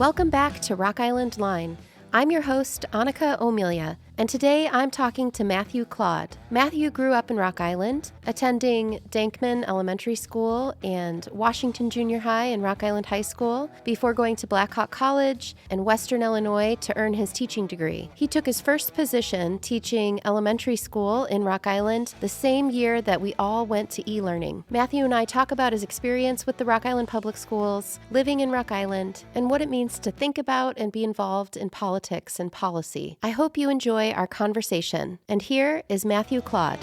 Welcome back to Rock Island Line. I'm your host, Annika O'Melia, and today I'm talking to Matthew Claude. Matthew grew up in Rock Island, attending Dankman Elementary School and Washington Junior High and Rock Island High School before going to Blackhawk College and Western Illinois to earn his teaching degree. He took his first position teaching elementary school in Rock Island the same year that we all went to e-learning. Matthew and I talk about his experience with the Rock Island Public Schools, living in Rock Island, and what it means to think about and be involved in politics and policy. I hope you enjoy our conversation. And here is Matthew Claude.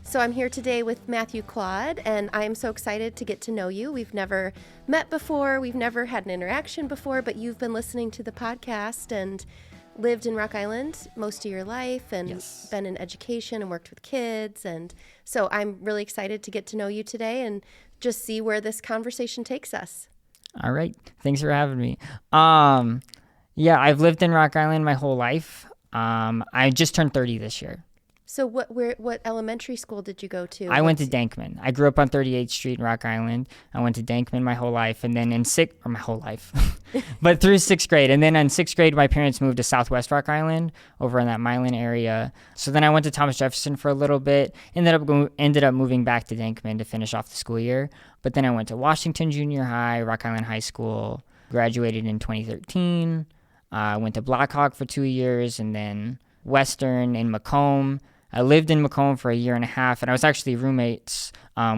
So I'm here today with Matthew Claude, and I'm so excited to get to know you. We've never met before, we've never had an interaction before, but you've been listening to the podcast and lived in Rock Island most of your life and Yes. been in education and worked with kids. And so I'm really excited to get to know you today and just see where this conversation takes us. All right. Thanks for having me. Yeah, I've lived in Rock Island my whole life. I just turned 30 this year. So what elementary school did you go to? I went to Dankman. I grew up on 38th Street in Rock Island. I went to Dankman my whole life, and then my whole life, but through 6th grade. And then in 6th grade, my parents moved to Southwest Rock Island over in that Milan area. So then I went to Thomas Jefferson for a little bit, ended up moving back to Dankman to finish off the school year. But then I went to Washington Junior High, Rock Island High School, graduated in 2013. I went to Blackhawk for 2 years, and then Western in Macomb. I lived in Macomb for a year and a half, and I was actually roommates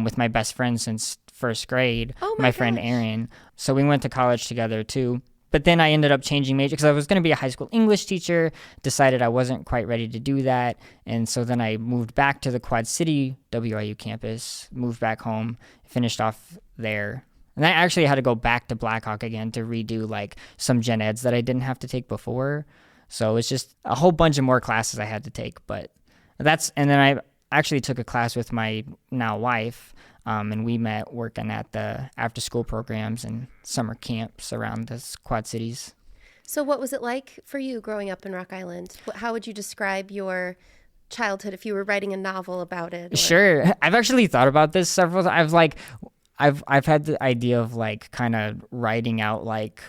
with my best friend since 1st grade, my friend Aaron. So we went to college together too. But then I ended up changing major because I was going to be a high school English teacher, decided I wasn't quite ready to do that. And so then I moved back to the Quad City WIU campus, moved back home, finished off there. And I actually had to go back to Blackhawk again to redo like some gen eds that I didn't have to take before. So it's just a whole bunch of more classes I had to take, and then I actually took a class with my now wife, and we met working at the after-school programs and summer camps around the Quad Cities. So what was it like for you growing up in Rock Island? How would you describe your childhood if you were writing a novel about it? Or... Sure. I've actually thought about this several times. I've had the idea of like kind of writing out like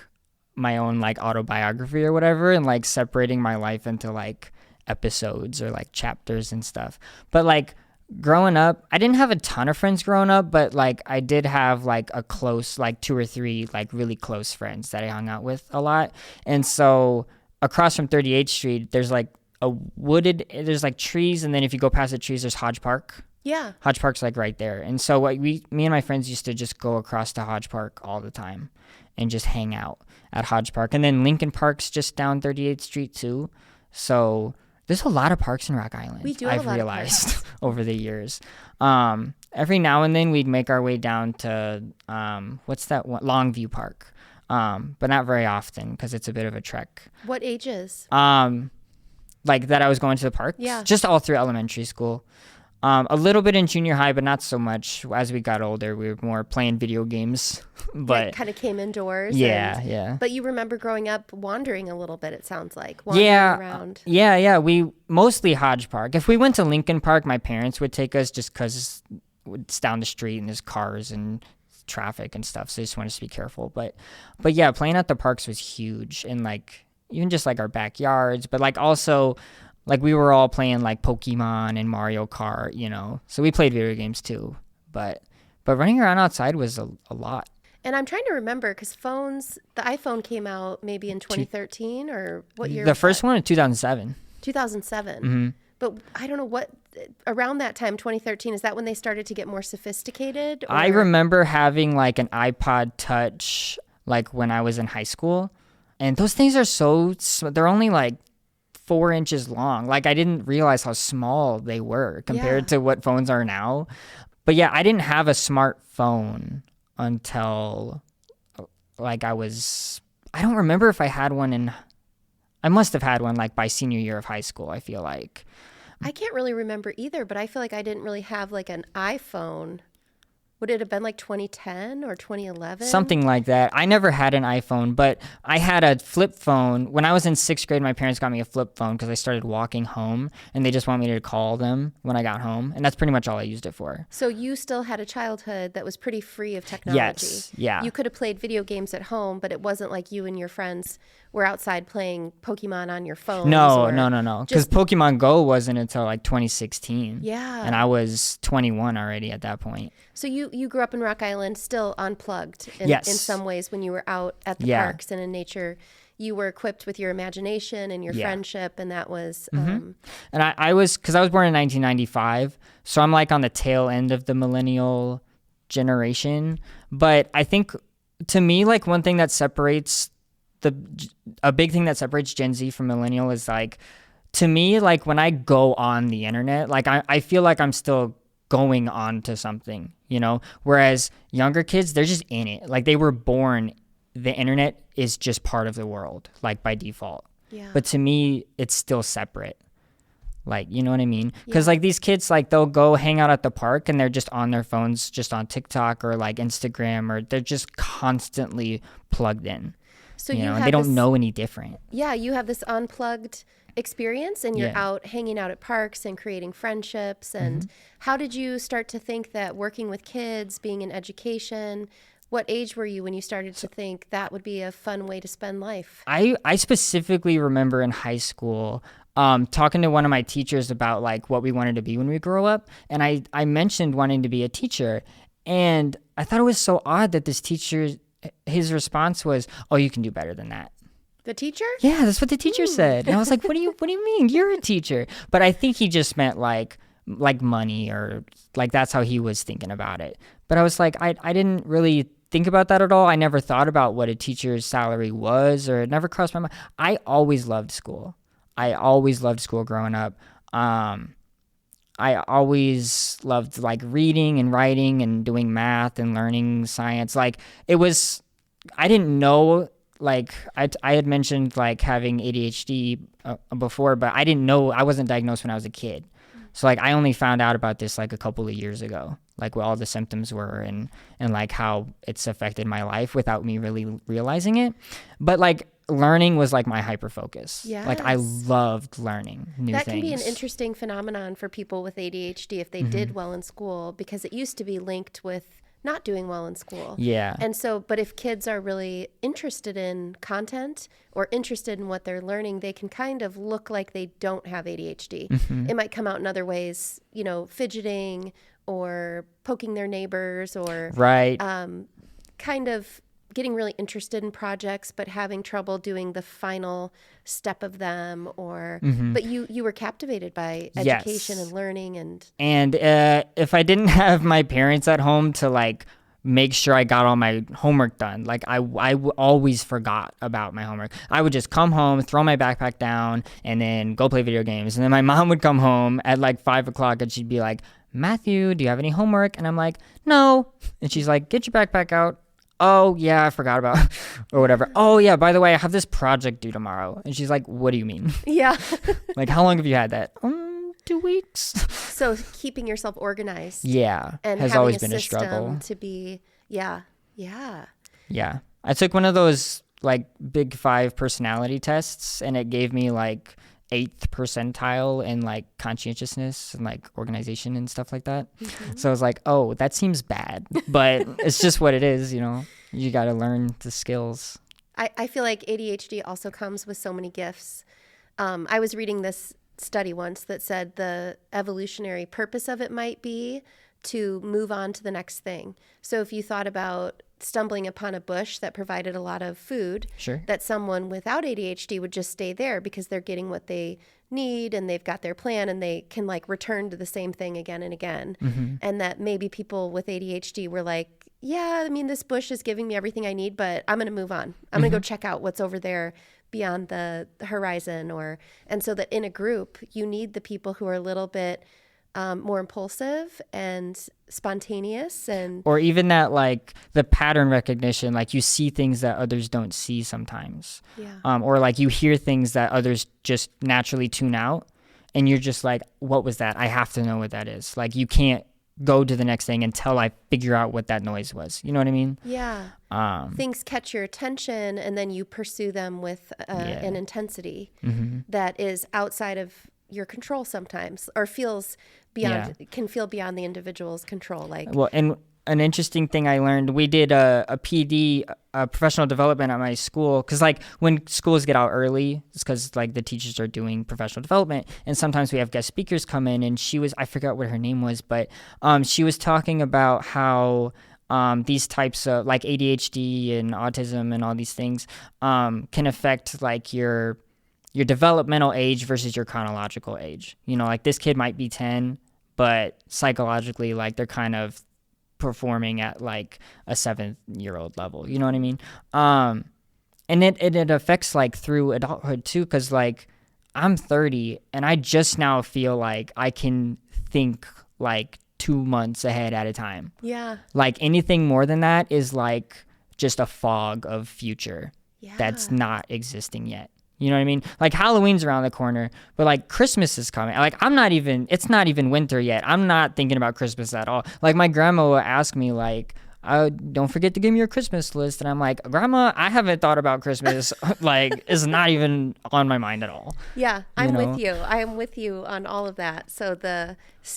my own like autobiography or whatever, and like separating my life into like episodes or like chapters and stuff. But like growing up, I didn't have a ton of friends growing up, but like I did have like a close, like 2 or 3 like really close friends that I hung out with a lot. And so across from 38th Street, there's like there's like trees, and then if you go past the trees, there's Hodge Park. Yeah. Hodge Park's like right there. And so me and my friends used to just go across to Hodge Park all the time and just hang out at Hodge Park. And then Lincoln Park's just down 38th Street too. So there's a lot of parks in Rock Island. We do have I've a lot realized of parks. over the years. Every now and then we'd make our way down to what's that one? Longview Park, but not very often because it's a bit of a trek. What ages? Like that I was going to the parks. Yeah, just all through elementary school. A little bit in junior high, but not so much. As we got older, we were more playing video games. But it kind of came indoors. Yeah. But you remember growing up wandering a little bit, it sounds like. Wandering around. Yeah. We mostly Hodge Park. If we went to Lincoln Park, my parents would take us just because it's down the street and there's cars and traffic and stuff. So they just want us to be careful. But yeah, playing at the parks was huge. And like, even just like our backyards, but like also... like we were all playing like Pokemon and Mario Kart, you know. So we played video games too. But running around outside was a lot. And I'm trying to remember because the iPhone came out maybe in 2013 or what year? The first one in 2007. 2007. Mm-hmm. But I don't know around that time, 2013, is that when they started to get more sophisticated? Or? I remember having like an iPod Touch like when I was in high school. And those things are they're only like 4 inches long. Like I didn't realize how small they were compared to what phones are now. But yeah, I didn't have a smartphone until like I don't remember if I had one I must have had one like by senior year of high school, I feel like. I can't really remember either, but I feel like I didn't really have like an iPhone Would it have been like 2010 or 2011? Something like that. I never had an iPhone, but I had a flip phone. When I was in 6th grade, my parents got me a flip phone because I started walking home, and they just want me to call them when I got home. And that's pretty much all I used it for. So you still had a childhood that was pretty free of technology. Yes, yeah. You could have played video games at home, but it wasn't like you and your friends were outside playing Pokemon on your phone. No. Because Pokemon Go wasn't until like 2016. Yeah. And I was 21 already at that point. So you grew up in Rock Island, still unplugged in some ways when you were out at the parks and in nature. You were equipped with your imagination and your friendship, and that was... And I was, because I was born in 1995, so I'm like on the tail end of the millennial generation. But I think, to me, like one thing that separates a big thing that separates Gen Z from millennial is like, to me, like when I go on the internet, like I feel like I'm still going on to something, you know, whereas younger kids, they're just in it. Like they were born, the internet is just part of the world, like by default. Yeah. But to me, it's still separate. Like, you know what I mean? Because like these kids, like they'll go hang out at the park and they're just on their phones, just on TikTok or like Instagram, or they're just constantly plugged in. So you know, and they don't know any different. Yeah, you have this unplugged experience, and you're out hanging out at parks and creating friendships. And how did you start to think that working with kids, being in education, what age were you when you started to think that would be a fun way to spend life? I specifically remember in high school talking to one of my teachers about like what we wanted to be when we grow up. And I mentioned wanting to be a teacher. And I thought it was so odd that this teacher, his response was, "Oh, you can do better than that." The teacher? Yeah, that's what the teacher said. And I was like, what do you mean? You're a teacher. But I think he just meant like money, or like that's how he was thinking about it. But I was like, I didn't really think about that at all. I never thought about what a teacher's salary was, or it never crossed my mind. I always loved school. I always loved school growing up. I always loved like reading and writing and doing math and learning science. Like it was, I didn't know, like I had mentioned like having ADHD before, but I didn't know, I wasn't diagnosed when I was a kid. So like I only found out about this like a couple of years ago, like what all the symptoms were and like how it's affected my life without me really realizing it. But like learning was like my hyper focus. Yes. Like I loved learning new things. That can be an interesting phenomenon for people with ADHD if they did well in school, because it used to be linked with not doing well in school. Yeah. And so, but if kids are really interested in content or interested in what they're learning, they can kind of look like they don't have ADHD. It might come out in other ways, you know, fidgeting or poking their neighbors, or kind of getting really interested in projects but having trouble doing the final step of them, or but you were captivated by education and learning. And if I didn't have my parents at home to like make sure I got all my homework done, like I always forgot about my homework. I would just come home, throw my backpack down, and then go play video games. And then my mom would come home at like 5:00 and she'd be like, "Matthew, do you have any homework?" And I'm like, "No." And she's like, "Get your backpack out." "Oh, yeah, I forgot about," or whatever. "Oh, yeah, by the way, I have this project due tomorrow." And she's like, "What do you mean?" Yeah. Like, how long have you had that? 2 weeks. So keeping yourself organized. Yeah. And has having always a been a struggle. to be, yeah. Yeah. I took one of those like Big 5 personality tests, and it gave me like 8th percentile in like conscientiousness and like organization and stuff like that. So I was like, oh, that seems bad, but it's just what it is, you know. You got to learn the skills. I feel like ADHD also comes with so many gifts. I was reading this study once that said the evolutionary purpose of it might be to move on to the next thing. So if you thought about stumbling upon a bush that provided a lot of food, that someone without ADHD would just stay there because they're getting what they need and they've got their plan and they can like return to the same thing again and again. And that maybe people with ADHD were like, yeah, I mean, this bush is giving me everything I need, but I'm going to move on. I'm going to go check out what's over there beyond the horizon. And so that in a group, you need the people who are a little bit more impulsive and spontaneous, or even that like the pattern recognition, like you see things that others don't see sometimes, or like you hear things that others just naturally tune out, and you're just like, what was that? I have to know what that is. Like you can't go to the next thing until I figure out what that noise was. You know what I mean? Yeah. Things catch your attention, and then you pursue them with an intensity that is outside of your control sometimes, or can feel beyond the individual's control. Like, well, and an interesting thing I learned, we did a PD, professional development at my school, because like when schools get out early, it's because like the teachers are doing professional development, and sometimes we have guest speakers come in, and I forgot what her name was, but she was talking about how these types of like ADHD and autism and all these things can affect like your developmental age versus your chronological age. You know, like this kid might be 10, but psychologically, like they're kind of performing at like a 7-year-old level. You know what I mean? And it affects like through adulthood too, because like I'm 30 and I just now feel like I can think like 2 months ahead at a time. Yeah. Like anything more than that is like just a fog of future that's not existing yet. You know what I mean? Like Halloween's around the corner, but like Christmas is coming. Like it's not even winter yet. I'm not thinking about Christmas at all. Like my grandma will ask me like, don't forget to give me your Christmas list. And I'm like, Grandma, I haven't thought about Christmas. Like it's not even on my mind at all. Yeah, I'm with you. I am with you on all of that. So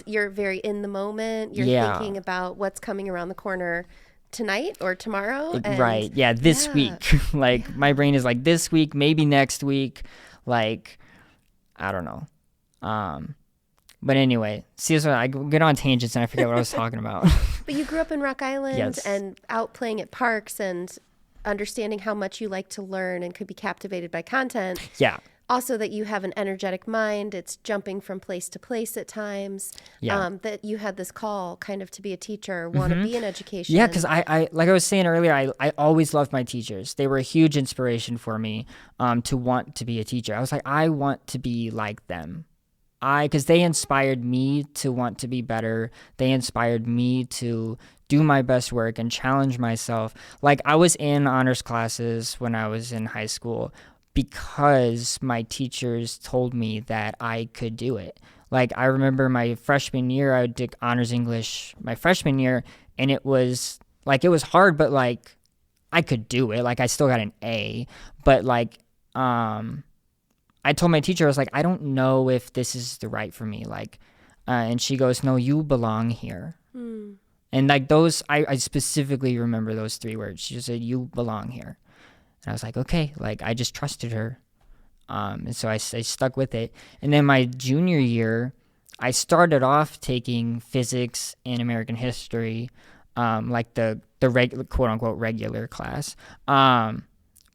you're very in the moment. You're thinking about what's coming around the corner tonight or tomorrow. Right. Yeah. This week. Like my brain is like this week, maybe next week. Like, I don't know. But anyway, see, so I get on tangents and I forget what I was talking about. But you grew up in Rock Island Yes. and out playing at parks and understanding how much you like to learn and could be captivated by content. Yeah. Also that you have an energetic mind. It's jumping from place to place at times. Yeah. That you had this call kind of to be a teacher, want to be in education. Yeah, because I like I was saying earlier, I always loved my teachers. They were a huge inspiration for me to want to be a teacher. I was like, I want to be like them. Because they inspired me to want to be better. They inspired me to do my best work and challenge myself. Like I was in honors classes when I was in high school because my teachers told me that I could do it. Like I remember my freshman year, I did honors English my freshman year, and it was hard, but like I could do it. Like I still got an A, but like I told my teacher, I was like, I don't know if this is the right for me. Like, and she goes, no, you belong here. And like those, I specifically remember those 3 words. She just said, you belong here. And I was like, okay, like I just trusted her. And so I stuck with it. And then my junior year, I started off taking physics and American history, like the quote unquote regular class.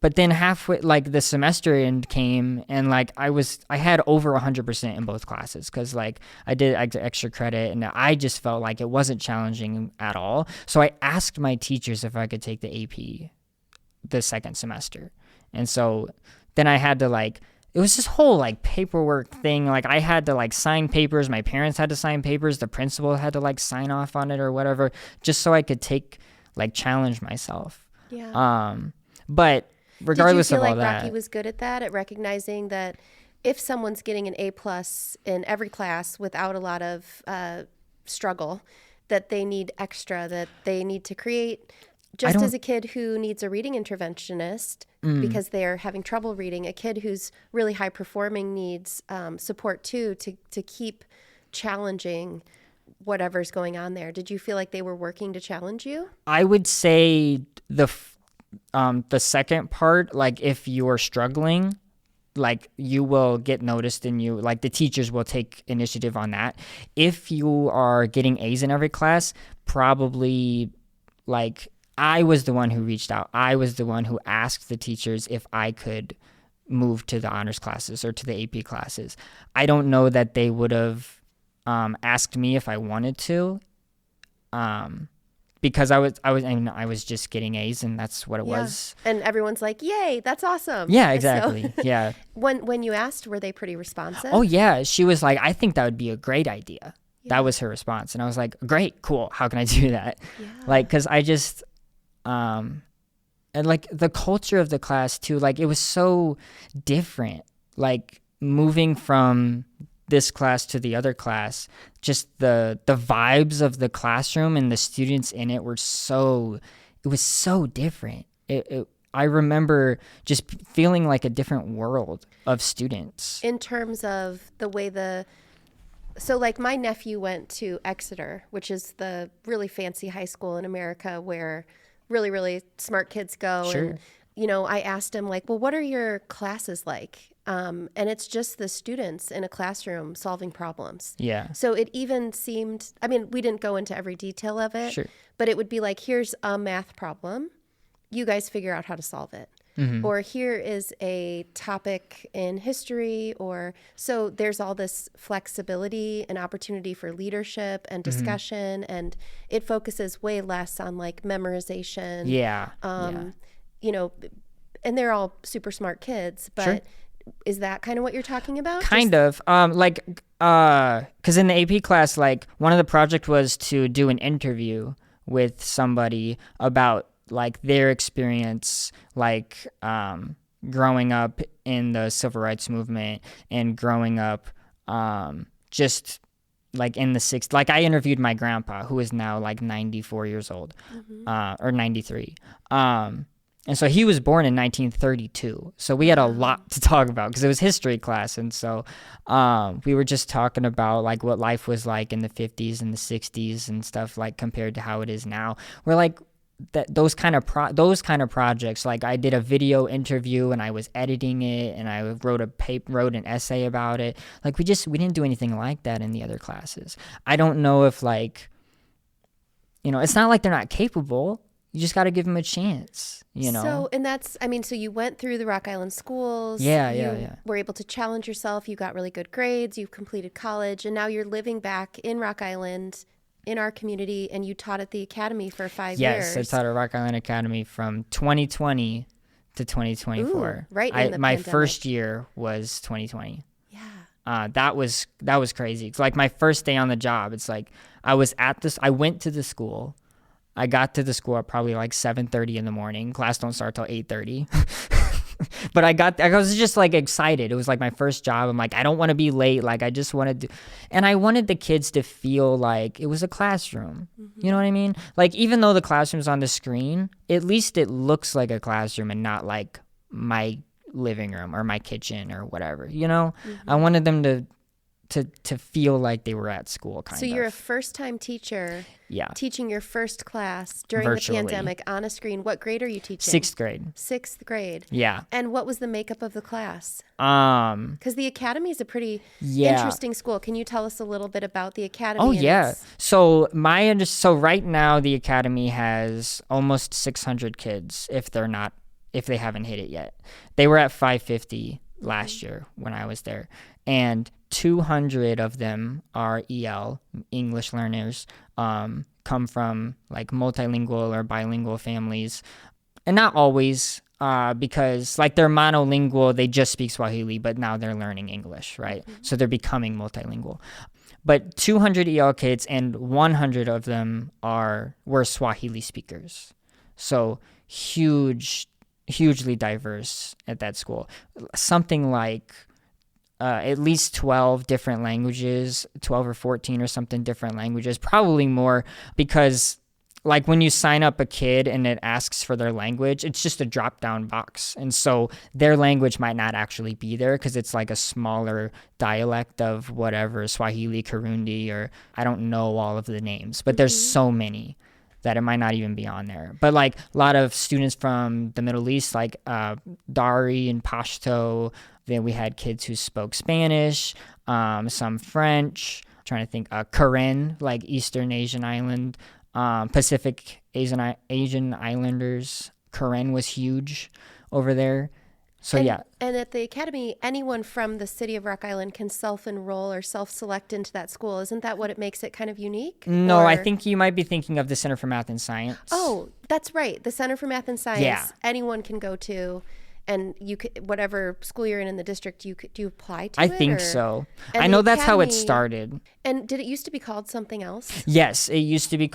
But then halfway, like the semester end came, and like I had over 100% in both classes because like I did extra credit, and I just felt like it wasn't challenging at all. So I asked my teachers if I could take the AP the second semester, and so then I had to like. It was this whole like paperwork thing. Like I had to like sign papers. My parents had to sign papers. The principal had to like sign off on it or whatever, just so I could challenge myself. Yeah. But regardless of all that. Did you feel like Rocky was good at that, at recognizing that if someone's getting an A+ in every class without a lot of struggle, that they need extra, that they need to create, just as a kid who needs a reading interventionist because they're having trouble reading, a kid who's really high performing needs support too, to keep challenging whatever's going on there. Did you feel like they were working to challenge you? I would say the second part, like if you're struggling, like you will get noticed and you like the teachers will take initiative on that. If you are getting A's in every class, probably like I was the one who reached out. I was the one who asked the teachers if I could move to the honors classes or to the AP classes. I don't know that they would have asked me if I wanted to. Because I was just getting A's and that's what it was. And everyone's like, "Yay, that's awesome." Yeah, exactly. So, yeah. When you asked, were they pretty responsive? Oh yeah, she was like, "I think that would be a great idea." Yeah. That was her response, and I was like, "Great, cool. How can I do that?" Yeah. Like, cause I just, and like the culture of the class too, like it was so different. Like moving from this class to the other class, just the vibes of the classroom and the students in it were it was so different. I remember just feeling like a different world of students. In terms of the way so like my nephew went to Exeter, which is the really fancy high school in America where really, really smart kids go. Sure. And, you know, I asked him like, well, what are your classes like? And it's just the students in a classroom solving problems. Yeah. So it even seemed, I mean, we didn't go into every detail of it, Sure. but it would be like, here's a math problem. You guys figure out how to solve it. Mm-hmm. Or here is a topic in history, so there's all this flexibility and opportunity for leadership and discussion, and it focuses way less on like memorization. Yeah. You know, and they're all super smart kids, but Sure. Is that kind of what you're talking about? Kind of. Because in the AP class, like one of the project was to do an interview with somebody about like their experience, like growing up in the civil rights movement and growing up just like in the 60s. Like I interviewed my grandpa, who is now like 94 years old, or 93. And so he was born in 1932. So we had a lot to talk about because it was history class. And so we were just talking about like what life was like in the 50s and the 60s and stuff like compared to how it is now. We're like, those kind of projects, like I did a video interview and I was editing it and I wrote an essay about it. Like we didn't do anything like that in the other classes. I don't know if like, you know, it's not like they're not capable. You just got to give them a chance, you know? So, and that's, I mean, so you went through the Rock Island schools. Yeah. You were able to challenge yourself. You got really good grades. You've completed college. And now you're living back in Rock Island in our community, and you taught at the academy for 5 years. Yes, I taught at Rock Island Academy from 2020 to 2024. Ooh, right in the my pandemic. first year was 2020. Yeah. That was crazy. It's like my first day on the job. It's like I went to the school. I got to the school at probably like 7:30 in the morning. Class don't start till 8:30. But I was just like excited. It was like my first job. I'm like, I don't want to be late. Like I just wanted to, and I wanted the kids to feel like it was a classroom. You know what I mean? Like even though the classroom's on the screen, at least it looks like a classroom and not like my living room or my kitchen or whatever, you know? I wanted them to feel like they were at school kind of. So you're a first-time teacher. Yeah. Teaching your first class during Virtually. the pandemic on a screen. What grade are you teaching? 6th grade. 6th grade. Yeah. And what was the makeup of the class? Because the academy is a pretty interesting school. Can you tell us a little bit about the academy? Oh yeah. So right now the academy has almost 600 kids if they haven't hit it yet. They were at 550 last year when I was there, and 200 of them are EL, English learners, come from like multilingual or bilingual families. And not always, because like they're monolingual, they just speak Swahili, but now they're learning English, right? So they're becoming multilingual. But 200 EL kids and 100 of them were Swahili speakers. So hugely diverse at that school. Something like at least 12 different languages, 12 or 14 or something different languages, probably more, because like when you sign up a kid and it asks for their language, it's just a drop down box. And so their language might not actually be there because it's like a smaller dialect of whatever, Swahili, Kirundi, or I don't know all of the names, but there's so many that it might not even be on there. But like a lot of students from the Middle East, like Dari and Pashto. Then we had kids who spoke Spanish, some French, trying to think, Karen, like Eastern Asian island, Pacific Asian Islanders. Karen was huge over there. So yeah. And at the academy, anyone from the city of Rock Island can self-enroll or self-select into that school. Isn't that what it makes it kind of unique? No, I think you might be thinking of the Center for Math and Science. Oh, that's right. The Center for Math and Science, anyone can go to. And you could, whatever school you're in the district, do you apply to it? I think so. I know that's how it started. And did it used to be called something else? Yes, it used to be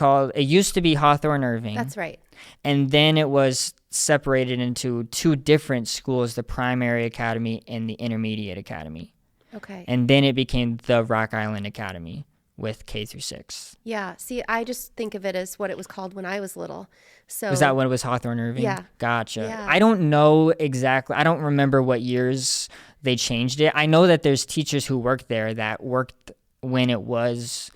Hawthorne Irving. That's right. And then it was separated into two different schools, the primary academy and the intermediate academy. Okay. And then it became the Rock Island Academy with K through 6. Yeah. See, I just think of it as what it was called when I was little. So Was that when it was Hawthorne Irving? Yeah. Gotcha. Yeah. I don't know exactly. I don't remember what years they changed it. I know that there's teachers who worked there that worked when it was,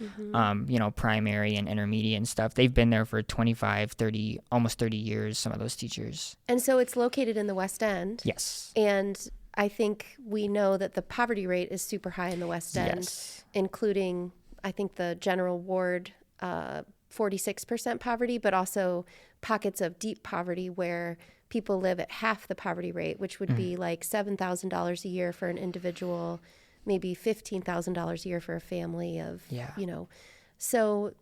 primary and intermediate and stuff. They've been there for 25, 30, almost 30 years, some of those teachers. And so it's located in the West End. Yes. And I think we know that the poverty rate is super high in the West End, including, I think, the general ward, 46% poverty, but also pockets of deep poverty where people live at half the poverty rate, which would be like $7,000 a year for an individual, maybe $15,000 a year for a family of, So,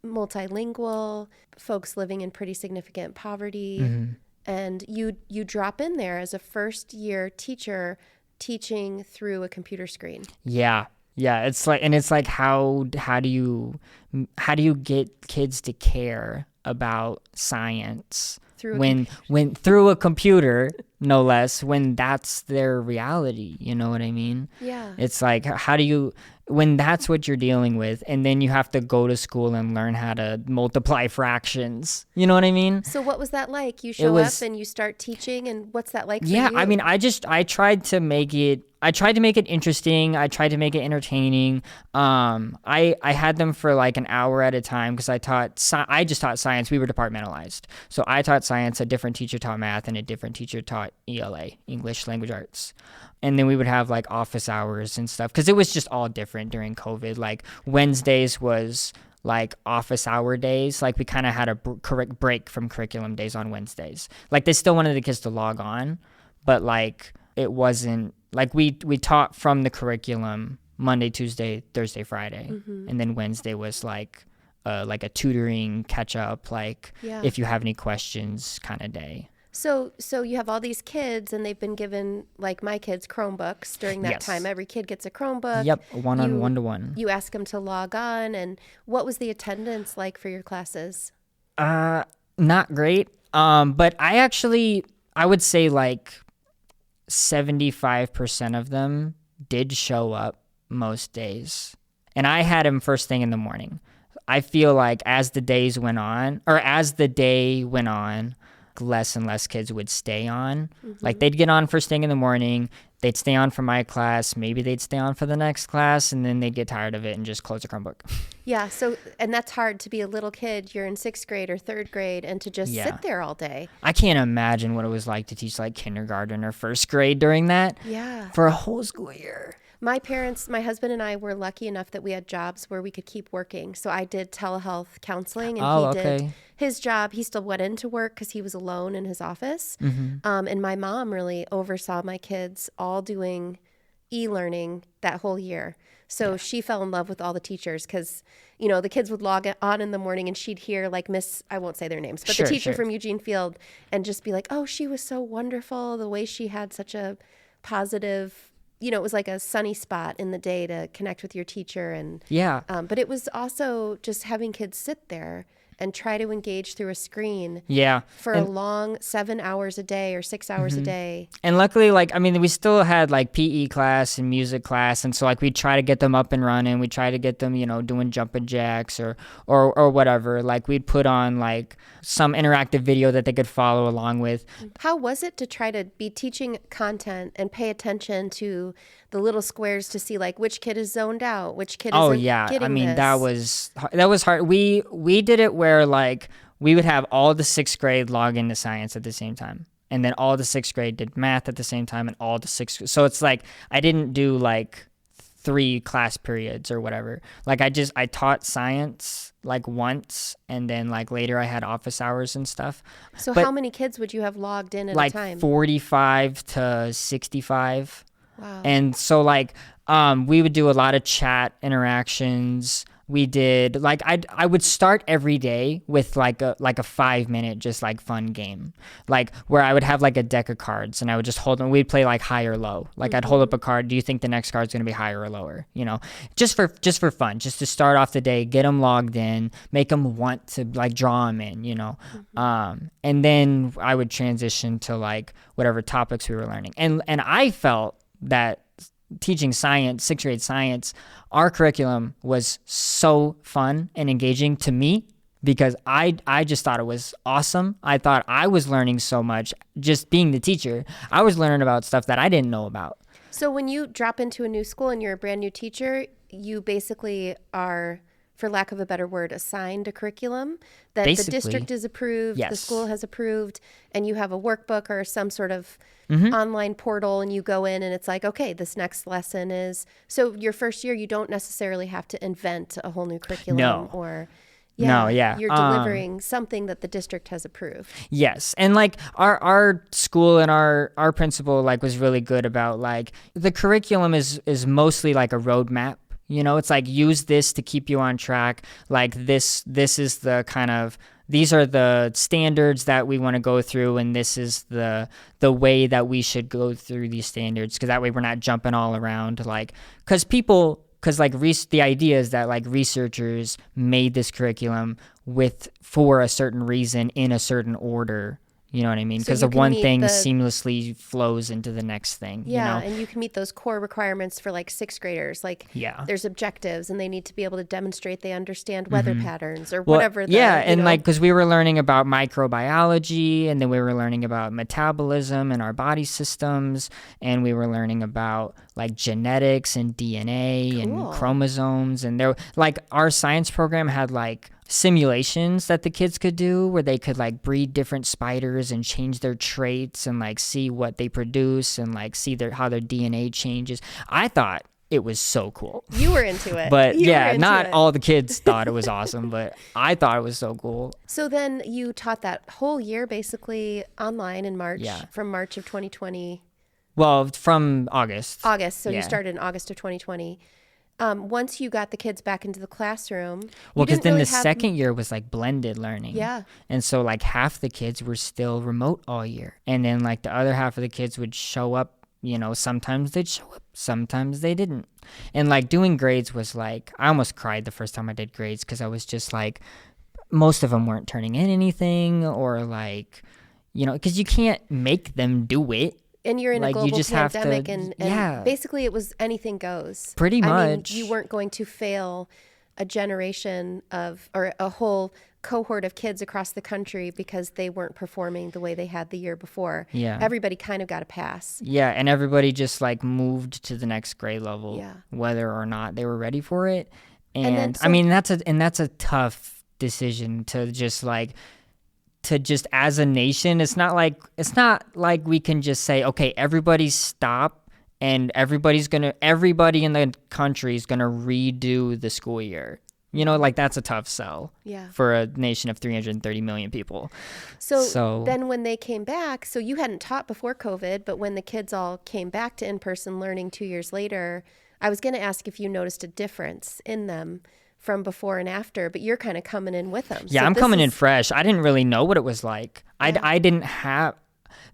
multilingual, folks living in pretty significant poverty. And you drop in there as a first-year teacher teaching through a computer screen. Yeah. It's like how do you get kids to care about science when through a computer, no less, when that's their reality, you know what I mean? Yeah. It's like, how do you, when that's what you're dealing with, and then you have to go to school and learn how to multiply fractions, you know what I mean? So what was that like? You show up and you start teaching, and what's that like for you? I mean, I tried to make it interesting. I tried to make it entertaining. I had them for like an hour at a time because I just taught science. We were departmentalized. So I taught science, a different teacher taught math, and a different teacher taught ELA, English Language Arts. And then we would have like office hours and stuff because it was just all different during COVID. Like Wednesdays was like office hour days. Like we kind of had a correct break from curriculum days on Wednesdays. Like they still wanted the kids to log on, but like it wasn't like we taught from the curriculum Monday, Tuesday, Thursday, Friday. And then Wednesday was like a tutoring catch up, like if you have any questions kind of day. So you have all these kids, and they've been given, like my kids, Chromebooks during that time. Every kid gets a Chromebook. Yep, one-to-one. You ask them to log on, and what was the attendance like for your classes? Not great. But I would say like 75% of them did show up most days. And I had them first thing in the morning. I feel like as the day went on, less and less kids would stay on. Like they'd get on first thing in the morning, they'd stay on for my class, maybe they'd stay on for the next class, and then they'd get tired of it and just close the Chromebook. Yeah, and that's hard to be a little kid. You're in 6th grade or 3rd grade and to just sit there all day. I can't imagine what it was like to teach like kindergarten or 1st grade during that. Yeah. For a whole school year. My husband and I were lucky enough that we had jobs where we could keep working. So I did telehealth counseling, and he did his job. He still went into work because he was alone in his office. And my mom really oversaw my kids all doing e-learning that whole year. So she fell in love with all the teachers because, the kids would log on in the morning and she'd hear like I won't say their names, but the teacher from Eugene Field, and just be like, oh, she was so wonderful. The way she had such a positive, it was like a sunny spot in the day to connect with your teacher. And but it was also just having kids sit there and try to engage through a screen for a long 7 hours a day or 6 hours a day. And luckily, we still had like PE class and music class. And so like we'd try to get them up and running. We'd try to get them, doing jumping jacks or whatever. Like we'd put on like some interactive video that they could follow along with. How was it to try to be teaching content and pay attention to the little squares to see like which kid is zoned out, which kid isn't getting this? That was hard. We did it where like we would have all the 6th grade log into science at the same time, and then all the 6th grade did math at the same time, and all the 6th. So it's like I didn't do like 3 class periods or whatever. Like I taught science like once, and then like later I had office hours and stuff. So how many kids would you have logged in at a time? Like 45 to 65. Wow. And so like we would do a lot of chat interactions. We did like I would start every day with like a 5-minute just like fun game, like where I would have like a deck of cards and I would just hold them. We'd play like high or low. Like I'd hold up a card. Do you think the next card's gonna be higher or lower? Just for fun, just to start off the day, get them logged in, make them want to like draw them in. And then I would transition to like whatever topics we were learning. And I felt that teaching science, sixth grade science, our curriculum was so fun and engaging to me because I just thought it was awesome. I thought I was learning so much just being the teacher. I was learning about stuff that I didn't know about. So when you drop into a new school and you're a brand new teacher, you basically are, for lack of a better word, assigned a curriculum that the district is approved, the school has approved, and you have a workbook or some sort of online portal, and you go in and it's like, okay, this next lesson is, so your first year, you don't necessarily have to invent a whole new curriculum or... You're delivering something that the district has approved. Yes. And like our school and our principal like was really good about like the curriculum is mostly like a roadmap. You know, it's like use this to keep you on track. Like this is the kind of, these are the standards that we want to go through, and this is the way that we should go through these standards, because that way we're not jumping all around. Like, because the idea is that like researchers made this curriculum for a certain reason in a certain order. You know what I mean? Because the one thing seamlessly flows into the next thing. Yeah, you know? And you can meet those core requirements for like sixth graders. Like there's objectives, and they need to be able to demonstrate they understand weather patterns or whatever. Like because we were learning about microbiology, and then we were learning about metabolism and our body systems, and we were learning about like genetics and DNA and chromosomes, and there like our science program had like simulations that the kids could do where they could like breed different spiders and change their traits and like see what they produce and like see how their DNA changes. I thought it was so cool. You were into it. But not all the kids thought it was awesome, but I thought it was so cool. So then you taught that whole year basically online in March, from March of 2020. Well, from August. So you started in August of 2020. Once you got the kids back into the classroom. Well, because then the second year was like blended learning. Yeah. And so like half the kids were still remote all year. And then like the other half of the kids would show up, you know, sometimes they'd show up, sometimes they didn't. And like doing grades was like, I almost cried the first time I did grades because I was just like, most of them weren't turning in anything, or like, you know, because you can't make them do it. And you're in a global pandemic, and basically it was anything goes. Pretty much. I mean, you weren't going to fail a generation or a whole cohort of kids across the country because they weren't performing the way they had the year before. Yeah. Everybody kind of got a pass. Yeah, and everybody just like moved to the next grade level, whether or not they were ready for it. And I mean, that's a tough decision to just as a nation. It's not like we can just say, okay, everybody stop, and everybody in the country is gonna redo the school year. You know, like that's a tough sell for a nation of 330 million people. So then when they came back, so you hadn't taught before COVID, but when the kids all came back to in-person learning 2 years later, I was gonna ask if you noticed a difference in them from before and after, but you're kind of coming in with them. Yeah, so I'm coming in fresh. I didn't really know what it was like. I didn't have,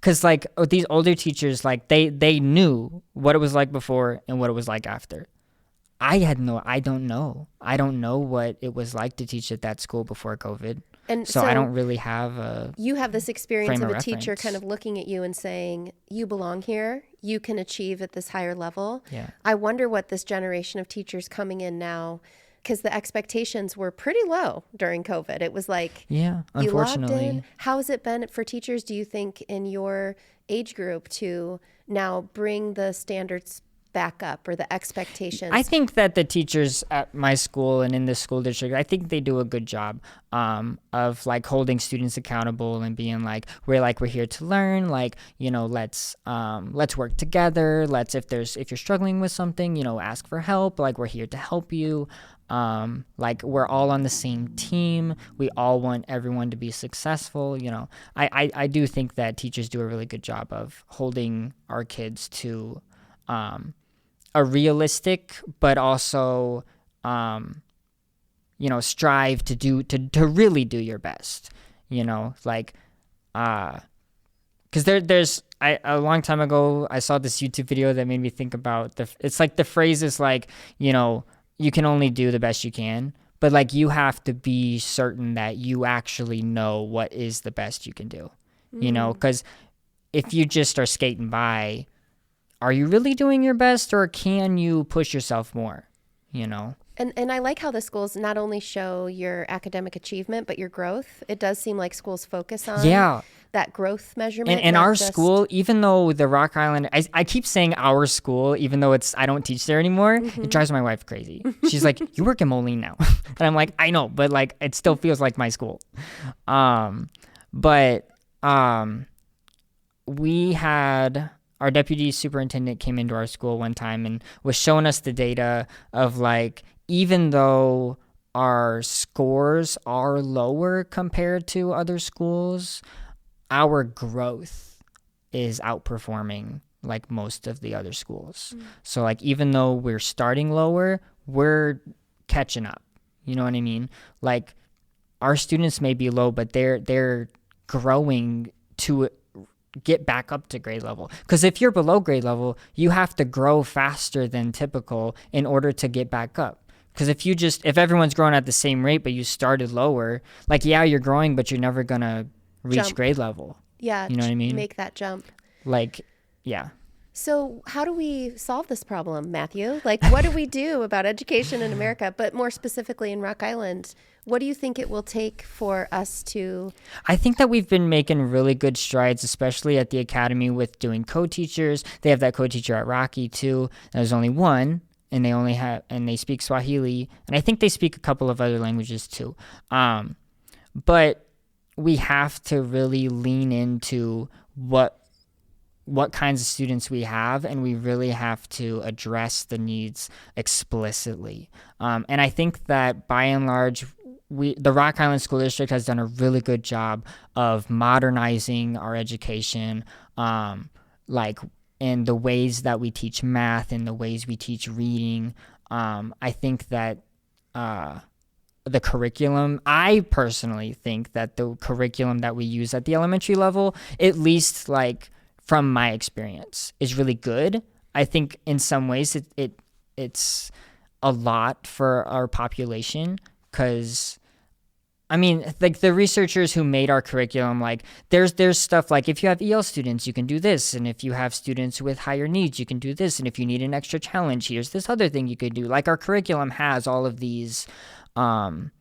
because like these older teachers, like they knew what it was like before and what it was like after. I don't know what it was like to teach at that school before COVID. And so I don't really have you have this experience of a teacher kind of looking at you and saying, you belong here, you can achieve at this higher level. Yeah. I wonder what this generation of teachers coming in now, because the expectations were pretty low during COVID. It was like, unfortunately. You logged in. How has it been for teachers, do you think, in your age group to now bring the standards back up, or the expectations? I think that the teachers at my school and in this school district, I think they do a good job of like holding students accountable and being like, we're here to learn, like, you know, let's work together. If you're struggling with something, you know, ask for help. Like, we're here to help you. Like, we're all on the same team. We all want everyone to be successful. You know, I do think that teachers do a really good job of holding our kids to a realistic, but also, you know, strive to really do your best, you know, like, cause a long time ago, I saw this YouTube video that made me think about it's like the phrase is like, you know, you can only do the best you can, but like you have to be certain that you actually know what is the best you can do, you know, cause if you just are skating by, are you really doing your best, or can you push yourself more, you know? And I like how the schools not only show your academic achievement, but your growth. It does seem like schools focus on that growth measurement. And our school, even though the Rock Island, I keep saying our school, even though I don't teach there anymore, it drives my wife crazy. She's like, you work in Moline now. And I'm like, I know, but like, it still feels like my school. We had... Our deputy superintendent came into our school one time and was showing us the data of like, even though our scores are lower compared to other schools, our growth is outperforming like most of the other schools. So like, even though we're starting lower, we're catching up. You know what I mean? Like, our students may be low, but they're growing to get back up to grade level. Because if you're below grade level, you have to grow faster than typical in order to get back up. Because if everyone's growing at the same rate, but you started lower, like, yeah, you're growing, but you're never going to reach grade level. Yeah. You know what I mean? Make that jump. Like, yeah. So how do we solve this problem, Matthew? Like, what do we do about education in America, but more specifically in Rock Island? What do you think it will take for us to... I think that we've been making really good strides, especially at the academy with doing co-teachers. They have that co-teacher at Rocky too. There's only one, and they speak Swahili, and I think they speak a couple of other languages too. But we have to really lean into what kinds of students we have, and we really have to address the needs explicitly. And I think that by and large, the Rock Island School District has done a really good job of modernizing our education, like in the ways that we teach math, in the ways we teach reading. I think that the curriculum, I personally think that the curriculum that we use at the elementary level, at least like from my experience, is really good. I think in some ways it's a lot for our population, because I mean, like, the researchers who made our curriculum, like, there's stuff like, if you have EL students, you can do this, and if you have students with higher needs, you can do this, and if you need an extra challenge, here's this other thing you could do. Like, our curriculum has all of these different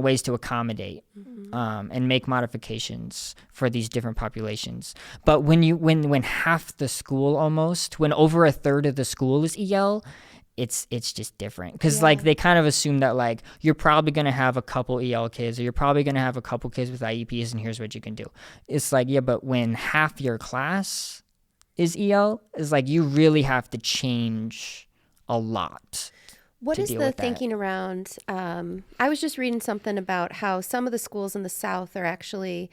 ways to accommodate and make modifications for these different populations. But when half the school, almost, when over a third of the school is EL, it's just different, because like, they kind of assume that like, you're probably going to have a couple EL kids, or you're probably going to have a couple kids with IEPs, and here's what you can do. It's like, yeah, but when half your class is EL, it's like, you really have to change a lot. What is the thinking around, I was just reading something about how some of the schools in the South are actually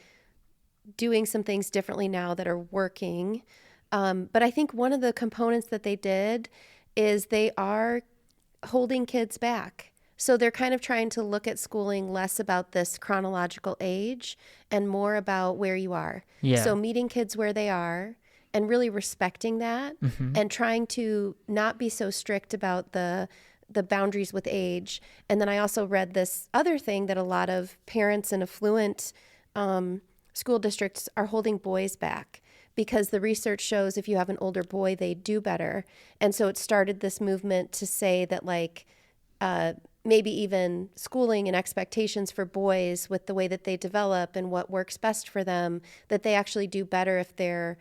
doing some things differently now that are working. But I think one of the components that they did is they are holding kids back. So they're kind of trying to look at schooling less about this chronological age and more about where you are. Yeah. So meeting kids where they are and really respecting that, and trying to not be so strict about the boundaries with age. And then I also read this other thing that a lot of parents in affluent school districts are holding boys back, because the research shows if you have an older boy, they do better. And so it started this movement to say that, like, maybe even schooling and expectations for boys with the way that they develop and what works best for them, that they actually do better if they're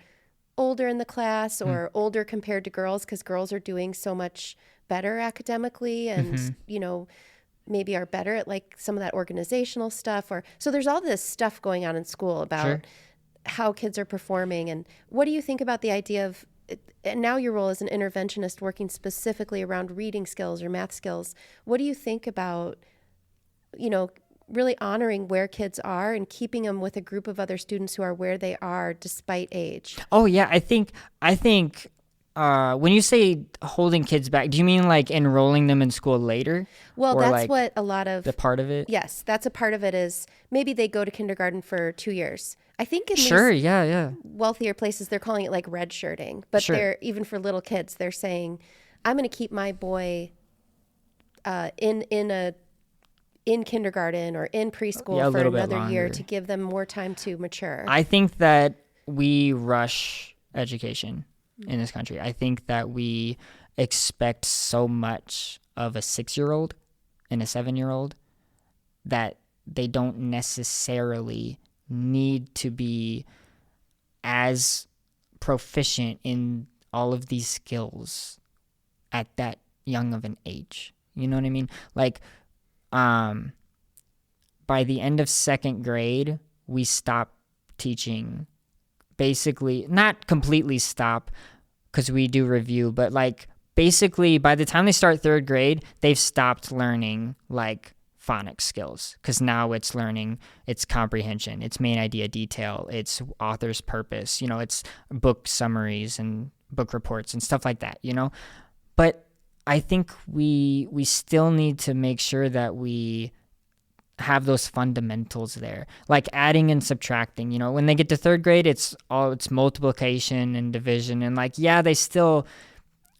older in the class or older compared to girls, because girls are doing so much better academically and, you know, maybe are better at like some of that organizational stuff. So there's all this stuff going on in school about how kids are performing. And what do you think about the idea of, and now your role as an interventionist working specifically around reading skills or math skills, what do you think about, you know, really honoring where kids are and keeping them with a group of other students who are where they are despite age? Oh yeah, I think when you say holding kids back, do you mean like enrolling them in school later? Well, that's like what a lot of... the part of it? Yes, that's a part of it, is maybe they go to kindergarten for 2 years. I think in these wealthier places, they're calling it like red shirting. But they're, even for little kids, they're saying, I'm going to keep my boy in kindergarten or in preschool for another year to give them more time to mature. I think that we rush education. in this country. I think that we expect so much of a 6-year-old and a 7-year-old that they don't necessarily need to be as proficient in all of these skills at that young of an age. You know what I mean? Like, by the end of 2nd grade, we stop teaching. Basically, not completely stop, because we do review, but like basically by the time they start 3rd grade, they've stopped learning like phonics skills, because now it's learning, it's comprehension, it's main idea detail, it's author's purpose, it's book summaries and book reports and stuff like that, But I think we still need to make sure that we have those fundamentals there, like adding and subtracting. When they get to 3rd grade, it's multiplication and division, and like, yeah, they still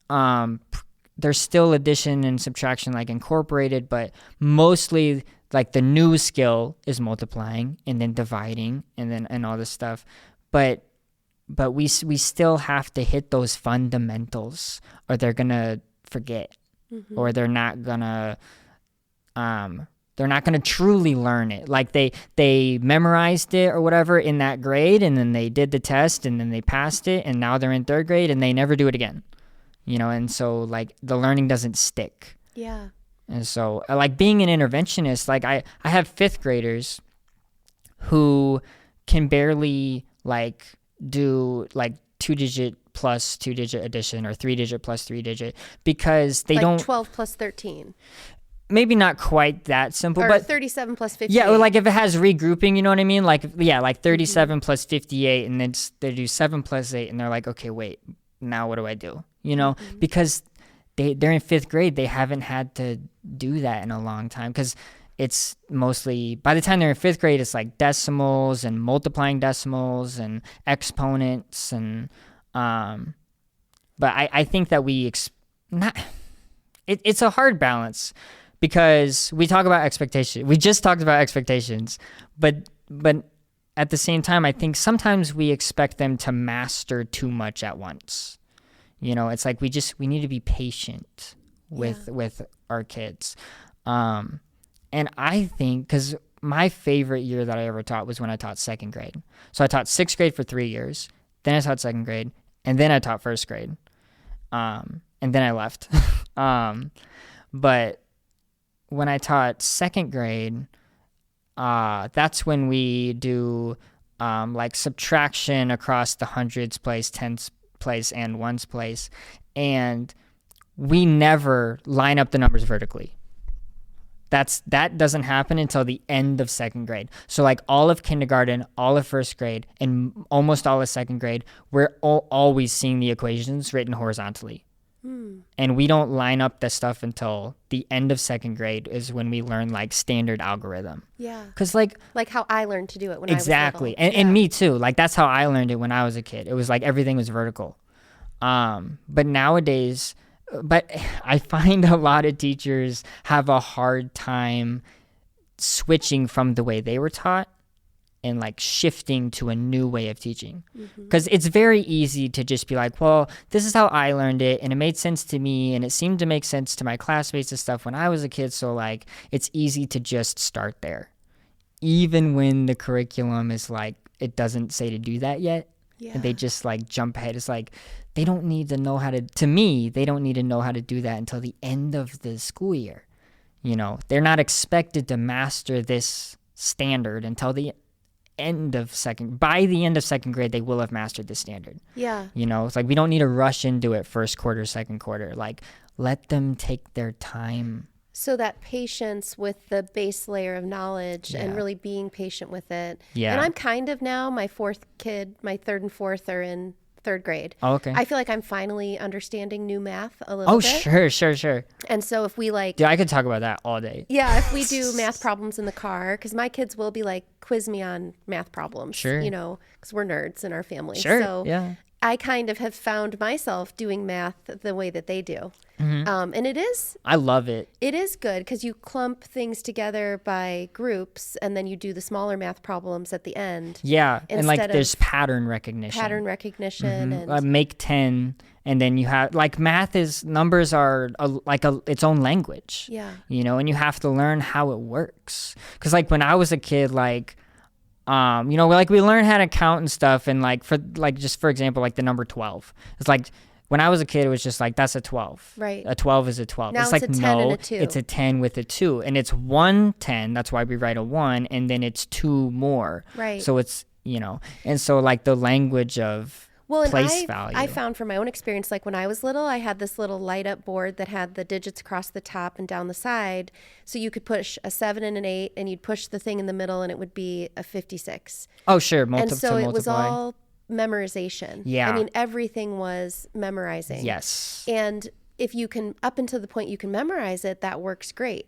there's still addition and subtraction like incorporated, but mostly like the new skill is multiplying and then dividing and all this stuff. But we still have to hit those fundamentals, or they're gonna forget, or they're not gonna truly learn it. Like they memorized it or whatever in that grade, and then they did the test, and then they passed it, and now they're in 3rd grade and they never do it again. And so like the learning doesn't stick. Yeah. And so like being an interventionist, like I have 5th graders who can barely like do like 2-digit plus 2-digit addition, or 3-digit plus 3-digit, because they like don't 12 plus 13. Maybe not quite that simple, or but 37 plus 58. Yeah, or like if it has regrouping, you know what I mean? Like, yeah, like 37 plus 58, and then they do 7 plus 8, and they're like, okay, wait, now what do I do? Because they're in 5th grade, they haven't had to do that in a long time, because it's mostly, by the time they're in 5th grade, it's like decimals and multiplying decimals and exponents, and but I think that it's a hard balance, because we talk about expectation. We just talked about expectations, but at the same time, I think sometimes we expect them to master too much at once. It's like we need to be patient with our kids. And I think, because my favorite year that I ever taught was when I taught 2nd grade. So I taught 6th grade for 3 years, then I taught 2nd grade, and then I taught 1st grade. And then I left. But when I taught 2nd grade, that's when we do like subtraction across the hundreds place, tens place, and ones place, and we never line up the numbers vertically. That doesn't happen until the end of 2nd grade. So like all of kindergarten, all of 1st grade, and almost all of 2nd grade, we're always seeing the equations written horizontally. And we don't line up the stuff until the end of 2nd grade is when we learn like standard algorithm. Yeah. Because like how I learned to do it when exactly. I was little. And me too. Like that's how I learned it when I was a kid. It was like everything was vertical. But nowadays, I find a lot of teachers have a hard time switching from the way they were taught and like shifting to a new way of teaching, because it's very easy to just be like, well, this is how I learned it, and it made sense to me, and it seemed to make sense to my classmates and stuff when I was a kid, so like it's easy to just start there, even when the curriculum is like, it doesn't say to do that yet. And they just like jump ahead. It's like they don't need to know how to me, they don't need to know how to do that until the end of the school year. They're not expected to master this standard until the end of by the end of 2nd grade, they will have mastered the standard. Yeah. It's like we don't need to rush into it 1st quarter, 2nd quarter. Like let them take their time. So that patience with the base layer of knowledge and really being patient with it. Yeah. And I'm kind of now, my 4th kid, my 3rd and 4th are in 3rd grade. Oh, okay. I feel like I'm finally understanding new math a little bit. Oh, sure. And so if we like... Dude, I could talk about that all day. Yeah, if we do math problems in the car, because my kids will be like, quiz me on math problems. Sure. Because we're nerds in our family. Sure, So yeah. I kind of have found myself doing math the way that they do. And I love it. It is good because you clump things together by groups and then you do the smaller math problems at the end. Yeah. And like instead there's of pattern recognition. and Make 10, and then you have like math is numbers are its own language. Yeah. You know, and you have to learn how it works. Because like when I was a kid, like you know, like we learn how to count and stuff, and like just for example, like the number 12. It's like when I was a kid, it was just like that's a 12. Right. A 12 is a 12. Now it's it's like a 10 no, and a 2. it's a 10 with a 2, and it's 1 10. That's why we write a 1, and then it's 2 more. Right. So it's, you know, and so like the language of place value. I found from my own experience, like when I was little, I had this little light up board that had the digits across the top and down the side. So you could push a 7 and an 8, and you'd push the thing in the middle, and it would be a 56. Oh, sure. And so it was all memorization. Yeah. I mean, everything was memorizing. Yes. And if you can, up until the point you can memorize it, that works great.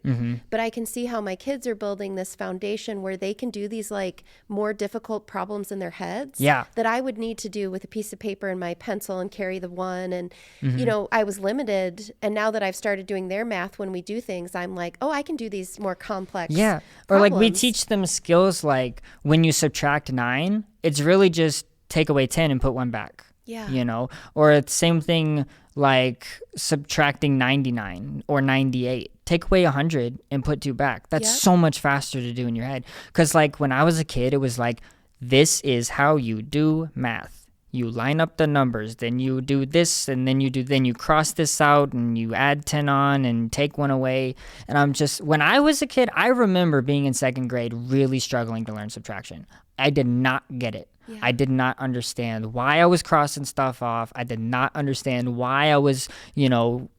But I can see how my kids are building this foundation where they can do these like more difficult problems in their heads that I would need to do with a piece of paper and my pencil and carry the one. And, you know, I was limited. And now that I've started doing their math when we do things, I'm like, oh, I can do these more complex or problems. like we teach them skills like when you subtract 9, it's really just take away 10 and put 1 back. Yeah. You know, or it's same thing like subtracting 99 or 98. Take away 100 and put 2 back. That's so much faster to do in your head. Because like when I was a kid, it was like, this is how you do math. You line up the numbers, then you do this, and then you cross this out, and you add 10 on and take 1 away. And I'm just, when I was a kid, I remember being in 2nd grade really struggling to learn subtraction. I did not get it. Yeah. I did not understand why I was crossing stuff off. I did not understand why I was, you know,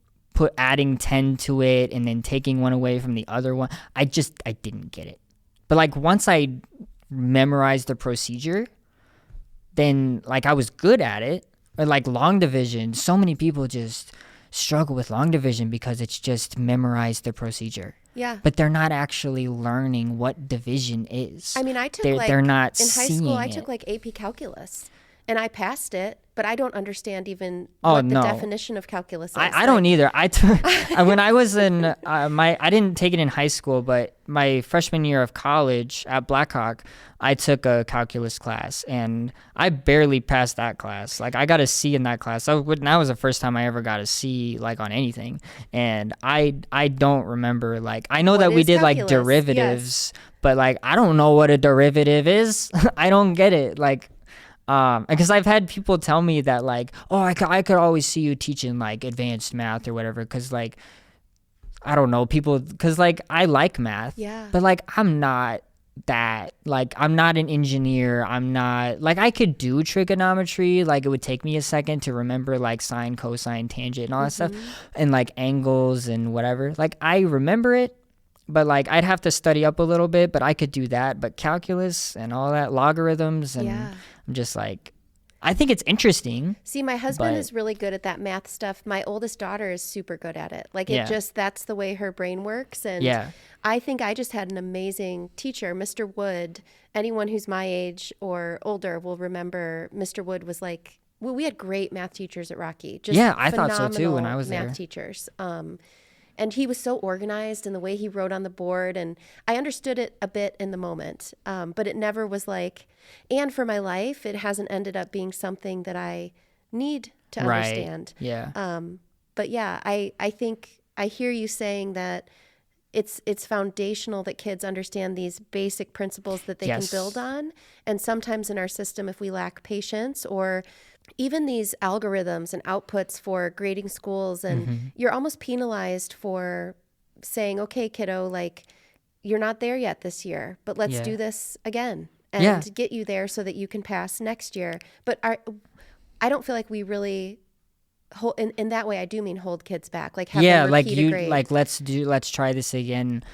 adding 10 to it and then taking 1 away from the other one. I didn't get it. But like once I memorized the procedure, then like I was good at it. Or like long division, so many people just struggle with long division because it's just memorize the procedure. Yeah. But they're not actually learning what division is. I mean, I took they're not in high school, I it. took like AP calculus and I passed it, but I don't understand even what the definition of calculus is. I don't either. I took when I was in I didn't take it in high school, but my freshman year of college at Blackhawk, I took a calculus class and I barely passed that class. Like I got a C in that class. That was the first time I ever got a C like on anything. And I don't remember, like I know that we did calculus? Like derivatives, but like I don't know what a derivative is. I don't get it. Like because I've had people tell me that like, oh, I could always see you teaching like advanced math or whatever, because like I don't know, people, because like I like math, but like I'm not that, like I'm not an engineer. I'm not like, I could do trigonometry, like it would take me a second to remember like sine, cosine, tangent and all that stuff, and like angles and whatever. Like I remember it, but like I'd have to study up a little bit, but I could do that. But calculus and all that, logarithms, and I'm just like, I think it's interesting. See, my husband is really good at that math stuff. My oldest daughter is super good at it. Like that's the way her brain works. And I think I just had an amazing teacher, Mr. Wood. Anyone who's my age or older will remember Mr. Wood was like, well, we had great math teachers at Rocky. Just I thought so too when I was there. Math teachers. And he was so organized in the way he wrote on the board. And I understood it a bit in the moment, but it never was like, and for my life, it hasn't ended up being something that I need to understand. Yeah. But yeah, I think I hear you saying that it's foundational that kids understand these basic principles that they can build on. And sometimes in our system, if we lack patience or even these algorithms and outputs for grading schools, and you're almost penalized for saying, okay, kiddo, like you're not there yet this year, but let's do this again and get you there so that you can pass next year. But I don't feel like we really hold, in that way, I do mean hold kids back. Like have them repeat a grade. Like let's try this again.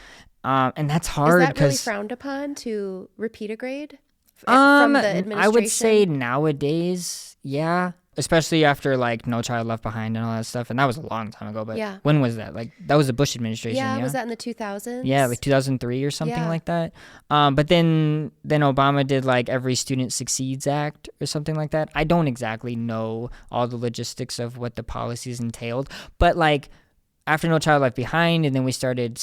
And that's hard. Is that really frowned upon to repeat a grade? From the administration? I would say nowadays, especially after like No Child Left Behind and all that stuff. And that was a long time ago, but Yeah. when was that? Like that was the Bush administration. Yeah, was that in the 2000s? Yeah, like 2003 or something Yeah. like that. But then Obama did like Every Student Succeeds Act or something like that. I don't exactly know all the logistics of what the policies entailed, but like after No Child Left Behind, and then we started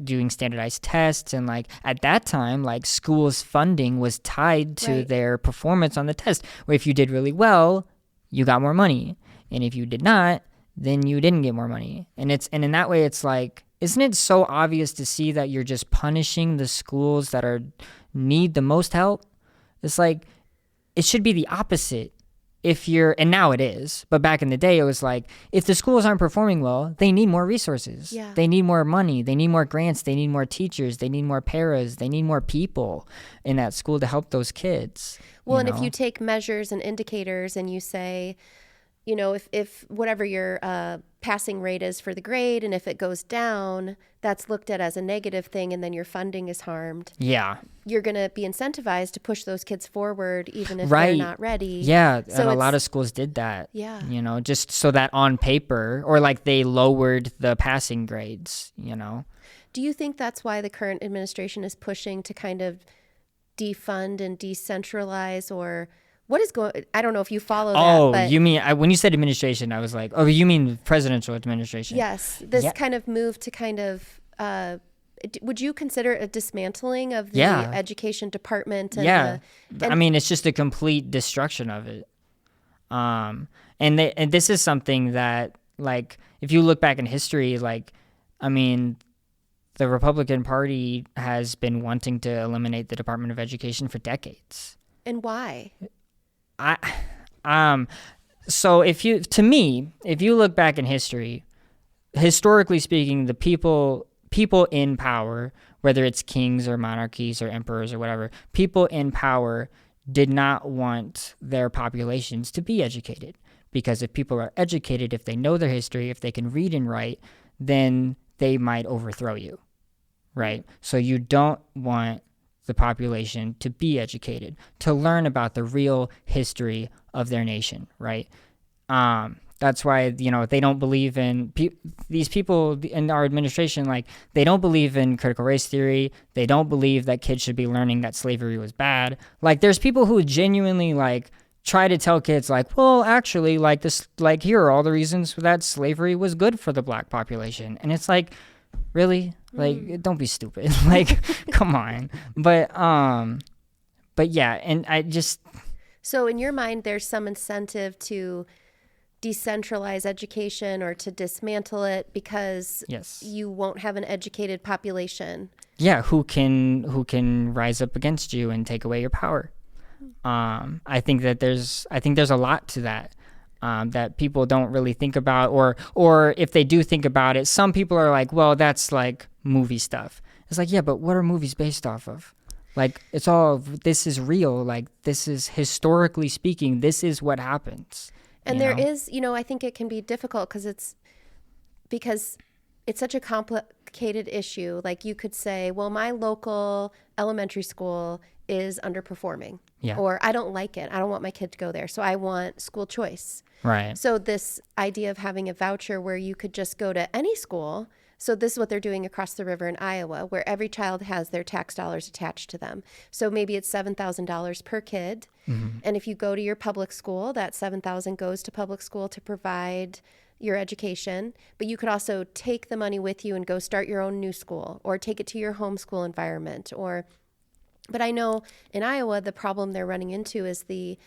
doing standardized tests, and like at that time, like schools' funding was tied to Right. their performance on the test. Where if you did really well, you got more money, and if you did not, then you didn't get more money. And in that way, it's like, isn't it so obvious to see that you're just punishing the schools that need the most help? It's like it should be the opposite. And now it is, but back in the day, it was like, if the schools aren't performing well, they need more resources. Yeah. They need more money. They need more grants. They need more teachers. They need more paras. They need more people in that school to help those kids. Well, and if you take measures and indicators and you say, you know, if whatever your passing rate is for the grade, and if it goes down, that's looked at as a negative thing, and then your funding is harmed. Yeah. You're going to be incentivized to push those kids forward, even if Right. they're not ready. Yeah, So and a lot of schools did that. Yeah. You know, just so that on paper, or like they lowered the passing grades, you know. Do you think that's why the current administration is pushing to kind of defund and decentralize, or what is going? I don't know if you follow that. Oh, but you mean when you said administration, I was like, oh, you mean presidential administration? yes, this Yeah. kind of move to kind of. Would you consider a dismantling of the Yeah. education department? And Yeah, and- I mean, it's just a complete destruction of it. And this is something that, like, if you look back in history, like, I mean, the Republican Party has been wanting to eliminate the Department of Education for decades. and why? So if you look back in history, historically speaking, the people in power, whether it's kings or monarchies or emperors or whatever, people in power did not want their populations to be educated, because if people are educated, if they know their history, if they can read and write, then they might overthrow you, right? So you don't want the population to be educated, to learn about the real history of their nation, right? That's why, you know, they don't believe in these people in our administration, like, they don't believe in critical race theory. They don't believe that kids should be learning that slavery was bad. Like, there's people who genuinely, like, try to tell kids, like, well, actually, like, this, like, here are all the reasons that slavery was good for the black population. And it's like, really? Like, don't be stupid. Like, come on. But yeah, and I just... So in your mind, there's some incentive to decentralize education or to dismantle it because Yes. you won't have an educated population. Yeah, who can rise up against you and take away your power. I think there's a lot to that. That people don't really think about, or if they do think about it, some people are like, well, that's like movie stuff. It's like, yeah, but what are movies based off of? Like, this is real. Like, this is, historically speaking, this is what happens. And there is, I think it can be difficult because it's such a complicated issue. Like, you could say, well, my local elementary school is underperforming. Yeah. Or I don't like it. I don't want my kid to go there. So I want school choice. Right. So this idea of having a voucher where you could just go to any school. So this is what they're doing across the river in Iowa, where every child has their tax dollars attached to them. So maybe it's $7,000 per kid. Mm-hmm. And if you go to your public school, that $7,000 goes to public school to provide your education. But you could also take the money with you and go start your own new school, or take it to your homeschool environment. But I know in Iowa, the problem they're running into is the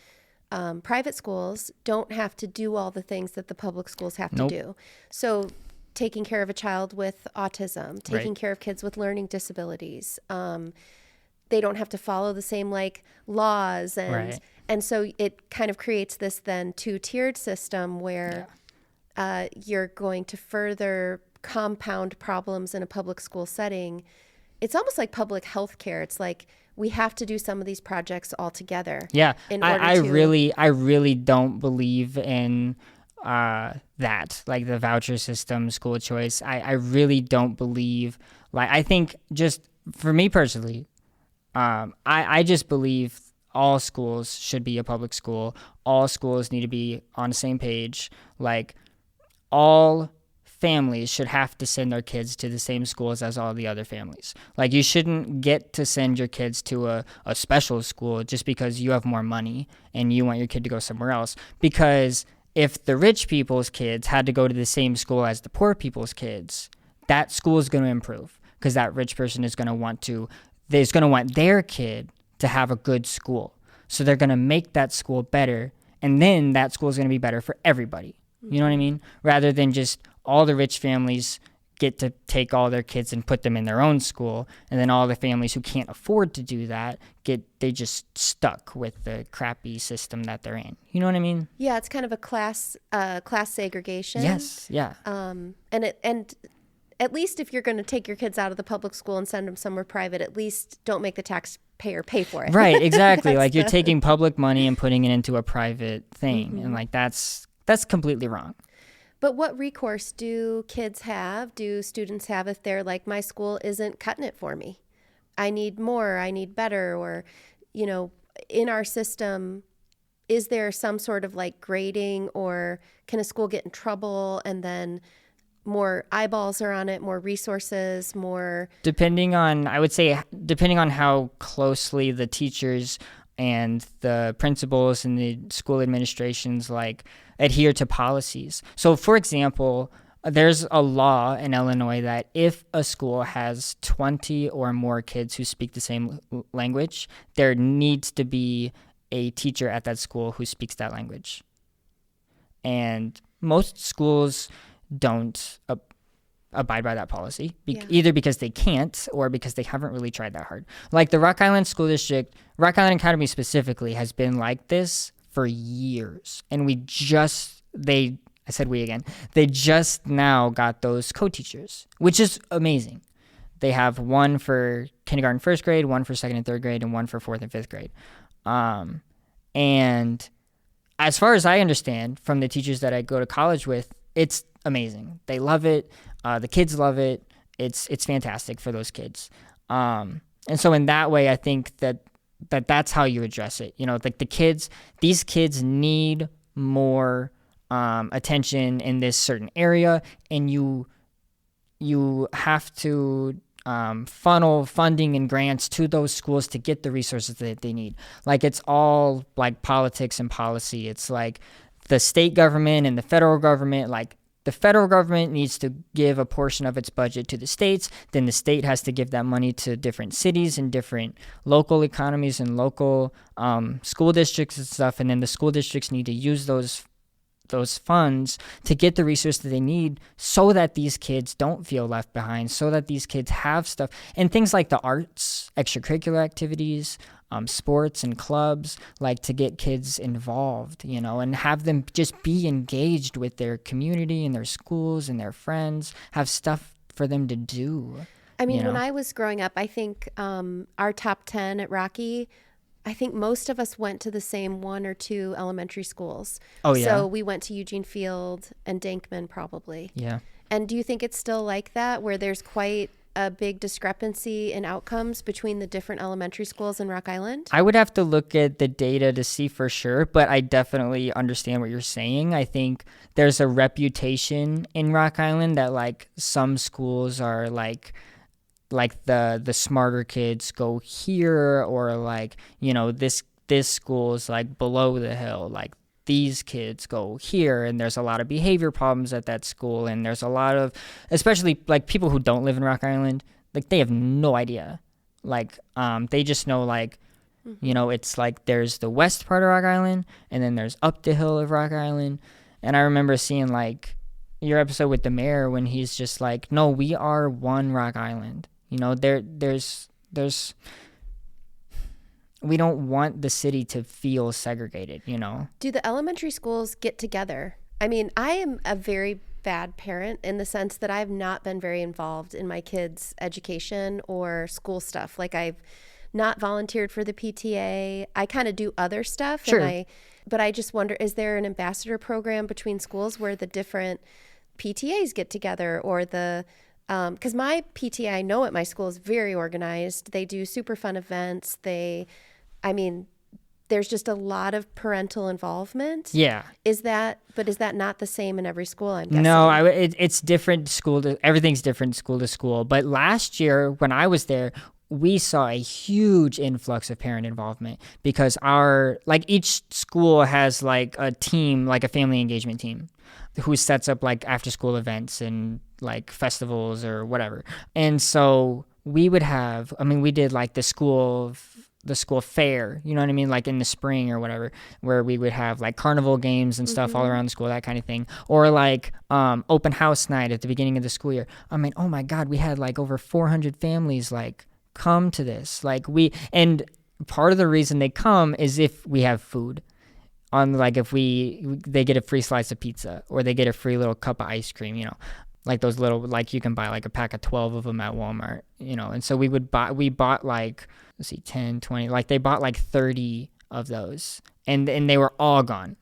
private schools don't have to do all the things that the public schools have to do. So taking care of a child with autism, taking care of kids with learning disabilities, they don't have to follow the same laws. And so it kind of creates this then two-tiered system where you're going to further compound problems in a public school setting. It's almost like public health care. It's like, we have to do some of these projects all together. Yeah, I really don't believe in that, like the voucher system, school choice. I really don't believe, I think, just for me personally, I just believe all schools should be a public school. All schools need to be on the same page. Like, all families should have to send their kids to the same schools as all the other families. Like, you shouldn't get to send your kids to a special school just because you have more money and you want your kid to go somewhere else. Because if the rich people's kids had to go to the same school as the poor people's kids, that school is going to improve, because that rich person is going to want their kid to have a good school. So they're going to make that school better, and then that school is going to be better for everybody. You know what I mean? Rather than just all the rich families get to take all their kids and put them in their own school, and then all the families who can't afford to do that they just stuck with the crappy system that they're in. You know what I mean? Yeah, it's kind of a class segregation. Yes, yeah. And at least if you're going to take your kids out of the public school and send them somewhere private, at least don't make the taxpayer pay for it. Right, exactly. Like, you're taking public money and putting it into a private thing, and like that's completely wrong. But what recourse do kids have, do students have, if they're like, my school isn't cutting it for me? I need more, I need better, or, in our system, is there some sort of like grading, or can a school get in trouble and then more eyeballs are on it, more resources, more? Depending on how closely the teachers and the principals and the school administrations adhere to policies. So, for example, there's a law in Illinois that if a school has 20 or more kids who speak the same language, there needs to be a teacher at that school who speaks that language. And most schools don't abide by that policy, either because they can't or because they haven't really tried that hard. Like, the Rock Island School District, Rock Island Academy specifically, has been like this for years. And they just now got those co-teachers, which is amazing. They have one for kindergarten, first grade, one for second and third grade, and one for fourth and fifth grade. And as far as I understand from the teachers that I go to college with, it's amazing. They love it. The kids love it. It's fantastic for those kids. And so in that way, I think that's how you address it. Like, these kids need more attention in this certain area, and you have to funnel funding and grants to those schools to get the resources that they need. Like, it's all like politics and policy. It's like the state government and the federal government, like, the federal government needs to give a portion of its budget to the states. Then the state has to give that money to different cities and different local economies and local school districts and stuff. And then the school districts need to use those funds to get the resources that they need so that these kids don't feel left behind, so that these kids have stuff. And things like the arts, extracurricular activities, sports and clubs, like, to get kids involved, and have them just be engaged with their community and their schools and their friends, have stuff for them to do. I mean, when I was growing up, I think our top 10 at Rocky, I think most of us went to the same one or two elementary schools. Oh, yeah. So we went to Eugene Field and Dankman probably. Yeah. And do you think it's still like that, where there's quite a big discrepancy in outcomes between the different elementary schools in Rock Island? I would have to look at the data to see for sure, but I definitely understand what you're saying. I think there's a reputation in Rock Island that, like, some schools are like the smarter kids go here, or like, this school is like below the hill, like these kids go here, and there's a lot of behavior problems at that school, and there's a lot of, especially like people who don't live in Rock Island, like, they have no idea. Like, they just know, like, it's like there's the west part of Rock Island, and then there's up the hill of Rock Island. And I remember seeing, like, your episode with the mayor when he's just like, no, we are one Rock Island. There's we don't want the city to feel segregated, Do the elementary schools get together? I mean, I am a very bad parent in the sense that I've not been very involved in my kids' education or school stuff. Like, I've not volunteered for the PTA. I kind of do other stuff. Sure. But I just wonder, is there an ambassador program between schools where the different PTAs get together, or because my PTA, I know at my school, is very organized. They do super fun events. there's just a lot of parental involvement. Yeah. Is that not the same in every school, I'm guessing? No, it's different everything's different school to school. But last year when I was there, we saw a huge influx of parent involvement because each school has like a team, like a family engagement team who sets up like after school events and like festivals or whatever. And so we did like the school fair, you know what I mean? Like in the spring or whatever, where we would have like carnival games and stuff all around the school, that kind of thing. Or like open house night at the beginning of the school year. I mean, oh my God, we had like over 400 families like come to this. And part of the reason they come is if we have food. They get a free slice of pizza or they get a free little cup of ice cream, like those little, like you can buy like a pack of 12 of them at Walmart, and so we bought like, 10, 20, like they bought like 30 of those and they were all gone.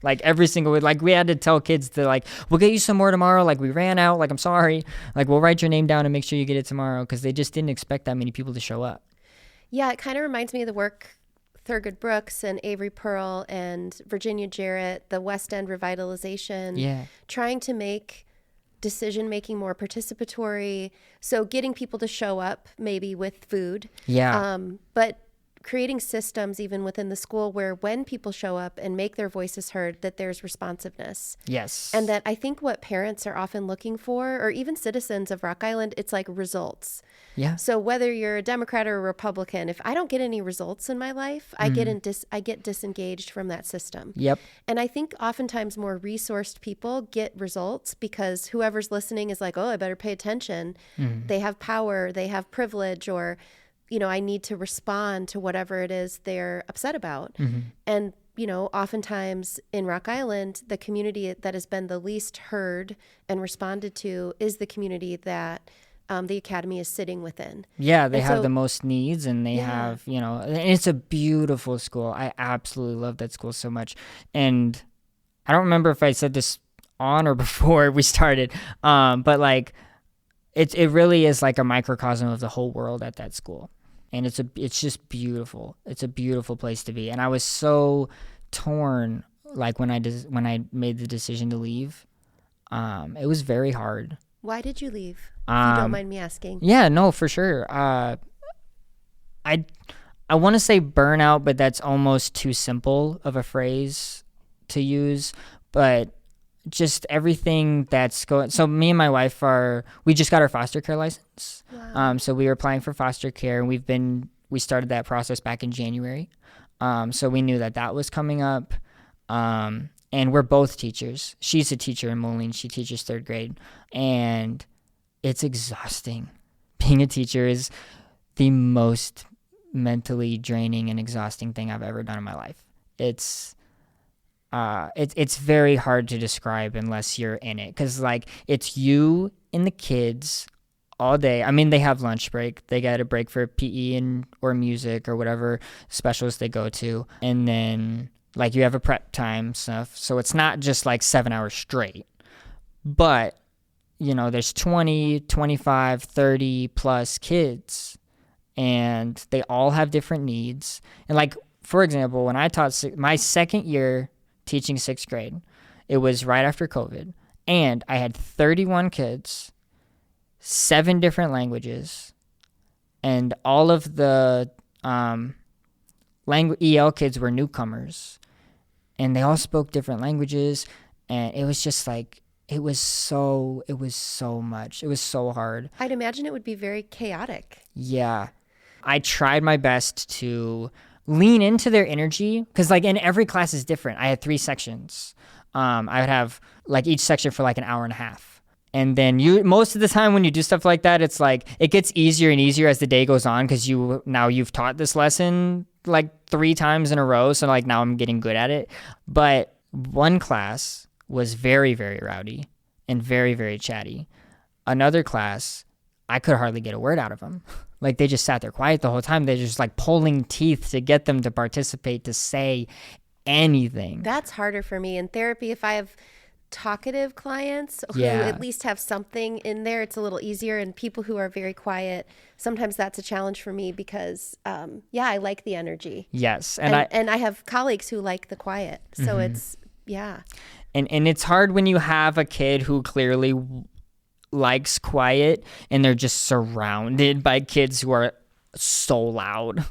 Like every single week, like we had to tell kids to like, we'll get you some more tomorrow. Like we ran out, like, I'm sorry. Like we'll write your name down and make sure you get it tomorrow. Cause they just didn't expect that many people to show up. Yeah. It kind of reminds me of the work Thurgood Brooks and Avery Pearl and Virginia Jarrett, the West End revitalization, trying to make decision-making more participatory. So getting people to show up maybe with food. Yeah. But creating systems even within the school where when people show up and make their voices heard, that there's responsiveness. Yes. And that I think what parents are often looking for, or even citizens of Rock Island, it's like results. Yeah. So whether you're a Democrat or a Republican, if I don't get any results in my life, I get disengaged from that system. Yep. And I think oftentimes more resourced people get results because whoever's listening is like, oh, I better pay attention. They have power, they have privilege, or I need to respond to whatever it is they're upset about. And, oftentimes in Rock Island, the community that has been the least heard and responded to is the community that the academy is sitting within. Yeah, they have the most needs and they have, and it's a beautiful school. I absolutely love that school so much. And I don't remember if I said this on or before we started, but like it really is like a microcosm of the whole world at that school. And it's just beautiful. It's a beautiful place to be. And I was so torn, like when I made the decision to leave. It was very hard. Why did you leave? If you don't mind me asking. Yeah, no, for sure. I want to say burnout, but that's almost too simple of a phrase to use. But just everything that's going. So me and my wife we just got our foster care license. Wow. So we were applying for foster care, and we started that process back in January. So we knew that was coming up. And we're both teachers. She's a teacher in Moline. She teaches 3rd grade, and it's exhausting. Being a teacher is the most mentally draining and exhausting thing I've ever done in my life. It's very hard to describe unless you're in it, because like it's you and the kids all day. I mean, they have lunch break. They get a break for PE or music or whatever specials they go to, and then like you have a prep time stuff. So it's not just like 7 hours straight, but there's 20, 25, 30 plus kids, and they all have different needs. And like, for example, when I taught my second year teaching 6th grade, it was right after COVID, and I had 31 kids, 7 different languages, and all of the EL kids were newcomers, and they all spoke different languages, and it was just like, it was so much. It was so hard. I'd imagine it would be very chaotic. Yeah. I tried my best to lean into their energy, because like in every class is different. I had 3 sections. I would have like each section for like an hour and a half. And then most of the time when you do stuff like that, it's like it gets easier and easier as the day goes on, because you've taught this lesson like 3 times in a row. So like now I'm getting good at it. But one class was very, very rowdy and very, very chatty. Another class, I could hardly get a word out of them. Like they just sat there quiet the whole time. They're just like pulling teeth to get them to participate, to say anything. That's harder for me in therapy. If I have talkative clients who Yeah. at least have something in there, it's a little easier. And people who are very quiet, sometimes that's a challenge for me because, I like the energy. Yes. And I have colleagues who like the quiet. So it's, yeah. And it's hard when you have a kid who clearly likes quiet and they're just surrounded by kids who are so loud.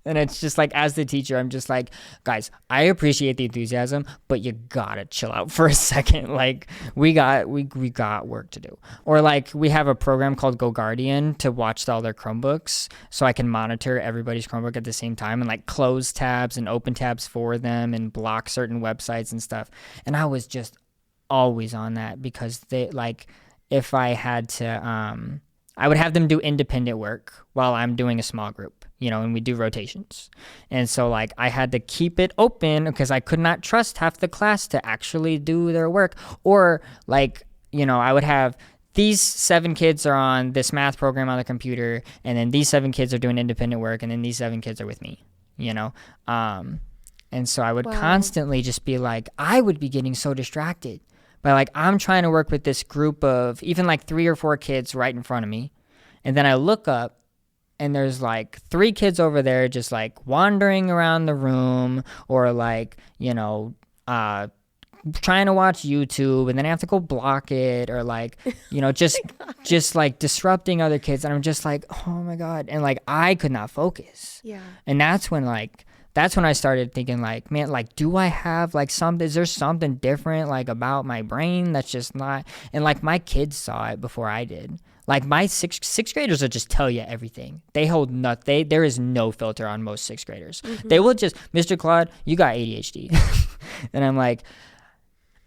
And it's just like, as the teacher, I'm just like, guys, I appreciate the enthusiasm, but you gotta chill out for a second. Like, we got work to do. Or like, we have a program called Go Guardian to watch all their Chromebooks, so I can monitor everybody's Chromebook at the same time and like close tabs and open tabs for them and block certain websites and stuff. And I was just always on that because they like, if I had to, I would have them do independent work while I'm doing a small group, and we do rotations. And so like I had to keep it open because I could not trust half the class to actually do their work. Or like, I would have these 7 kids are on this math program on the computer, and then these 7 kids are doing independent work, and then these 7 kids are with me, And so I would constantly just be like, I would be getting so distracted. But like, I'm trying to work with this group of even like 3 or 4 kids right in front of me. And then I look up and there's like 3 kids over there just like wandering around the room or like, trying to watch YouTube, and then I have to go block it or like, just like disrupting other kids. And I'm just like, oh my God. And like, I could not focus. Yeah. And that's when I started thinking like, man, like, do I have like is there something different like about my brain that's just not, and like my kids saw it before I did. Like my sixth graders will just tell you everything. They hold there is no filter on most 6th graders. Mm-hmm. They will just, Mr. Claude, you got ADHD. And I'm like,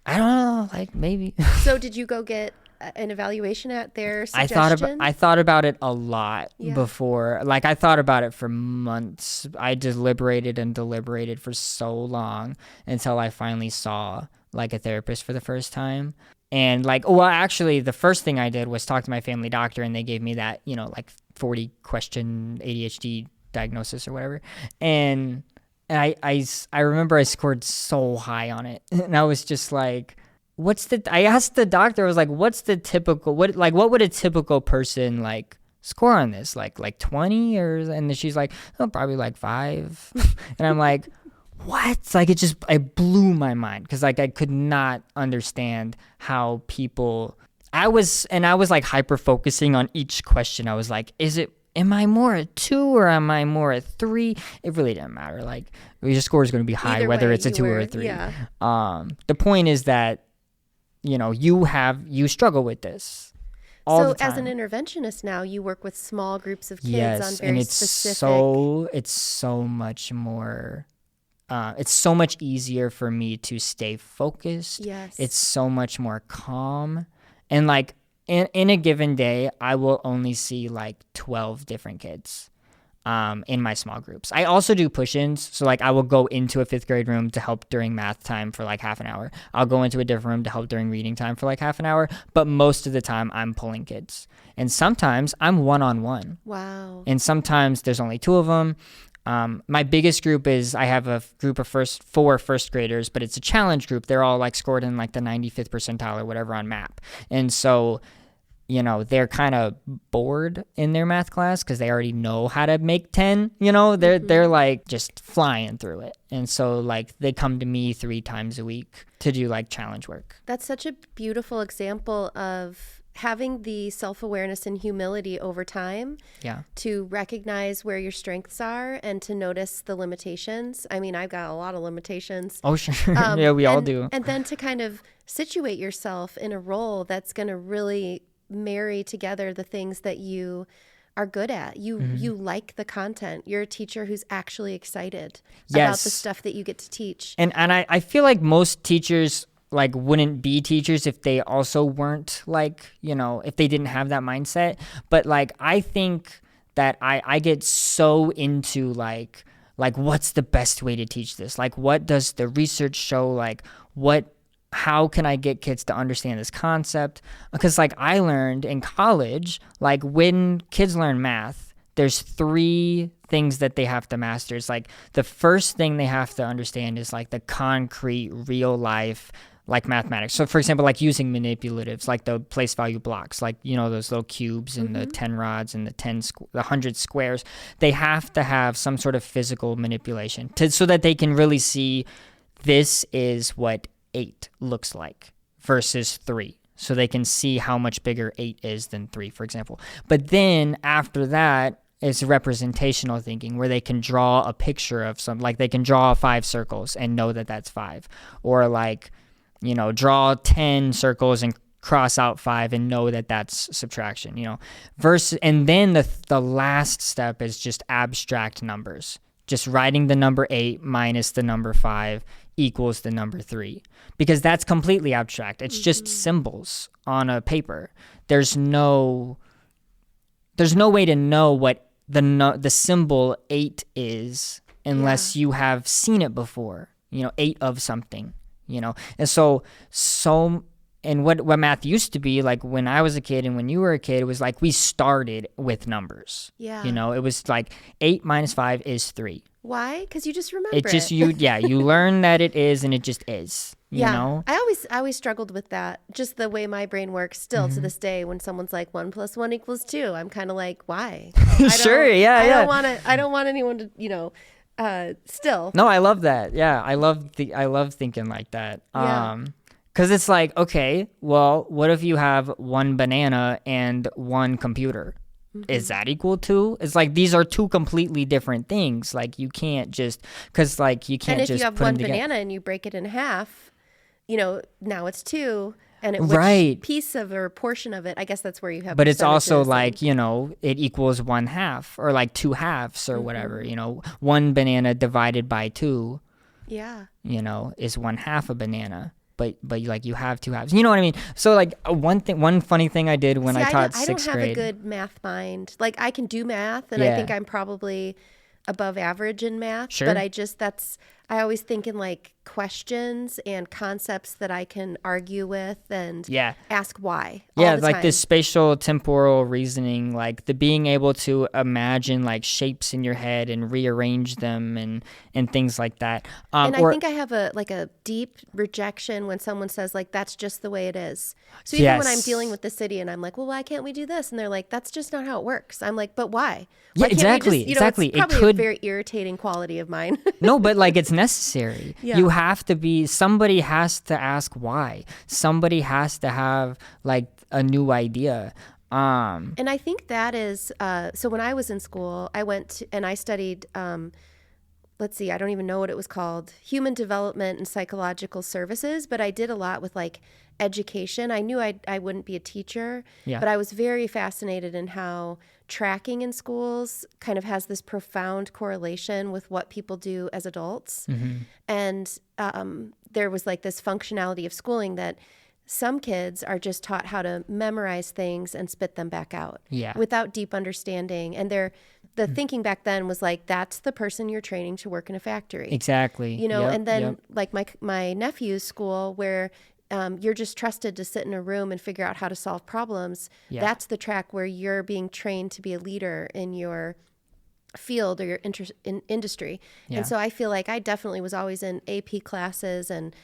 I don't know, like maybe. So did you go get an evaluation at their suggestion? I thought about it a lot before. Like I thought about it for months. I deliberated for so long until I finally saw like a therapist for the first time. And like, well, actually the first thing I did was talk to my family doctor, and they gave me that, like 40 question ADHD diagnosis or whatever. And I remember I scored so high on it. And I was just like, I asked the doctor, I was like, what's the typical, what would a typical person like score on this? Like 20 and then she's like, oh, probably like 5. And I'm like, what? Like it blew my mind. Cause like I could not understand how people, I was like hyper focusing on each question. I was like, am I more a 2 or am I more a 3? It really didn't matter. Like your score is going to be high, whether it's a 2 or a 3. Yeah. The point is that, you struggle with this all the time. As an interventionist now, you work with small groups of kids on very and it's specific. It's so much more. It's so much easier for me to stay focused. Yes. It's so much more calm, and like in a given day, I will only see like 12 different kids. In my small groups. I also do push-ins. So like I will go into a 5th grade room to help during math time for like half an hour. I'll go into a different room to help during reading time for like half an hour. But most of the time I'm pulling kids. And sometimes I'm one-on-one. Wow. And sometimes there's only 2 of them. My biggest group is I have a group of 4 first graders, but it's a challenge group. They're all like scored in like the 95th percentile or whatever on MAP. And so they're kind of bored in their math class because they already know how to make 10, they're like just flying through it. And so like they come to me 3 times a week to do like challenge work. That's such a beautiful example of having the self-awareness and humility over time to recognize where your strengths are and to notice the limitations. I mean, I've got a lot of limitations. Oh, sure. Yeah, we all do. And then to kind of situate yourself in a role that's going to really marry together the things that you are good at. You like the content. You're a teacher who's actually excited about the stuff that you get to teach. And I feel like most teachers like wouldn't be teachers if they also weren't like, if they didn't have that mindset. But like I think that I get so into like what's the best way to teach this? Like what does the research show? Like how can I get kids to understand this concept? Because like I learned in college, like when kids learn math, there's 3 things that they have to master. It's like the first thing they have to understand is like the concrete real life like mathematics. So for example, like using manipulatives, like the place value blocks, like, those little cubes and the 10 rods and the 100 squares, they have to have some sort of physical manipulation so that they can really see this is what 8 looks like versus 3. So they can see how much bigger 8 is than 3, for example. But then after that, it's representational thinking where they can draw a picture of like they can draw 5 circles and know that that's 5. Or like, draw 10 circles and cross out 5 and know that that's subtraction, and then the last step is just abstract numbers. Just writing the number 8 minus the number 5 equals the number 3. Because that's completely abstract. It's just symbols on a paper. There's no way to know what the symbol 8 is unless you have seen it before, 8 of something, and so and what math used to be like when I was a kid and when you were a kid, it was like we started with numbers. It was like 8 minus 5 is 3. Why? Because you just remember it. Just you learn that it is, and it just is. You know? I always struggled with that. Just the way my brain works still to this day. When someone's like 1 + 1 = 2, I'm kind of like, why? I don't want anyone to, still. No, I love that. Yeah, I love thinking like that. Because it's like, okay, well, what if you have 1 banana and 1 computer? Is that equal to? It's like these are 2 completely different things. Like you can't just, because like you can't just. And if you have 1 banana and you break it in half, now it's 2. And which piece of or portion of it, I guess that's where you have. But it's also like, it equals 1/2 or like 2 halves or whatever. 1 banana divided by 2. Yeah. Is 1/2 a banana. But like you have 2 halves. You know what I mean? So like one funny thing I did when I taught 6th grade. I don't have a good math mind. Like I can do math, and I think I'm probably above average in math. Sure. But I always think in like questions and concepts that I can argue with and ask why. Yeah, like this spatial temporal reasoning, like the being able to imagine like shapes in your head and rearrange them and things like that. And I think I have a deep rejection when someone says like that's just the way it is. So even when I'm dealing with the city and I'm like, well, why can't we do this? And they're like, that's just not how it works. I'm like, but why? Yeah, exactly. It's probably a very irritating quality of mine. No, but like it's necessary. Yeah. You have to somebody has to ask why. Somebody has to have like a new idea. And I think that is, so when I was in school, I went and I studied, let's see, I don't even know what it was called, Human Development and Psychological Services, but I did a lot with like education. I knew I wouldn't be a teacher, but I was very fascinated in how tracking in schools kind of has this profound correlation with what people do as adults. And there was like this functionality of schooling that some kids are just taught how to memorize things and spit them back out without deep understanding. And the thinking back then was like, that's the person you're training to work in a factory. Exactly. And then like my nephew's school where you're just trusted to sit in a room and figure out how to solve problems. That's the track where you're being trained to be a leader in your field or your industry. And so I feel like I definitely was always in AP classes, and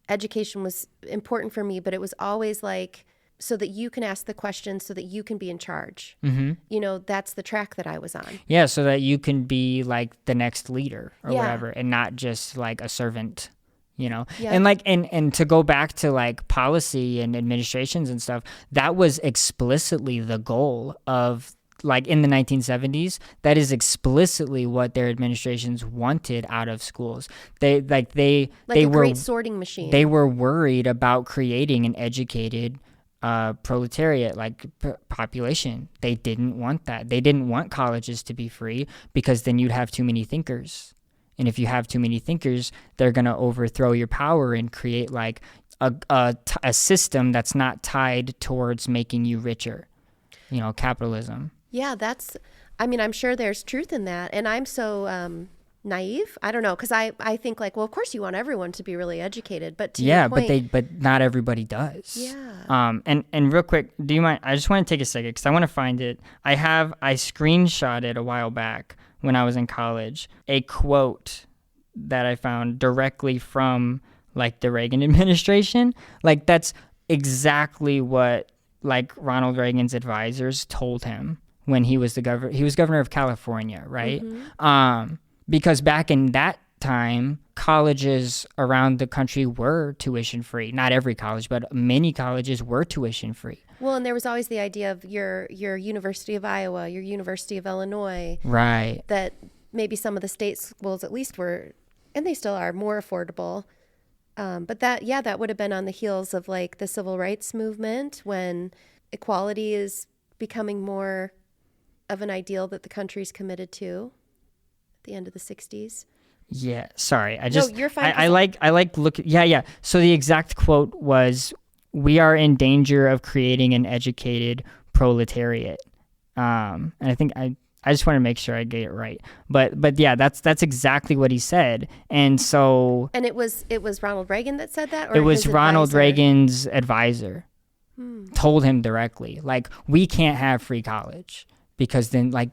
education was important for me, but it was always like so that you can ask the questions, so that you can be in charge. That's the track that I was on. Yeah, so that you can be like the next leader or whatever, and not just like a servant. And like and to go back to like policy and administrations and stuff, that was explicitly the goal of like in the 1970s. That is explicitly what their administrations wanted out of schools. They were great sorting machine. They were worried about creating an educated proletariat like population. They didn't want that. They didn't want colleges to be free because then you'd have too many thinkers. And if you have too many thinkers, they're going to overthrow your power and create like a system that's not tied towards making you richer. Capitalism. Yeah, I'm sure there's truth in that. And I'm so naive. I don't know, because I think like, well, of course you want everyone to be really educated, but to your point, but not everybody does. Yeah. And real quick, do you mind? I just want to take a second because I want to find it. I screenshotted a while back when I was in college a quote that I found directly from like the Reagan administration. Like that's exactly what like Ronald Reagan's advisors told him when he was governor of California, right? Because back in that time, colleges around the country were tuition free. Not every college, but many colleges were tuition free. Well, and there was always the idea of your University of Iowa, your University of Illinois. Right. That maybe some of the state schools at least were, and they still are, more affordable. But that would have been on the heels of like the civil rights movement, when equality is becoming more of an ideal that the country's committed to at the end of the 60s. Yeah, sorry. No, you're fine. I like look. Yeah. So the exact quote was, "We are in danger of creating an educated proletariat." And I think I just want to make sure I get it right. But yeah, that's exactly what he said. And so. And it was Ronald Reagan that said that, or it was his Ronald advisor? Reagan's advisor told him directly, like, we can't have free college because then like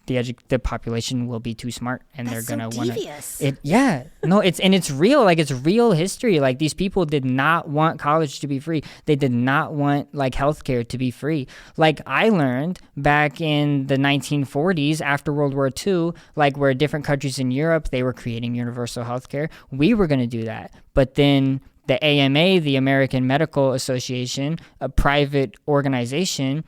the population will be too smart and That's they're gonna so want devious. it. Yeah, no, it's real. Like, it's real history. Like, these people did not want college to be free. They did not want like healthcare to be free. Like, I learned back in the 1940s after World War II, like where different countries in Europe, they were creating universal healthcare. We were gonna do that, but then the AMA, the American Medical Association, a private organization,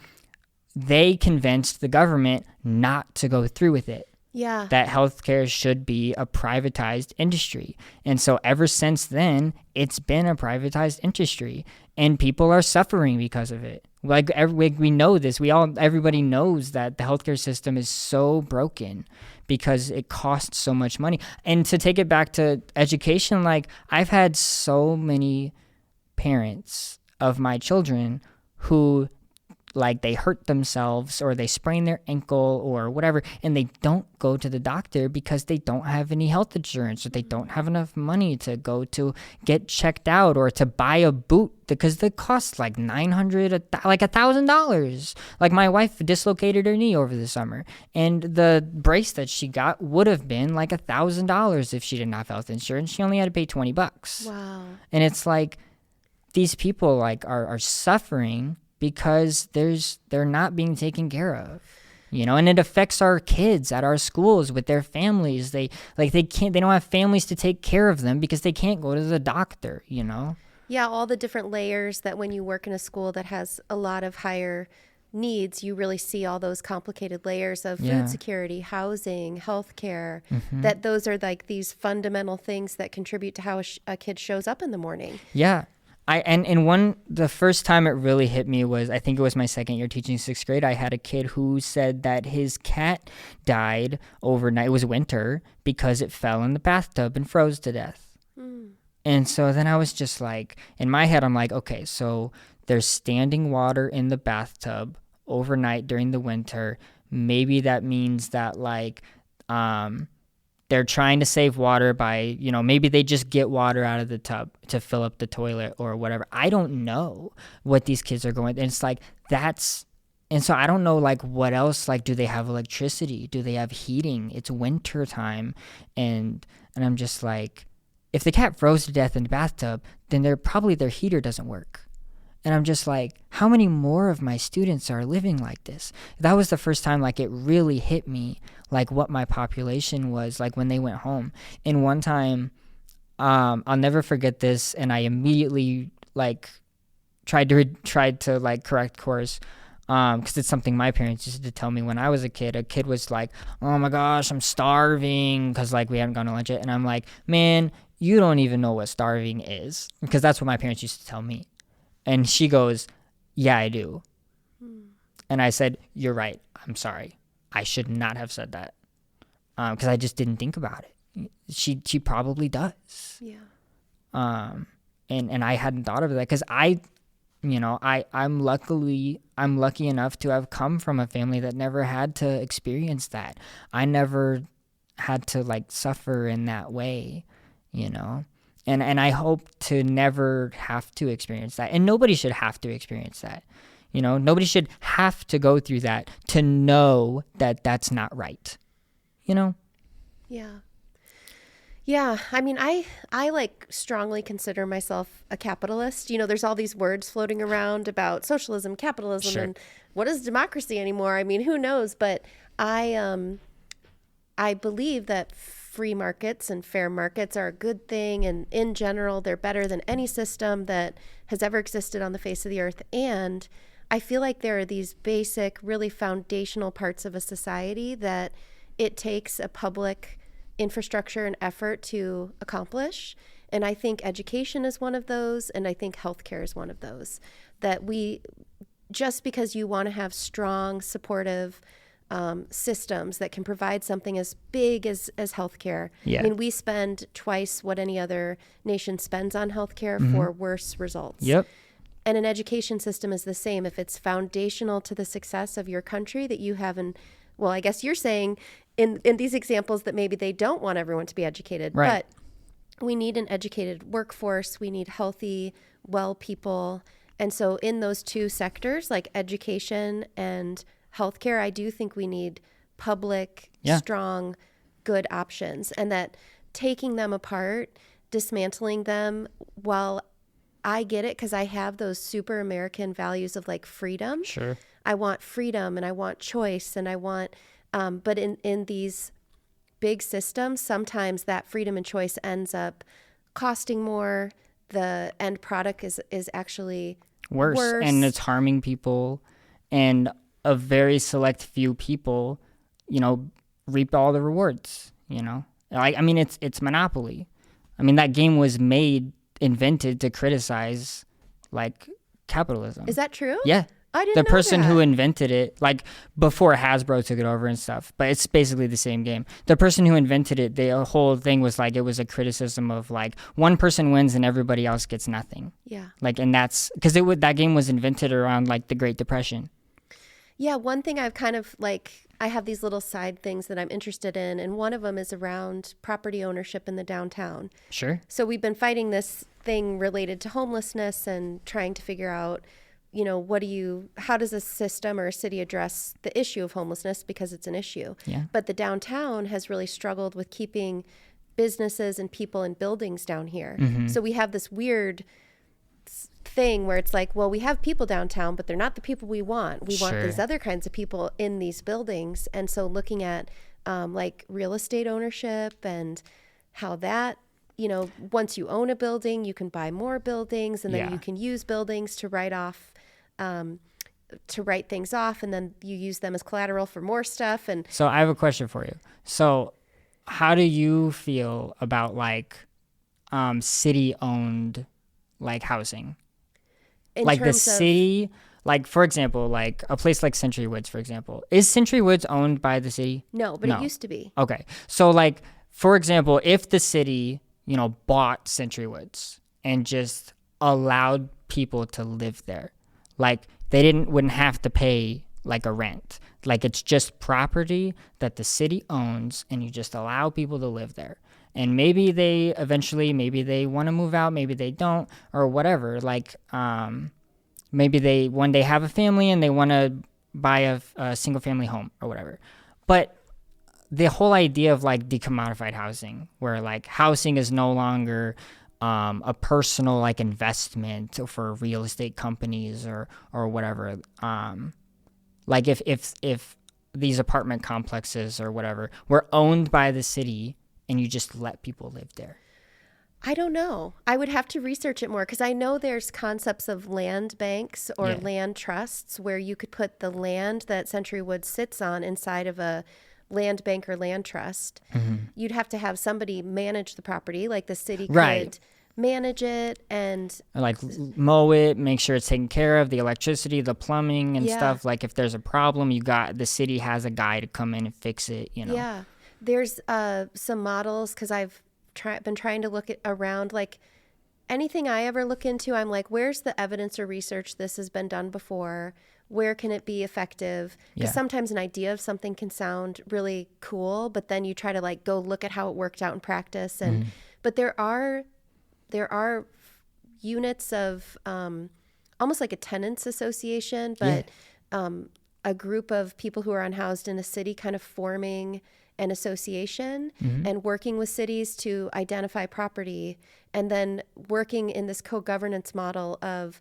they convinced the government not to go through with it. Yeah. That healthcare should be a privatized industry. And so ever since then, it's been a privatized industry, and people are suffering because of it. Like, we know this. Everybody knows that the healthcare system is so broken because it costs so much money. And to take it back to education, like, I've had so many parents of my children who, like, they hurt themselves or they sprain their ankle or whatever, and they don't go to the doctor because they don't have any health insurance, or they don't have enough money to go to get checked out or to buy a boot because they cost like $900, like $1,000. Like, my wife dislocated her knee over the summer, and the brace that she got would have been like $1,000 if she didn't have health insurance. She only had to pay $20. Wow. And it's like, these people like are suffering because they're not being taken care of, and it affects our kids at our schools with their families. They don't have families to take care of them because they can't go to the doctor, Yeah, all the different layers that when you work in a school that has a lot of higher needs, you really see all those complicated layers of food security, housing, healthcare, that those are like these fundamental things that contribute to how a kid shows up in the morning. Yeah. The first time it really hit me was, I think it was my second year teaching sixth grade. I had a kid who said that his cat died overnight. It was winter because it fell in the bathtub and froze to death. And so then I was just like, in my head, I'm like, okay, so there's standing water in the bathtub overnight during the winter. Maybe that means that like, they're trying to save water by, maybe they just get water out of the tub to fill up the toilet or whatever. I don't know what these kids are going. And it's like, and so I don't know, like, what else, like, do they have electricity? Do they have heating? It's winter time. And I'm just like, if the cat froze to death in the bathtub, then their heater doesn't work. And I'm just like, how many more of my students are living like this? That was the first time, like, it really hit me, like, what my population was, like, when they went home. And one time, I'll never forget this, and I immediately, like, tried to like, correct course, because it's something my parents used to tell me when I was a kid. A kid was like, oh my gosh, I'm starving, because, like, we hadn't gone to lunch yet. And I'm like, man, you don't even know what starving is, because that's what my parents used to tell me. And she goes, yeah, I do. And I said, you're right. I'm sorry. I should not have said that. Because I just didn't think about it. She probably does. Yeah. And I hadn't thought of that, because I'm lucky enough to have come from a family that never had to experience that. I never had to, like, suffer in that way, And I hope to never have to experience that. And nobody should have to experience that. Nobody should have to go through that to know that that's not right. Yeah. Yeah, I mean, I like strongly consider myself a capitalist. You know, there's all these words floating around about socialism, capitalism, Sure. and what is democracy anymore? I mean, who knows? But I believe that free markets and fair markets are a good thing, and in general, they're better than any system that has ever existed on the face of the earth. And I feel like there are these basic, really foundational parts of a society that it takes a public infrastructure and effort to accomplish. And I think education is one of those, and I think healthcare is one of those. That we, just because you want to have strong, supportive systems that can provide something as big as healthcare. Yeah. I mean, we spend twice what any other nation spends on healthcare for worse results. Yep. And an education system is the same. If it's foundational to the success of your country, that you have well, I guess you're saying in these examples that maybe they don't want everyone to be educated, Right. but we need an educated workforce. We need healthy, well people. And so in those two sectors, like education and healthcare, I do think we need public, strong, good options, and that taking them apart, dismantling them, while I get it because I have those super American values of like freedom. Sure. I want freedom and I want choice and I want, but in these big systems, sometimes that freedom and choice ends up costing more. The end product is actually worse. And it's harming people, and a very select few people, reap all the rewards, Like, I mean, it's monopoly. I mean, that game was invented to criticize, like, capitalism. Is that true? Yeah. I didn't The know person that. who invented it, like, before Hasbro took it over and stuff, but it's basically the same game. The person who invented it, the whole thing was, like, it was a criticism of, like, one person wins and everybody else gets nothing. Yeah. Like, and that's, because that game was invented around, like, the Great Depression. Yeah, one thing I've kind of I have these little side things that I'm interested in, and one of them is around property ownership in the downtown. Sure. So we've been fighting this thing related to homelessness and trying to figure out, how does a system or a city address the issue of homelessness, because it's an issue. Yeah. But the downtown has really struggled with keeping businesses and people in buildings down here. Mm-hmm. So we have this weird thing where it's like, well, we have people downtown, but they're not the people we want. We want Sure. these other kinds of people in these buildings. And so looking at like real estate ownership and how that, once you own a building, you can buy more buildings, and then Yeah. you can use buildings to write things off, and then you use them as collateral for more stuff. And So I have a question for you. So how do you feel about, like, city-owned, like, housing? in Like, the terms of, city, like, for example, like, a place like Century Woods, for example. Is Century Woods owned by the city? no, but No. it used to be. Okay. So, like, for example, if the city, bought Century Woods and just allowed people to live there, like, they wouldn't have to pay, like, a rent. Like, it's just property that the city owns, and you just allow people to live there. And maybe they want to move out, maybe they don't, or whatever. Like, maybe they one day have a family and they want to buy a single family home or whatever. But the whole idea of, like, decommodified housing, where, like, housing is no longer a personal, like, investment for real estate companies or whatever. Like, if these apartment complexes or whatever were owned by the city and you just let people live there. I don't know. I would have to research it more, because I know there's concepts of land banks or Yeah. land trusts where you could put the land that Century Woods sits on inside of a land bank or land trust. Mm-hmm. You'd have to have somebody manage the property, like the city could Right. manage it and Like, mow it, make sure it's taken care of, the electricity, the plumbing and Yeah. stuff. Like, if there's a problem, the city has a guy to come in and fix it, Yeah. There's some models, because I've been trying to look around, like anything I ever look into, I'm like, where's the evidence or research this has been done before? Where can it be effective? Because Yeah. sometimes an idea of something can sound really cool, but then you try to, like, go look at how it worked out in practice. And but there are units of almost like a tenants association, but a group of people who are unhoused in a city kind of forming an association and working with cities to identify property, and then working in this co-governance model of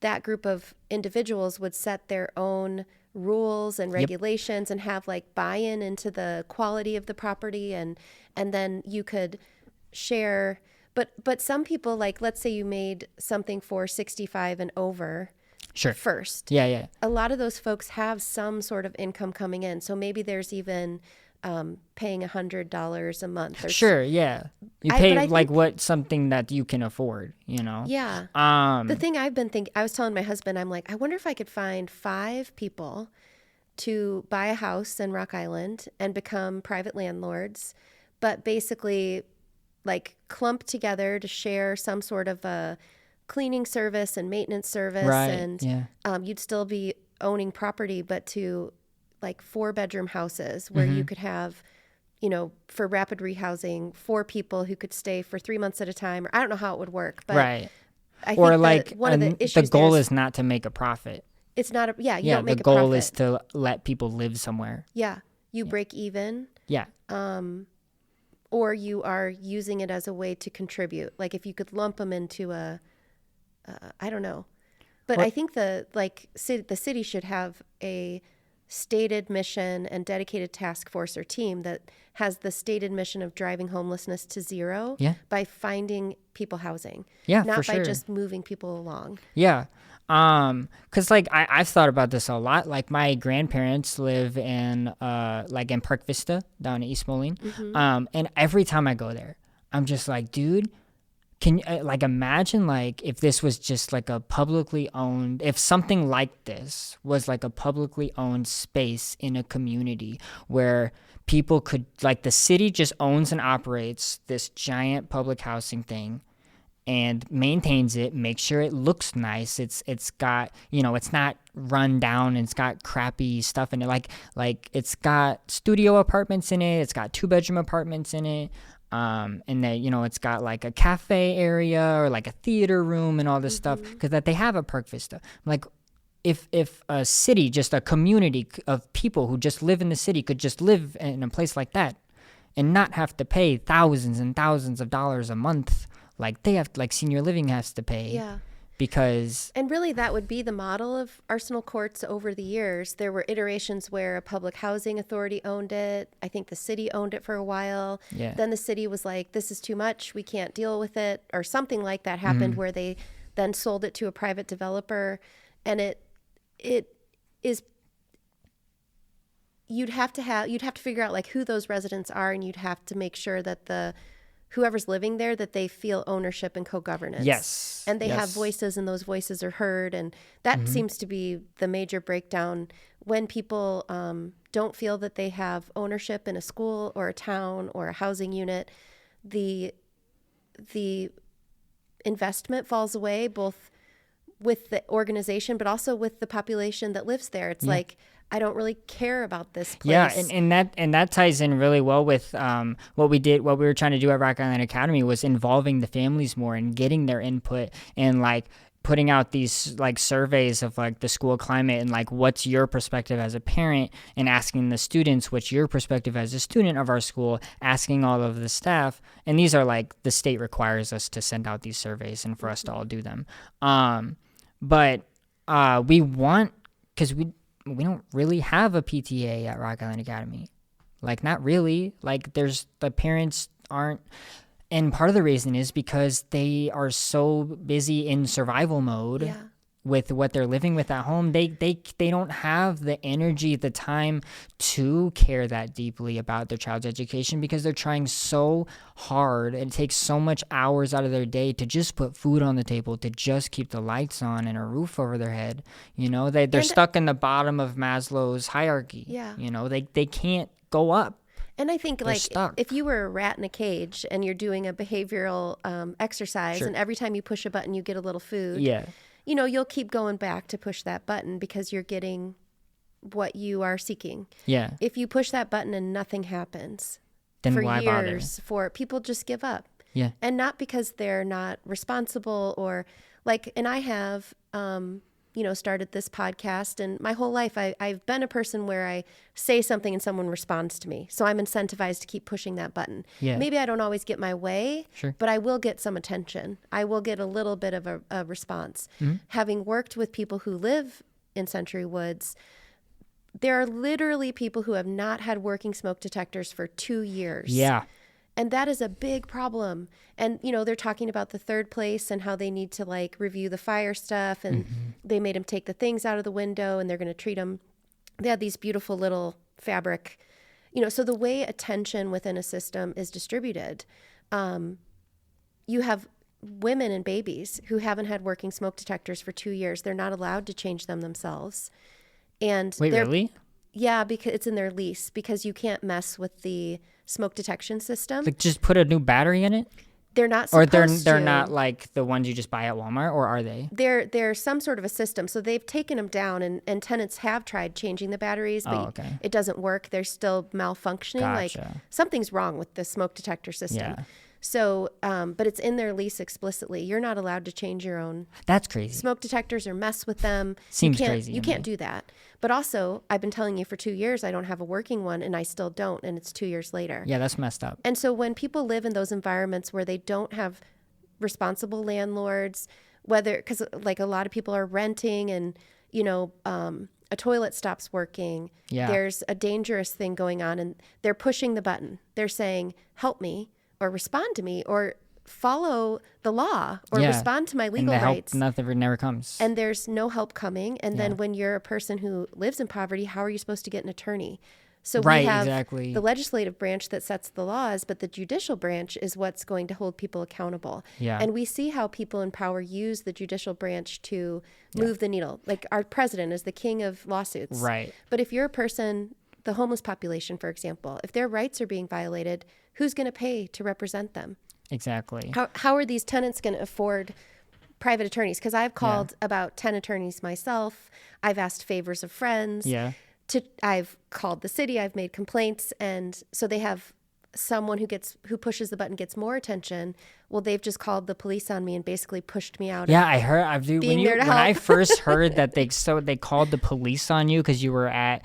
that group of individuals would set their own rules and regulations and have like buy-in into the quality of the property, and then you could share. But some people, like, let's say you made something for 65 and over first. Yeah. A lot of those folks have some sort of income coming in. So maybe there's even paying $100 a month. Or You pay like what something that you can afford, Yeah. The thing I've been thinking, I was telling my husband, I'm like, I wonder if I could find 5 people to buy a house in Rock Island and become private landlords, but basically like clump together to share some sort of a cleaning service and maintenance service. Right. And you'd still be owning property, but to like 4-bedroom houses where you could have, for rapid rehousing, 4 people who could stay for 3 months at a time. Or I don't know how it would work, but right. I Or think like one of the issues the goal is not to make a profit. It's not a, you don't make a profit. The goal is to let people live somewhere. Yeah. You break even. Yeah. Or you are using it as a way to contribute. Like if you could lump them into I don't know. But I think the city should have a stated mission and dedicated task force or team that has the stated mission of driving homelessness to zero by finding people housing. Yeah, not for by sure. just moving people along. Yeah. Cause like I've thought about this a lot. Like my grandparents live in in Park Vista down in East Moline. And every time I go there, I'm just like, dude, can you imagine like if this was just like a publicly owned, if something like this was like a publicly owned space in a community where people could, like, the city just owns and operates this giant public housing thing and maintains it, makes sure it looks nice. It's got, it's not run down and it's got crappy stuff in it. Like it's got studio apartments in it. It's got 2-bedroom apartments in it. And then, it's got like a cafe area or like a theater room and all this stuff, because that they have a Park Vista. Like if a city, just a community of people who just live in the city could just live in a place like that and not have to pay thousands and thousands of dollars a month like they have, like senior living has to pay. Yeah. Because... And really that would be the model of Arsenal Courts over the years. There were iterations where a public housing authority owned it. I think the city owned it for a while. Yeah. Then the city was like, this is too much. We can't deal with it. Or something like that happened where they then sold it to a private developer. And it is... You'd have to figure out like who those residents are, and you'd have to make sure that whoever's living there, that they feel ownership and co-governance. Yes. And they have voices, and those voices are heard. And that seems to be the major breakdown when people don't feel that they have ownership in a school or a town or a housing unit. The investment falls away, both with the organization, but also with the population that lives there. It's like, I don't really care about this place. Yeah, and that ties in really well with what we were trying to do at Rock Island Academy was involving the families more and getting their input and like putting out these like surveys of like the school climate and like what's your perspective as a parent, and asking the students what's your perspective as a student of our school, asking all of the staff. And these are like the state requires us to send out these surveys and for us to all do them. But we want, because we don't really have a PTA at Rock Island Academy. Like, not really. Like, the parents aren't, and part of the reason is because they are so busy in survival mode with what they're living with at home. They don't have the energy, the time to care that deeply about their child's education, because they're trying so hard. It takes so much hours out of their day to just put food on the table, to just keep the lights on and a roof over their head. They're stuck in the bottom of Maslow's hierarchy. Yeah. They can't go up. And I think, like, stuck. if you were a rat in a cage and you're doing a behavioral exercise, and every time you push a button, you get a little food. Yeah. You'll keep going back to push that button because you're getting what you are seeking. Yeah. If you push that button and nothing happens, then for why years, bother? People just give up. Yeah. And not because they're not responsible or like, and I have started this podcast, and my whole life I've been a person where I say something and someone responds to me. So I'm incentivized to keep pushing that button. Yeah. Maybe I don't always get my way, Sure. but I will get some attention. I will get a little bit of a response. Mm-hmm. Having worked with people who live in Century Woods, there are literally people who have not had working smoke detectors for 2 years. Yeah. And that is a big problem. And, they're talking about the third place and how they need to review the fire stuff. And they made them take the things out of the window and they're going to treat them. They had these beautiful little fabric, so the way attention within a system is distributed, you have women and babies who haven't had working smoke detectors for 2 years. They're not allowed to change them themselves. And Wait, really? Yeah, because it's in their lease, because you can't mess with the smoke detection system. Like just put a new battery in it? They're not supposed to. Or they're not like the ones you just buy at Walmart, or are they? They're some sort of a system. So they've taken them down, and tenants have tried changing the batteries, but it doesn't work. They're still malfunctioning. Gotcha. Like something's wrong with the smoke detector system. Yeah. So, but it's in their lease explicitly. You're not allowed to change your own. That's crazy. Smoke detectors or mess with them. Seems crazy. You can't do that. But also, I've been telling you for 2 years I don't have a working one, and I still don't, and it's 2 years later. Yeah, that's messed up. And so when people live in those environments where they don't have responsible landlords, because like a lot of people are renting, and a toilet stops working, there's a dangerous thing going on, and they're pushing the button. They're saying, help me, or respond to me, or follow the law, or respond to my legal rights. Nothing never comes. And there's no help coming. And then when you're a person who lives in poverty, how are you supposed to get an attorney? So we have the legislative branch that sets the laws, but the judicial branch is what's going to hold people accountable. Yeah. And we see how people in power use the judicial branch to move the needle. Like our president is the king of lawsuits. Right. But if you're a person, the homeless population, for example, if their rights are being violated, who's going to pay to represent them? Exactly. How are these tenants going to afford private attorneys? Because I've called about 10 attorneys myself. I've asked favors of friends. Yeah. I've called the city. I've made complaints, and so they have someone who pushes the button gets more attention. Well, they've just called the police on me and basically pushed me out. Yeah, I heard. When I first heard that they called the police on you because you were at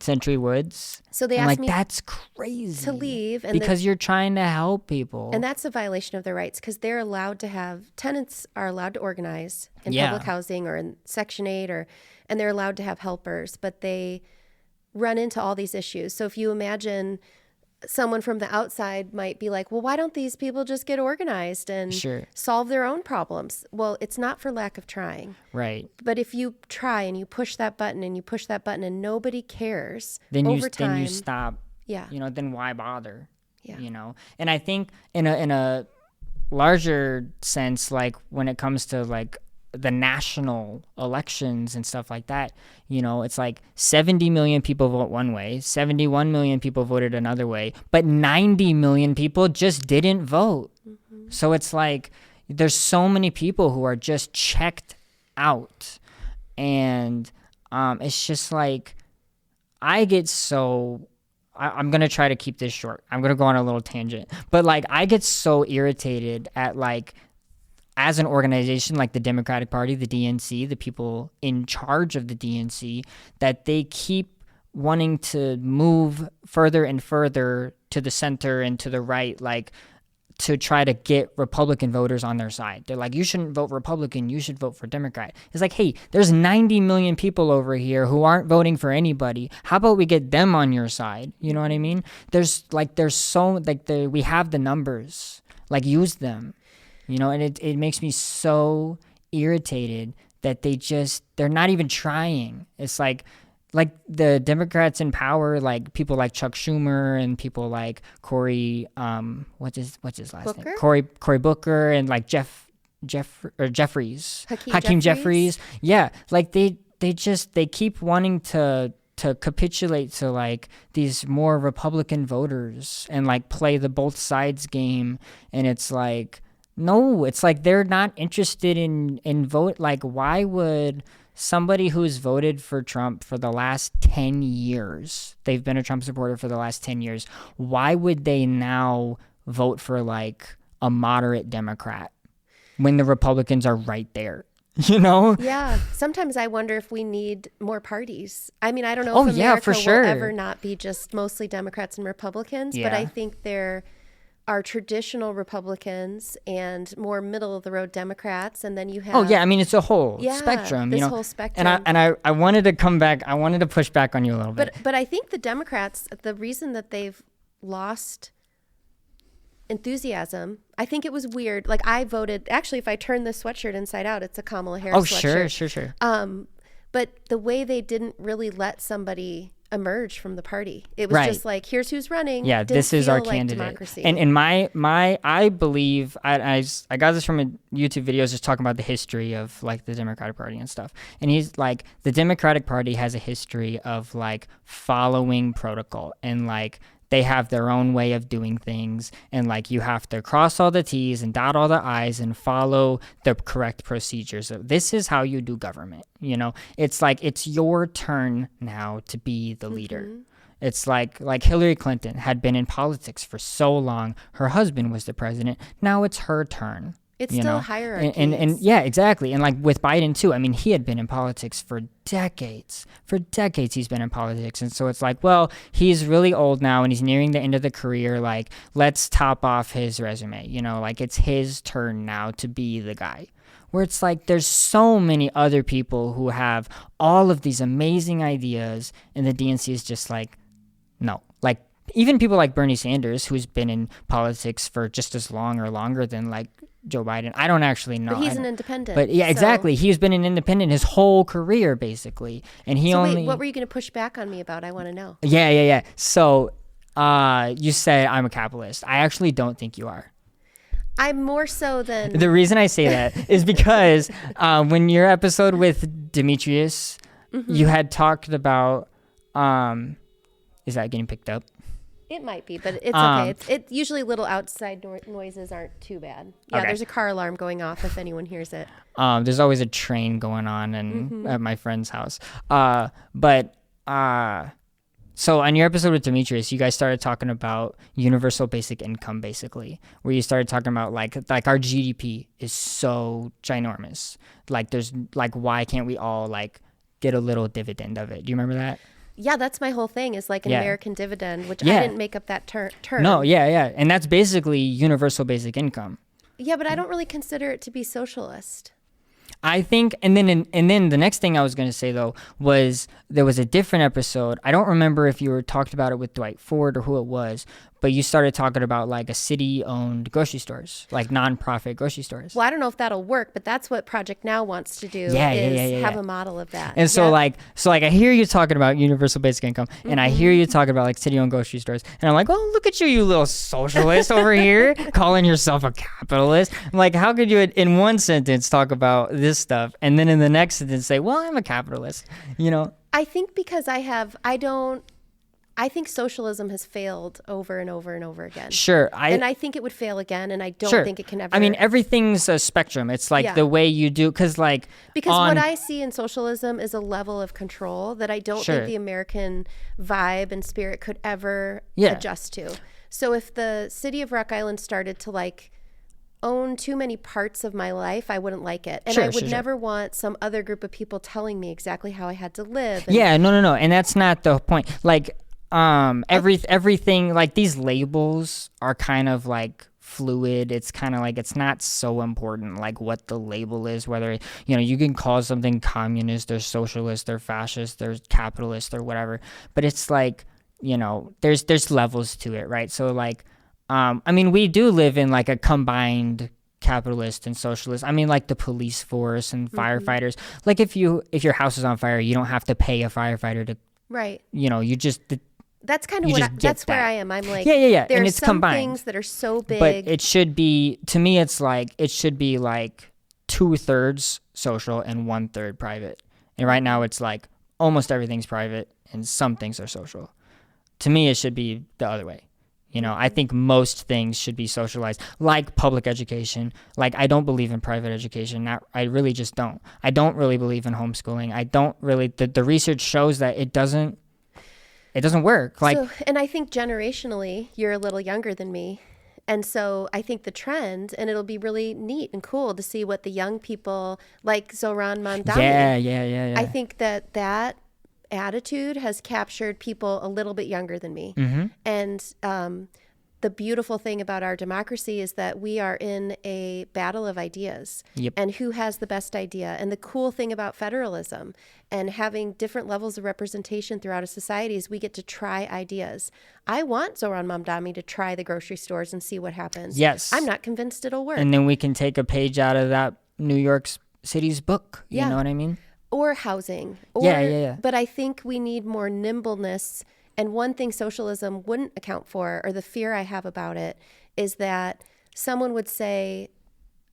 Century Woods. So they asked me, that's crazy, to leave, and because you're trying to help people, and that's a violation of their rights, because they're allowed to have tenants are allowed to organize in public housing or in Section 8 and they're allowed to have helpers, but they run into all these issues. So if you imagine someone from the outside might be like, well, why don't these people just get organized and solve their own problems? Well, it's not for lack of trying. Right. But if you try and you push that button and nobody cares, then over time, you stop. Yeah. Then why bother? Yeah. And I think in a larger sense, like when it comes to like the national elections and stuff like that, it's like 70 million people vote one way, 71 million people voted another way, but 90 million people just didn't vote. Mm-hmm. So it's like there's so many people who are just checked out. And it's just like I'm going to try to keep this short. I'm going to go on a little tangent. But like I get so irritated at like as an organization like the Democratic Party, the DNC, the people in charge of the DNC, that they keep wanting to move further and further to the center and to the right, like to try to get Republican voters on their side. They're like, you shouldn't vote Republican, you should vote for Democrat. It's like, hey, there's 90 million people over here who aren't voting for anybody. How about we get them on your side? You know what I mean? We have the numbers, like use them. And it makes me so irritated that they're not even trying. It's like the Democrats in power, like people like Chuck Schumer and people like Cory, what's his last name? Cory Booker, and like Jeffries, Hakeem Jeffries. Yeah, like they keep wanting to capitulate to like these more Republican voters and like play the both sides game, and it's like. No, it's like they're not interested in vote. Like, why would somebody who's voted for Trump for the last 10 years, they've been a Trump supporter for the last 10 years, why would they now vote for like a moderate Democrat when the Republicans are right there? you know? Yeah. Sometimes I wonder if we need more parties. I mean, I don't know if America for sure. will ever not be just mostly Democrats and Republicans, but I think there are traditional Republicans and more middle of the road Democrats, and then you have I mean, it's a whole spectrum, this you know. whole spectrum. And I wanted to come back. I wanted to push back on you a little bit. But I think the Democrats, the reason that they've lost enthusiasm, I think it was weird. Like, I voted, actually, if I turn this sweatshirt inside out, it's a Kamala Harris sweatshirt. Sure. But the way they didn't really let somebody emerge from the party, it was just like, here's who's running. Yeah, this is our candidate. Democracy. And in I believe I got this from a YouTube video just talking about the history of like the Democratic Party and stuff. And he's like, the Democratic Party has a history of like following protocol, and like they have their own way of doing things, and like you have to cross all the T's and dot all the I's and follow the correct procedures. So this is how you do government, you know. It's like it's your turn now to be the leader. It's like Hillary Clinton had been in politics for so long. Her husband was the president. Now it's her turn. It's still hierarchy. And yeah, exactly. And like with Biden too, I mean, he had been in politics for decades. For decades he's been in politics. And so it's like, well, he's really old now and he's nearing the end of the career. Like, let's top off his resume. You know, like it's his turn now to be the guy. Where it's like there's so many other people who have all of these amazing ideas, and the DNC is just like, no. Like, even people like Bernie Sanders, who's been in politics for just as long or longer than like Joe Biden. I don't actually know. But he's an independent. But yeah, exactly. He's been an independent his whole career, basically. And he wait, what were you going to push back on me about? I want to know. Yeah. So you said I'm a capitalist. I actually don't think you are. I'm more so than... The reason I say that is because when your episode with Demetrius, you had talked about... is that getting picked up? It might be, but it's okay. It's usually little outside noises aren't too bad. Yeah, okay. There's a car alarm going off if anyone hears it. There's always a train going on at my friend's house. So on your episode with Demetrius, you guys started talking about universal basic income, basically, where you started talking about like our GDP is so ginormous. Like there's like, why can't we all like get a little dividend of it? Do you remember that? Yeah, that's my whole thing is like an American dividend, which I didn't make up that term. No, yeah. And that's basically universal basic income. Yeah, but I don't really consider it to be socialist. I think, and then the next thing I was going to say though was there was a different episode. I don't remember if you were talked about it with Dwight Ford or who it was, but you started talking about like a city-owned grocery stores, like nonprofit grocery stores. Well, I don't know if that'll work, but that's what Project Now wants to do. Have a model of that. And so like I hear you talking about universal basic income, and I hear you talking about like city-owned grocery stores, and I'm like, oh, look at you little socialist over here calling yourself a capitalist. I'm like, how could you in one sentence talk about this stuff, and then in the next sentence say, well, I'm a capitalist, you know? I think because I think socialism has failed over and over and over again. Sure. And I think it would fail again, and I don't think it can ever... I mean, everything's a spectrum. It's like the way you do... Because what I see in socialism is a level of control that I don't think the American vibe and spirit could ever adjust to. So if the city of Rock Island started to like own too many parts of my life, I wouldn't like it. And I would never want some other group of people telling me exactly how I had to live. And no. And that's not the point. Like... everything like these labels are kind of like fluid. It's kind of like it's not so important like what the label is, whether you can call something communist or socialist or fascist or capitalist or whatever, but it's like there's levels to it, right? So like I mean, we do live in like a combined capitalist and socialist. I mean, like the police force and firefighters. Like if your house is on fire, you don't have to pay a firefighter to you just that's kind of that's where I am. I'm like, yeah. There and are it's some combined. Things that are so big, but it should be, to me, it's like it should be like 2/3 social and 1/3 private. And right now, it's like almost everything's private and some things are social. To me, it should be the other way. I think most things should be socialized, like public education. Like I don't believe in private education. I really just don't. I don't really believe in homeschooling. I don't really. The research shows that it doesn't work. Like, and I think generationally, you're a little younger than me, And so I think the trend, and it'll be really neat and cool to see what the young people like Zoran Mamdani. Yeah. I think that attitude has captured people a little bit younger than me. And the beautiful thing about our democracy is that we are in a battle of ideas. Yep. And who has the best idea. And the cool thing about federalism and having different levels of representation throughout a society is we get to try ideas. I want Zoran Mamdani to try the grocery stores and see what happens. Yes. I'm not convinced it'll work. And then we can take a page out of that New York City's book. You know what I mean? Or housing. Yeah. But I think we need more nimbleness. And one thing socialism wouldn't account for, or the fear I have about it, is that someone would say,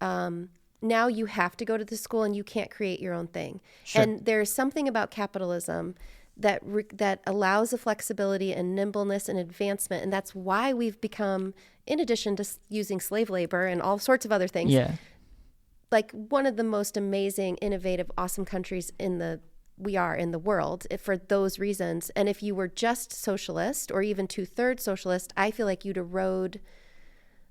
now you have to go to the school and you can't create your own thing. Sure. And there's something about capitalism that allows a flexibility and nimbleness and advancement. And that's why we've become, in addition to using slave labor and all sorts of other things, like one of the most amazing, innovative, awesome countries we are in the world for those reasons. And if you were just socialist or even 2/3 socialist, I feel like you'd erode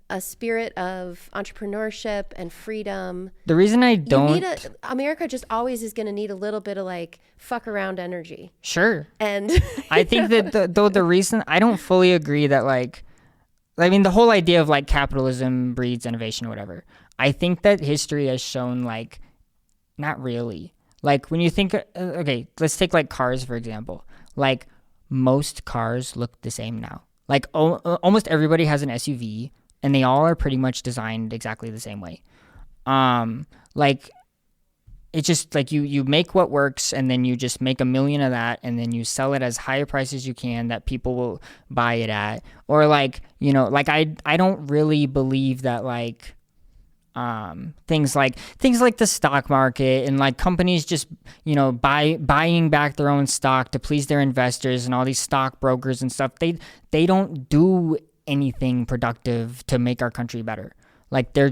a spirit of entrepreneurship and freedom. The reason I don't... America just always is going to need a little bit of like fuck around energy. Sure. And I think that the reason I don't fully agree that like, I mean, the whole idea of like capitalism breeds innovation or whatever. I think that history has shown like, not really. Like when you think, okay, let's take like cars, for example. Like most cars look the same now. Like almost everybody has an SUV and they all are pretty much designed exactly the same way. Like it's just like you make what works and then you just make 1 million of that and then you sell it as high a price as you can that people will buy it at. Or like, you know, like I don't really believe that like, things like the stock market and like companies just, you know, buying back their own stock to please their investors and all these stock brokers and stuff. They don't do anything productive to make our country better. Like for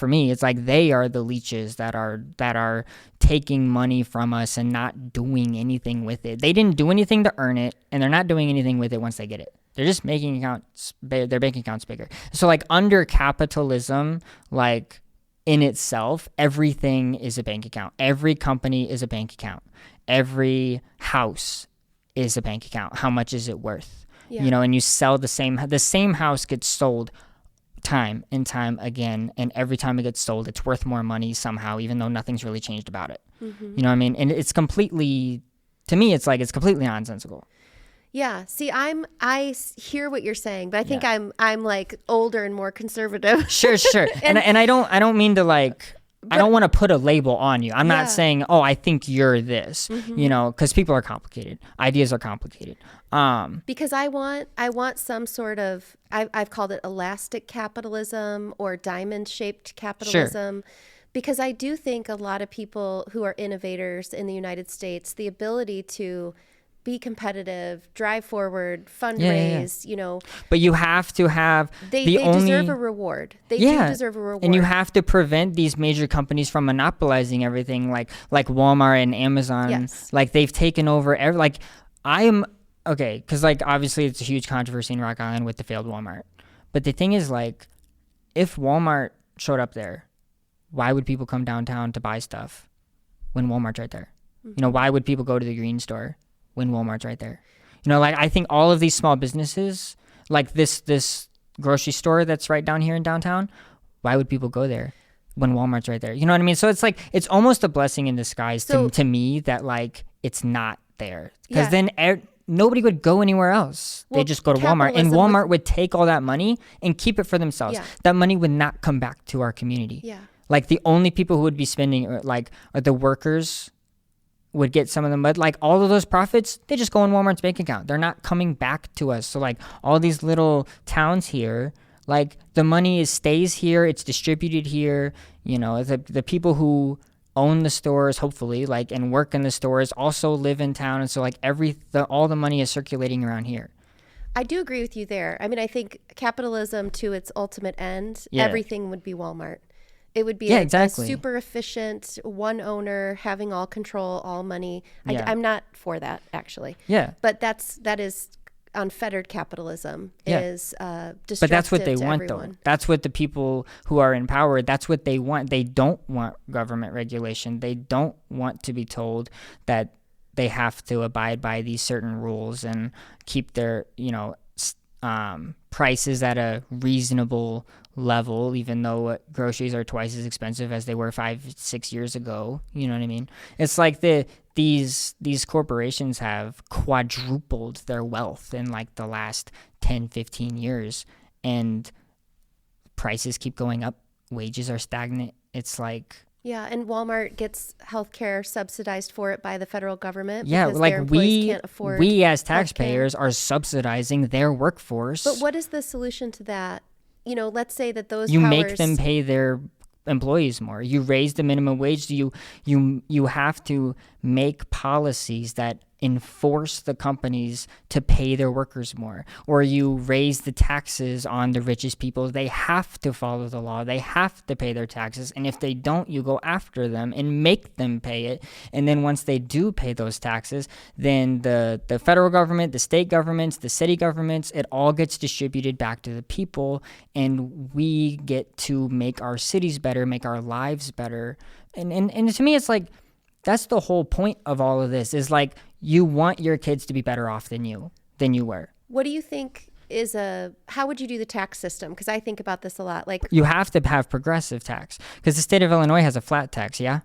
me, it's like they are the leeches that are taking money from us and not doing anything with it. They didn't do anything to earn it and they're not doing anything with it once they get it. They're just making their bank accounts bigger. So like under capitalism, like in itself, everything is a bank account. Every company is a bank account. Every house is a bank account. How much is it worth? Yeah. You know, and you sell the same house gets sold time and time again. And every time it gets sold, it's worth more money somehow, even though nothing's really changed about it. Mm-hmm. You know what I mean? And it's completely, to me, it's completely nonsensical. Yeah. See, I hear what you're saying, but I think I'm like older and more conservative. Sure. and I don't mean to like, I don't want to put a label on you. I'm not saying, oh, I think you're this, you know, because people are complicated. Ideas are complicated. Because I want some sort of, I've called it elastic capitalism or diamond shaped capitalism. Sure. Because I do think a lot of people who are innovators in the United States, the ability to be competitive, drive forward, fundraise, you know. But you have to have they deserve a reward. They do deserve a reward. And you have to prevent these major companies from monopolizing everything like Walmart and Amazon. Yes. Like they've taken over because like obviously it's a huge controversy in Rock Island with the failed Walmart. But the thing is like if Walmart showed up there, why would people come downtown to buy stuff when Walmart's right there? Mm-hmm. You know, why would people go to the green store when Walmart's right there? You know, like I think all of these small businesses, like this grocery store that's right down here in downtown, why would people go there when Walmart's right there? You know what I mean? So it's like, it's almost a blessing in disguise to me that like it's not there. Because then nobody would go anywhere else. They just go to Walmart and Walmart would take all that money and keep it for themselves. Yeah. That money would not come back to our community. Yeah. Like the only people who would be spending are the workers would get some of them, but like all of those profits, they just go in Walmart's bank account. They're not coming back to us. So like all these little towns here, like the money stays here, it's distributed here. You know, the people who own the stores, hopefully, like and work in the stores, also live in town, and so like all the money is circulating around here. I do agree with you there. I mean, I think capitalism to its ultimate end, everything would be Walmart. It would be a super efficient one owner having all control, all money. I'm not for that, actually. Yeah. But that is unfettered capitalism is destructive. But that's what they want, everyone. though. That's what the people who are in power, that's what they want. They don't want government regulation. They don't want to be told that they have to abide by these certain rules and keep their, prices at a reasonable level, even though groceries are twice as expensive as they were 5-6 years ago. You know what I mean? It's like these corporations have quadrupled their wealth in like the last 10-15 years, and prices keep going up. Wages are stagnant. It's like... Yeah, and Walmart gets healthcare subsidized for it by the federal government. Yeah, because like their employees can't afford we as taxpayers are subsidizing their workforce. But what is the solution to that? Let's say that those you powers... make them pay their employees more. You raise the minimum wage. You have to make policies that enforce the companies to pay their workers more, or you raise the taxes on the richest people. They have to follow the law. They have to pay their taxes, and if they don't, you go after them and make them pay it. And then once they do pay those taxes, then the federal government, the state governments, the city governments, it all gets distributed back to the people, and we get to make our cities better, make our lives better. And to me, it's like, that's the whole point of all of this, is like, you want your kids to be better off than you were. What do you think how would you do the tax system? Because I think about this a lot. Like, you have to have progressive tax, because the state of Illinois has a flat tax. Yeah.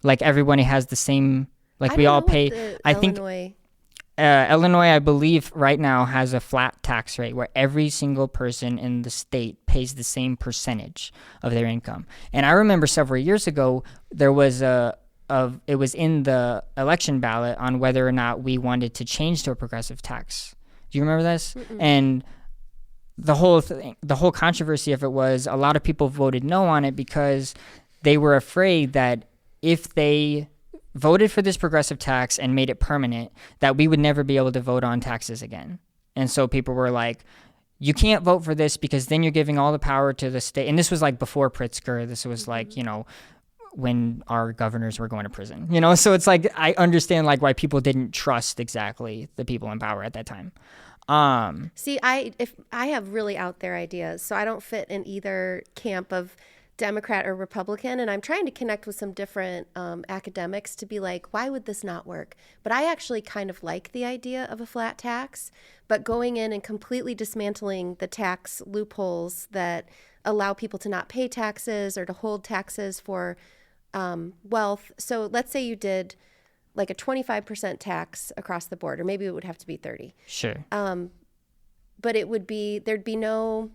Like everybody has the same, like we all pay. I think Illinois, I believe right now has a flat tax rate where every single person in the state pays the same percentage of their income. And I remember several years ago, there was it was in the election ballot on whether or not we wanted to change to a progressive tax. Do you remember this? Mm-mm. And the whole controversy of it was a lot of people voted no on it because they were afraid that if they voted for this progressive tax and made it permanent, that we would never be able to vote on taxes again. And so people were like, you can't vote for this because then you're giving all the power to the state. And this was like before Pritzker. This was like, when our governors were going to prison, so it's like, I understand like why people didn't trust exactly the people in power at that time. See, I have really out there ideas, so I don't fit in either camp of Democrat or Republican, and I'm trying to connect with some different academics to be like, why would this not work? But I actually kind of like the idea of a flat tax, but going in and completely dismantling the tax loopholes that allow people to not pay taxes or to hold taxes for wealth. So let's say you did like a 25% tax across the board, or maybe it would have to be 30. Sure. But there'd be no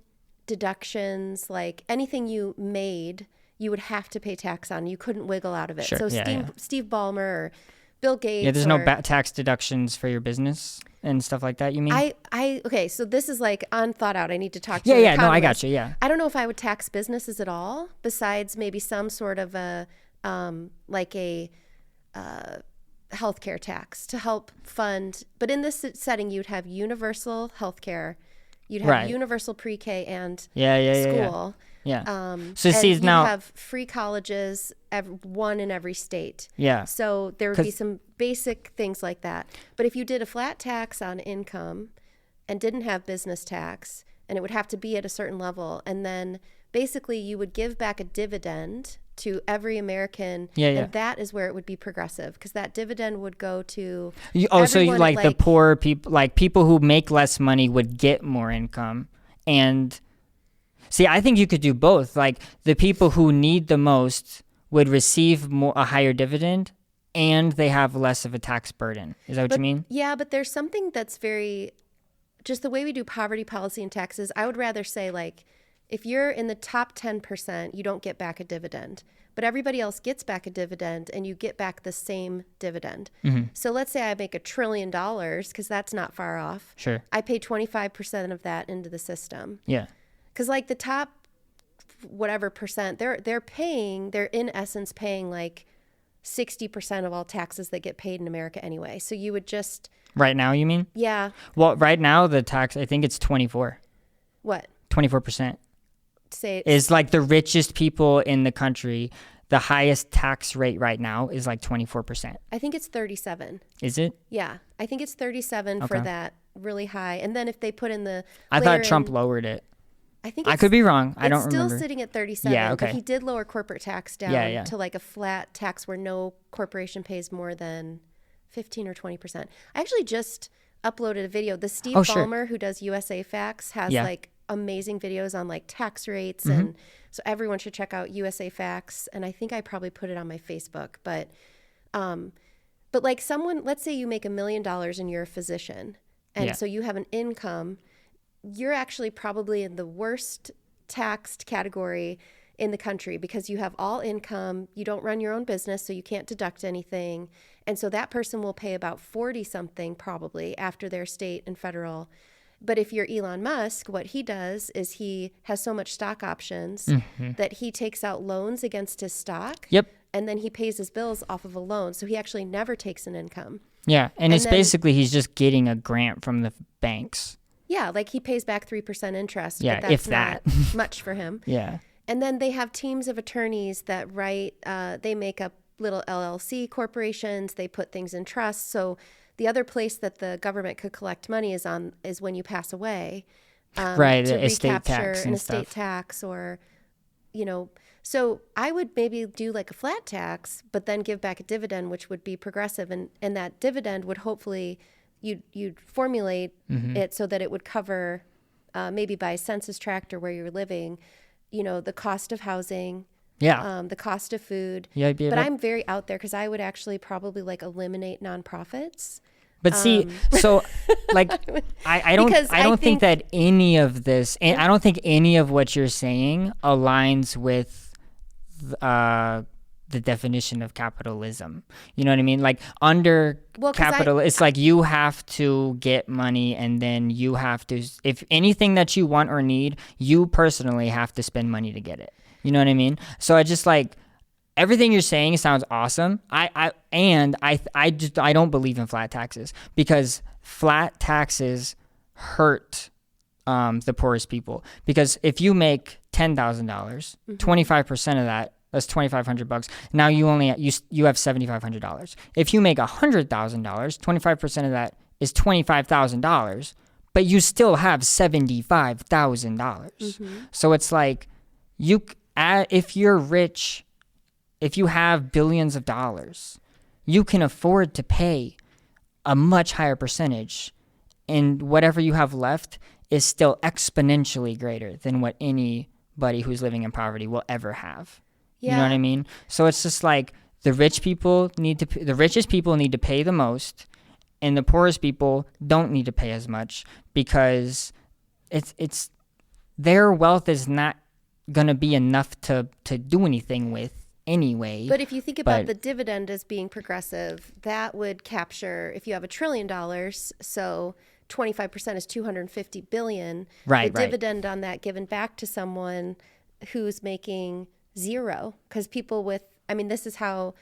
deductions, like anything you made, you would have to pay tax on. You couldn't wiggle out of it. Sure. So Steve Ballmer or Bill Gates. Yeah, there's no tax deductions for your business and stuff like that, you mean? Okay, so this is like unthought out. I need to talk to Yeah, no, I got you, yeah. I don't know if I would tax businesses at all, besides maybe some sort of a healthcare tax to help fund. But in this setting, you'd have universal healthcare. You'd have universal pre-K and school. Yeah. So you'd have free colleges, one in every state. Yeah. So there would be some basic things like that. But if you did a flat tax on income and didn't have business tax, and it would have to be at a certain level, and then basically you would give back a dividend to every American, and that is where it would be progressive, because that dividend would go to the poor people, like people who make less money would get more income. And see, I think you could do both. Like the people who need the most would receive a higher dividend, and they have less of a tax burden. Is that what you mean? Yeah, but there's something that's just the way we do poverty policy and taxes. I would rather say, like, if you're in the top 10%, you don't get back a dividend, but everybody else gets back a dividend, and you get back the same dividend. Mm-hmm. So let's say I make $1 trillion, because that's not far off. Sure. I pay 25% of that into the system. Yeah. Because like the top whatever percent, they're in essence paying like 60% of all taxes that get paid in America anyway. So you would just... Right now, you mean? Yeah. Well, right now, the tax, I think it's 24. What? 24%. Is like the richest people in the country. The highest tax rate right now is like 24%. I think it's 37. Is it? Yeah. I think it's 37 for that really high. And then if they put in the I thought Trump lowered it. I could be wrong. I don't remember. It's still sitting at 37. Yeah, okay. But he did lower corporate tax down Yeah. to like a flat tax where no corporation pays more than 15 or 20%. I actually just uploaded a video. The Steve Ballmer, who does USA Facts, has like amazing videos on like tax rates. And so everyone should check out USA Facts. And I think I probably put it on my Facebook. But like someone, let's say you make $1 million and you're a physician. And so you have an income. You're actually probably in the worst taxed category in the country because you have all income. You don't run your own business, so you can't deduct anything. And so that person will pay about 40 something probably after their state and federal. But if you're Elon Musk, what he does is he has so much stock options that he takes out loans against his stock. Yep. And then he pays his bills off of a loan. So he actually never takes an income. Yeah. And it's basically he's just getting a grant from the banks. Yeah, like he pays back 3% interest. Yeah, but that's if that. not much for him. Yeah. And then they have teams of attorneys that write, they make up little LLC corporations. They put things in trusts. So the other place that the government could collect money is when you pass away. Right, to estate tax recapture and an estate stuff. tax or, So I would maybe do like a flat tax, but then give back a dividend, which would be progressive. And that dividend would hopefully... You'd formulate it so that it would cover maybe by census tract or where you're living, the cost of housing, the cost of food. Yeah, but I'm very out there because I would actually probably like eliminate nonprofits. But see, so like I don't think that any of this, and I don't think any of what you're saying aligns with the definition of capitalism. You know what I mean? Like under capital, it's like you have to get money and then you have to, if anything that you want or need, you personally have to spend money to get it. You know what I mean? So I just like, everything you're saying sounds awesome. I don't believe in flat taxes because flat taxes hurt the poorest people. Because if you make $10,000, 25% of that's $2,500. Now you have $7,500. If you make $100,000, 25% of that is $25,000, but you still have $75,000. So it's like if you're rich, if you have billions of dollars, you can afford to pay a much higher percentage, and whatever you have left is still exponentially greater than what anybody who's living in poverty will ever have. You know what I mean? So it's just like the richest people need to pay the most, and the poorest people don't need to pay as much because it's their wealth is not going to be enough to do anything with anyway. But if you think about the dividend as being progressive, that would capture, if you have $1 trillion, so 25% is $250 billion. Right. The dividend on that given back to someone who's making zero, because this is how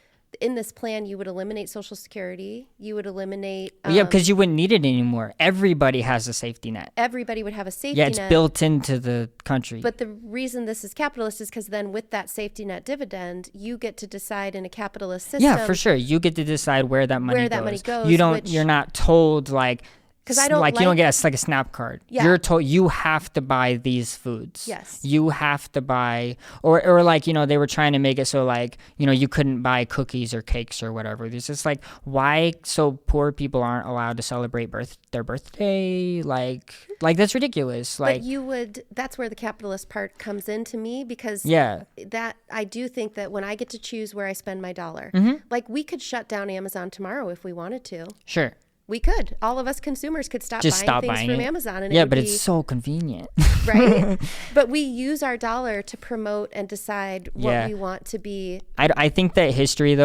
in this plan you would eliminate Social Security, you would eliminate because you wouldn't need it anymore. Everybody has a safety net. Everybody would have a safety net. Yeah, it's built into the country. But the reason this is capitalist is because then with that safety net dividend, you get to decide in a capitalist system. Yeah, for sure. You get to decide where that money goes. You're not told like, because you don't get a SNAP card. Yeah. You're told you have to buy these foods. Yes. You have to buy, or like, they were trying to make it so like, you couldn't buy cookies or cakes or whatever. It's just like, why so poor people aren't allowed to celebrate their birthday? Like that's ridiculous. Like, but that's where the capitalist part comes in to me, because that I do think that when I get to choose where I spend my dollar, like we could shut down Amazon tomorrow if we wanted to. Sure. We could. All of us consumers could stop buying things from Amazon. And but it's so convenient. Right? But we use our dollar to promote and decide what we want to be. I think that history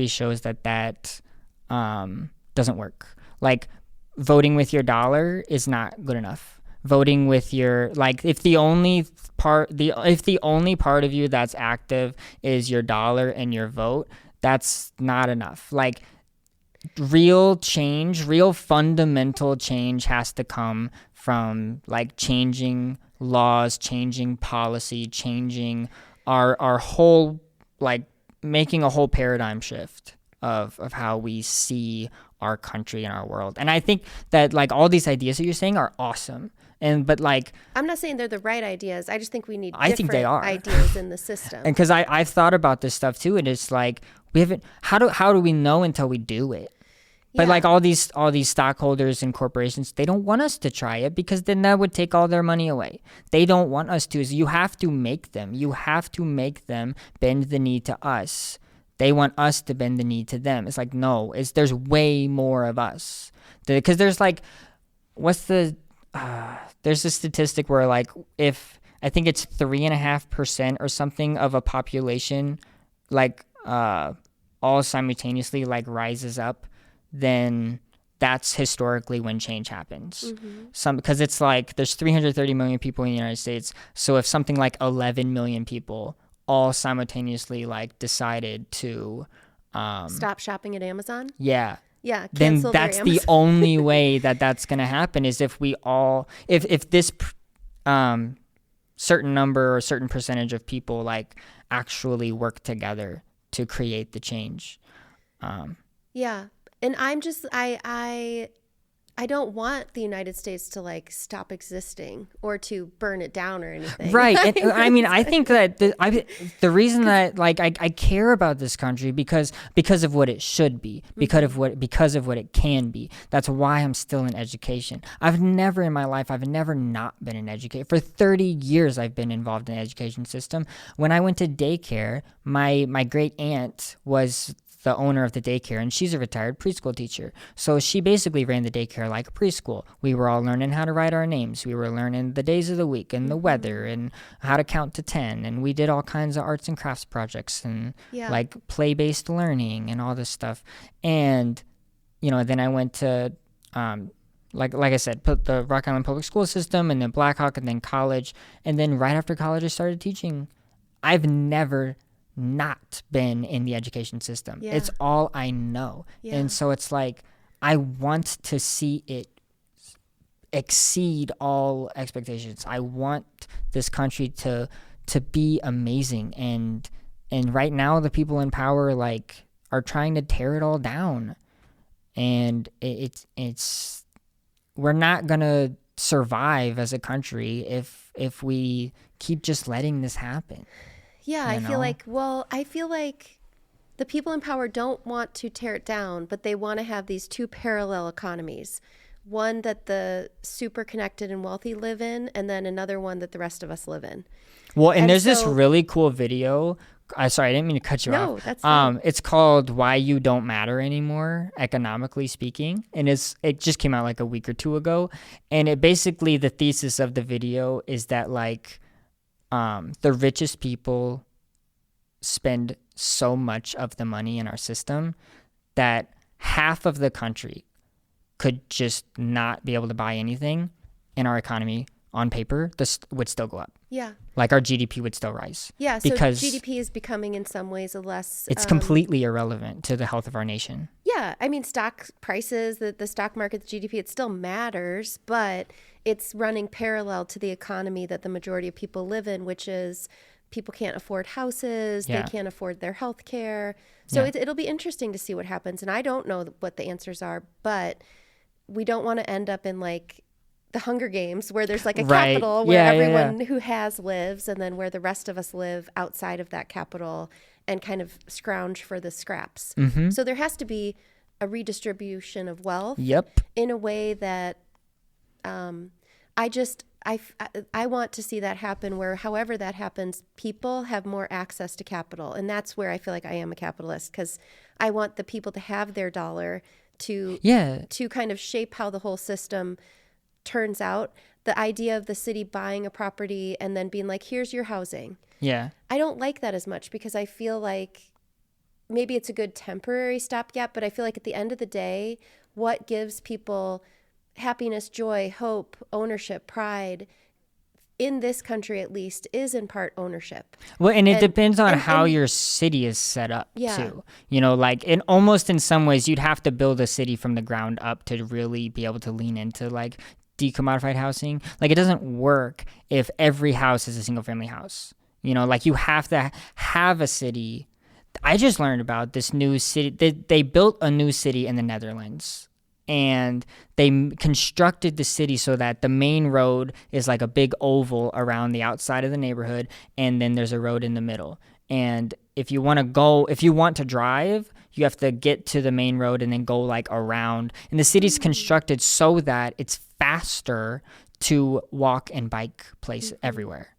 shows that doesn't work. Like, voting with your dollar is not good enough. Voting with your, like, if the only part of you that's active is your dollar and your vote, that's not enough. Like, real fundamental change has to come from like changing laws, changing policy, changing our whole, like making a whole paradigm shift of how we see our country and our world. And I think that like all these ideas that you're saying are awesome. But like, I'm not saying they're the right ideas. I just think we need I think they are ideas in the system. And because I've thought about this stuff too, and it's like we haven't. How do we know until we do it? But like all these stockholders and corporations, they don't want us to try it because then that would take all their money away. They don't want us to. You have to make them. You have to make them bend the knee to us. They want us to bend the knee to them. It's like, no, there's way more of us. Because there's like, there's a statistic where like if I think it's 3.5% or something of a population, like all simultaneously like rises up, then that's historically when change happens. Because it's like there's 330 million people in the United States. So if something like 11 million people all simultaneously like decided to stop shopping at Amazon. Yeah, then that's the only way that's going to happen is if we all if this certain number or certain percentage of people like actually work together to create the change. And I'm just I don't want the United States to like stop existing or to burn it down or anything. Right. And, I mean, I think that the reason that like I care about this country because of what it should be, because of what it can be. That's why I'm still in education. I've never in my life not been an educator. For 30 years I've been involved in the education system. When I went to daycare, my great aunt was the owner of the daycare, and she's a retired preschool teacher. So she basically ran the daycare like a preschool. We were all learning how to write our names. We were learning the days of the week and the weather and how to count to 10. And we did all kinds of arts and crafts projects and like play-based learning and all this stuff. And, then I went to, like I said, put the Rock Island public school system and then Blackhawk and then college. And then right after college, I started teaching. I've never not been in the education system. It's all I know. And so it's like I want to see it exceed all expectations. I want this country to be amazing, and right now the people in power like are trying to tear it all down, and it's we're not gonna survive as a country if we keep just letting this happen. I feel like the people in power don't want to tear it down, but they want to have these two parallel economies. One that the super connected and wealthy live in, and then another one that the rest of us live in. Well, and there's this really cool video. Sorry, I didn't mean to cut you off. No, that's fine. It's called "Why You Don't Matter Anymore," economically speaking, and it just came out like a week or two ago. And it basically, the thesis of the video is that like the richest people spend so much of the money in our system that half of the country could just not be able to buy anything, and our economy on paper this would still go up. Like our GDP would still rise. So GDP is becoming in some ways it's completely irrelevant to the health of our nation. I mean, stock prices, the stock market, the GDP, it still matters, but it's running parallel to the economy that the majority of people live in, which is people can't afford houses, they can't afford their health care. So it'll be interesting to see what happens. And I don't know what the answers are, but we don't want to end up in like the Hunger Games where there's like a capital where everyone who has lives, and then where the rest of us live outside of that capital and kind of scrounge for the scraps. So there has to be a redistribution of wealth in a way that I want to see that happen, where however that happens, people have more access to capital. And that's where I feel like I am a capitalist, because I want the people to have their dollar to kind of shape how the whole system turns out. The idea of the city buying a property and then being like, here's your housing. I don't like that as much, because I feel like maybe it's a good temporary stopgap, but I feel like at the end of the day, what gives people happiness, joy, hope, ownership, pride, in this country at least, is in part ownership. Well, and it depends on how your city is set up too. Like almost in some ways you'd have to build a city from the ground up to really be able to lean into like decommodified housing. Like it doesn't work if every house is a single family house. Like you have to have a city I just learned about this new city. They built a new city in the Netherlands, and they constructed the city so that the main road is like a big oval around the outside of the neighborhood, and then there's a road in the middle. And if you want to drive, you have to get to the main road and then go like around. And the city's constructed so that it's faster to walk and bike place everywhere.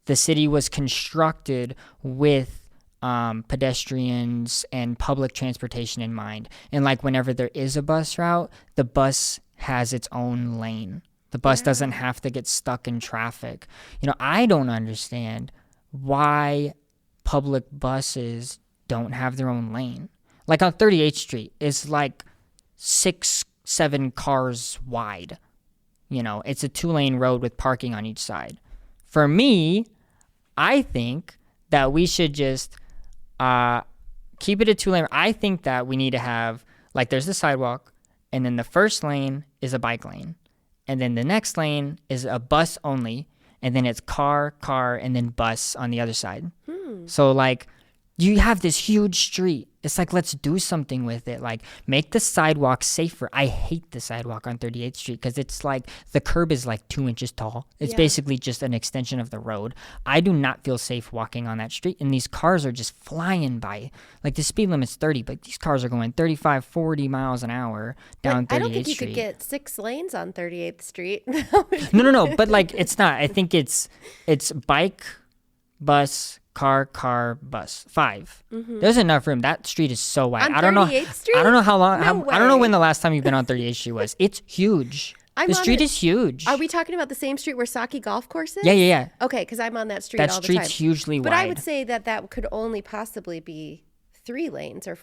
The city was constructed with pedestrians and public transportation in mind. And like whenever there is a bus route, the bus has its own lane. The bus doesn't have to get stuck in traffic. I don't understand why public buses don't have their own lane. Like on 38th Street, it's like 6-7 cars wide. It's a 2-lane road with parking on each side. For me, I think that we should just keep it a 2-lane. I think that we need to have, like, there's the sidewalk, and then the first lane is a bike lane, and then the next lane is a bus only, and then it's car, and then bus on the other side. So, like, you have this huge street. It's like, let's do something with it. Like, make the sidewalk safer. I hate the sidewalk on 38th Street because it's like the curb is like 2 inches tall. It's basically just an extension of the road. I do not feel safe walking on that street. And these cars are just flying by. Like, the speed limit's 30, but these cars are going 35, 40 miles an hour down 38th Street. I don't think you could get 6 lanes on 38th Street. No. But, like, it's not. I think it's bike, bus, car, bus. 5. There's enough room. That street is so wide. On 38th Street? I don't know how long. No I don't know way. when the last time you've been on 38th Street was. It's huge. The street is huge. Are we talking about the same street where Saki Golf Course is? Yeah. Okay, because I'm on that street all the time. That street's hugely wide. But I would say that could only possibly be 3 lanes or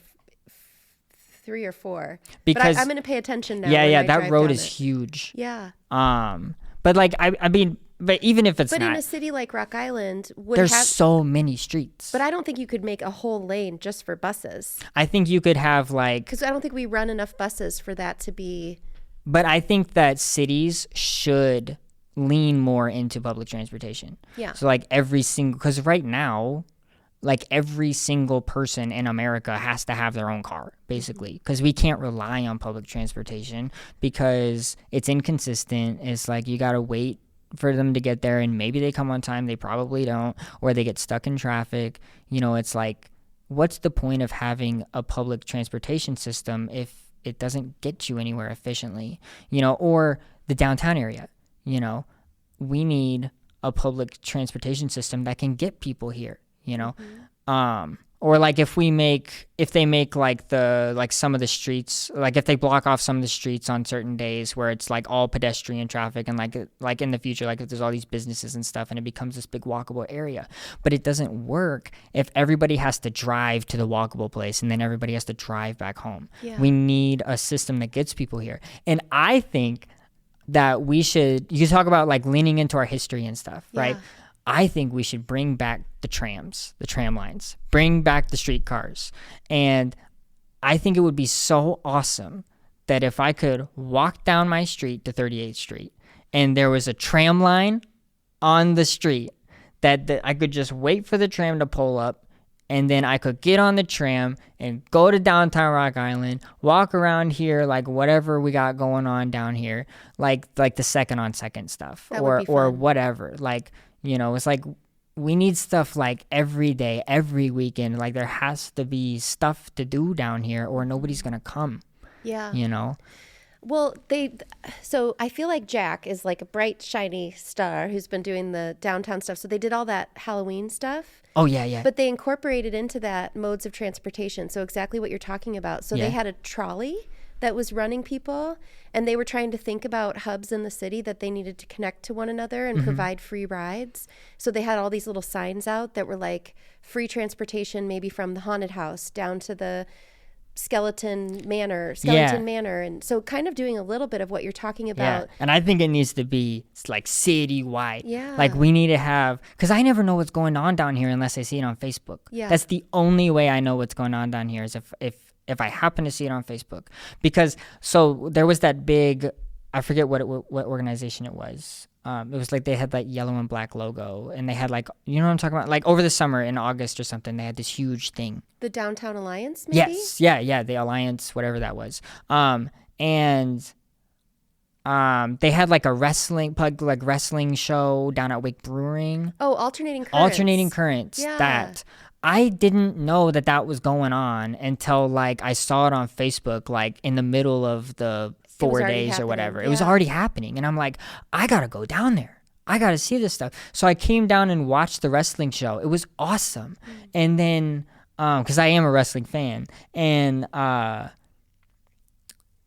3 or 4. Because but I'm going to pay attention now. Yeah. When I That drive road down is it. huge. Yeah. But like I mean. But even if it's not. But in not, a city like Rock Island, there's so many streets. But I don't think you could make a whole lane just for buses. I think you could have like... Because I don't think we run enough buses for that to be... But I think that cities should lean more into public transportation. Yeah. So like because right now, like every single person in America has to have their own car, basically. Because we can't rely on public transportation because it's inconsistent. It's like you got to wait for them to get there, and maybe they come on time, they probably don't, or they get stuck in traffic. It's like, what's the point of having a public transportation system if it doesn't get you anywhere efficiently? Or the downtown area. We need a public transportation system that can get people here. Or like if they make like some of the streets, like if they block off some of the streets on certain days where it's like all pedestrian traffic, and like in the future, like if there's all these businesses and stuff and it becomes this big walkable area. But it doesn't work if everybody has to drive to the walkable place and then everybody has to drive back home. Yeah. We need a system that gets people here. And I think that you talk about like leaning into our history and stuff, right? I think we should bring back the tram lines, bring back the streetcars. And I think it would be so awesome that if I could walk down my street to 38th Street and there was a tram line on the street that I could just wait for the tram to pull up, and then I could get on the tram and go to downtown Rock Island, walk around here, like whatever we got going on down here, like the second on second stuff or whatever. Like, it's like we need stuff like every day, every weekend. Like there has to be stuff to do down here or nobody's going to come. Yeah. Well, so I feel like Jack is like a bright, shiny star who's been doing the downtown stuff. So they did all that Halloween stuff. Oh, yeah. But they incorporated into that modes of transportation. So exactly what you're talking about. So they had a trolley that was running people, and they were trying to think about hubs in the city that they needed to connect to one another and provide free rides. So they had all these little signs out that were like free transportation, maybe from the haunted house down to the Skeleton Manor. And so kind of doing a little bit of what you're talking about. Yeah. And I think it needs to be like citywide. Yeah. Like we need to have, because I never know what's going on down here unless I see it on Facebook. Yeah. That's the only way I know what's going on down here is if I happen to see it on Facebook. Because so there was that big, I forget what organization it was. it was like they had like yellow and black logo, and they had like, you know what I'm talking about? Like over the summer in August or something, they had this huge thing. The Downtown Alliance, maybe? Yes, yeah, the Alliance, whatever that was. And they had like a wrestling show down at Wake Brewing. Oh, Alternating Currents. Alternating Currents. Yeah. That. I didn't know that was going on until like I saw it on Facebook, like in the middle of the 4 days or whatever. It was already happening. And I'm like, I got to go down there. I got to see this stuff. So I came down and watched the wrestling show. It was awesome. And then, because I am a wrestling fan. And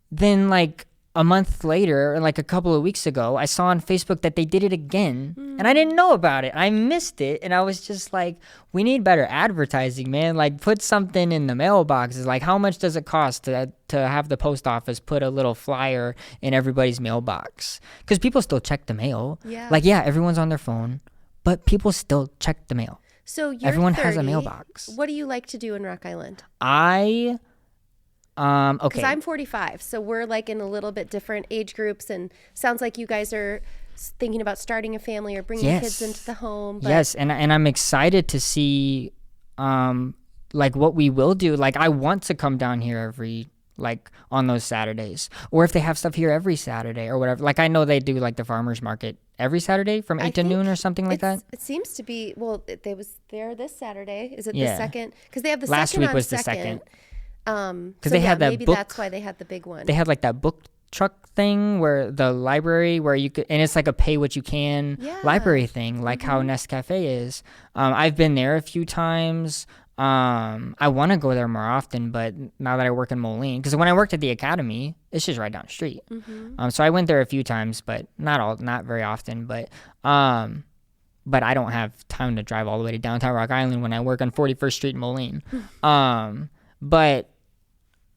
then like a month later, or like a couple of weeks ago, I saw on Facebook that they did it again. And I didn't know about it. I missed it. And I was just like, we need better advertising, man. Like, put something in the mailboxes. Like, how much does it cost to have the post office put a little flyer in everybody's mailbox? Because people still check the mail. Yeah. Like, yeah, everyone's on their phone, but people still check the mail. So everyone 30. has a mailbox. What do you like to do in Rock Island? Okay. Because I'm 45, so we're like in a little bit different age groups, and sounds like you guys are thinking about starting a family or bringing kids into the home. But yes, and I'm excited to see, like what we will do. Like I want to come down here on those Saturdays, or if they have stuff here every Saturday or whatever. Like I know they do like the farmers market every Saturday from 8 to noon or something like that. It seems to be. Well, they was there this Saturday. Is it the Yeah. second? Because they have the Last second week on was the second. Because So they had that maybe book. that's why they had the big one. They had like that book truck thing where the library where you could, and it's like a pay what you can library thing, like how Nescafe is. I've been there a few times. I want to go there more often, but now that I work in Moline, because when I worked at the academy, it's just right down the street. So I went there a few times, but not very often. But I don't have time to drive all the way to downtown Rock Island when I work on 41st Street in Moline. But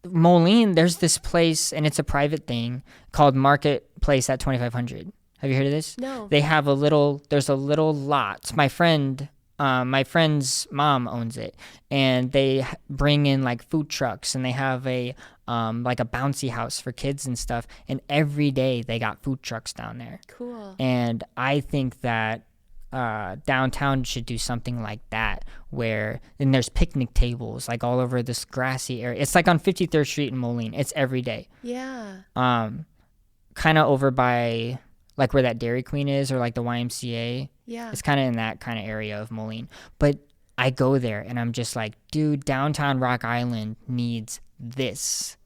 Moline, there's this place, and it's a private thing called Marketplace at 2500. Have you heard of this? No. They have there's a little lot. My friend's mom owns it, and they bring in like food trucks, and they have a like a bouncy house for kids and stuff. And every day they got food trucks down there. Cool. And I think that downtown should do something like that, where then there's picnic tables like all over this grassy area. It's like on 53rd Street in Moline. It's every day. Yeah. Kind of over by like where that Dairy Queen is, or like the YMCA. Yeah. It's kind of in that kind of area of Moline. But I go there and I'm just like, dude, downtown Rock Island needs this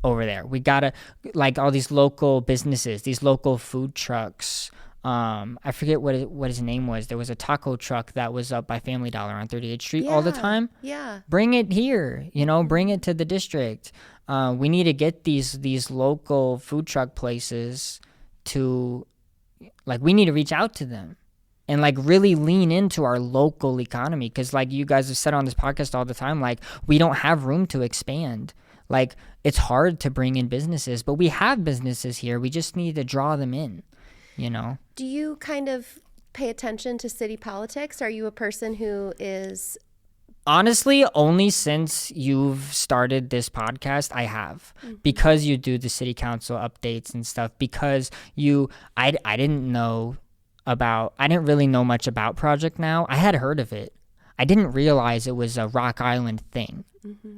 over there. We gotta, like, all these local businesses, these local food trucks. I forget what his name was. There was a taco truck that was up by Family Dollar on 38th Street all the time. Yeah. Bring it here, bring it to the district. We need to get these local food truck places to, like, we need to reach out to them and like really lean into our local economy. Cause like you guys have said on this podcast all the time, like we don't have room to expand. Like it's hard to bring in businesses, but we have businesses here. We just need to draw them in. Do you kind of pay attention to city politics? Are you a person who is... Honestly, only since you've started this podcast, I have. Because you do the city council updates and stuff. Because I didn't really know much about Project Now. I had heard of it. I didn't realize it was a Rock Island thing.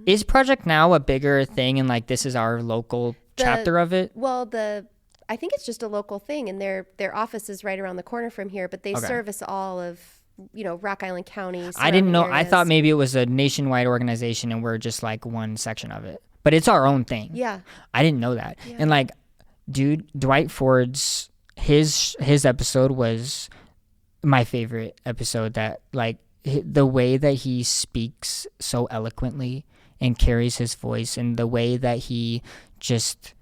Is Project Now a bigger thing, and like this is our local chapter of it? Well, I think it's just a local thing, and their office is right around the corner from here, but they service all of, Rock Island County. I didn't know. Areas. I thought maybe it was a nationwide organization and we're just like one section of it, but it's our own thing. Yeah. I didn't know that. Yeah. And like, dude, Dwight Ford's, his episode was my favorite episode. That like the way that he speaks so eloquently and carries his voice, and the way that he just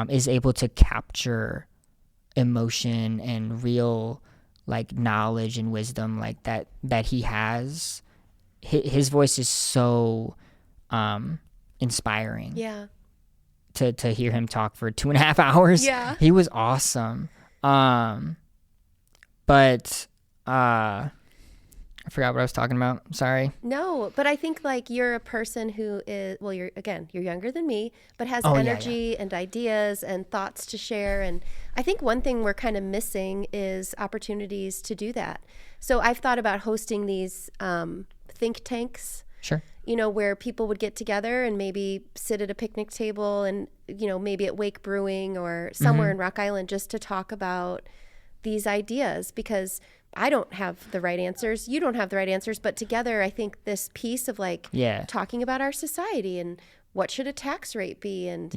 is able to capture emotion and real like knowledge and wisdom like that he has. His voice is so inspiring. Yeah. To hear him talk for 2.5 hours. Yeah. He was awesome. But I forgot what I was talking about. Sorry. No, but I think like you're a person who is, well, you're younger than me, but has Oh, energy and ideas and thoughts to share. And I think one thing we're kind of missing is opportunities to do that. So I've thought about hosting these think tanks. Sure. Where people would get together and maybe sit at a picnic table and, maybe at Wake Brewing or somewhere in Rock Island just to talk about these ideas, because I don't have the right answers. You don't have the right answers. But together, I think this piece of like talking about our society and what should a tax rate be, and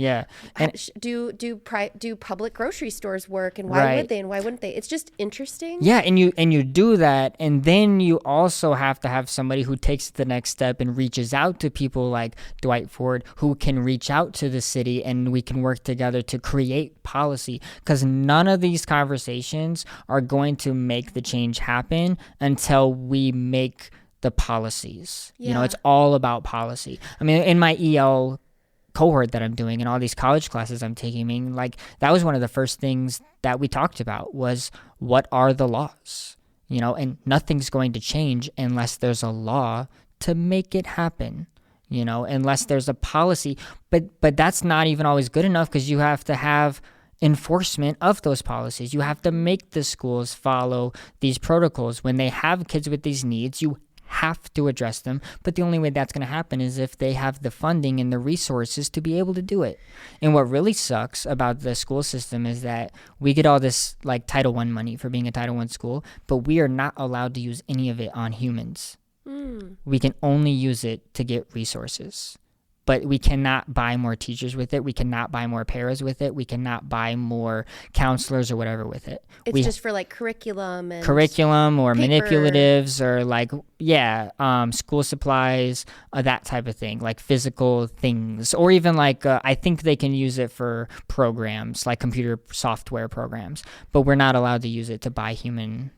do public grocery stores work, and why would they and why wouldn't they? It's just interesting. Yeah, and you do that, and then you also have to have somebody who takes the next step and reaches out to people like Dwight Ford, who can reach out to the city, and we can work together to create policy, because none of these conversations are going to make the change happen until we make the policies. It's all about policy. I mean, in my EL cohort that I'm doing and all these college classes I'm taking, like that was one of the first things that we talked about was, what are the laws? And nothing's going to change unless there's a law to make it happen, unless there's a policy. But that's not even always good enough, because you have to have enforcement of those policies. You have to make the schools follow these protocols. When they have kids with these needs, you have to address them, but the only way that's going to happen is if they have the funding and the resources to be able to do it. And what really sucks about the school system is that we get all this like Title I money for being a Title I school, but we are not allowed to use any of it on humans. We can only use it to get resources. But we cannot buy more teachers with it. We cannot buy more paras with it. We cannot buy more counselors or whatever with it. It's just for like curriculum or paper. Manipulatives or like, school supplies, that type of thing, like physical things. Or even like, I think they can use it for programs, like computer software programs. But we're not allowed to use it to buy human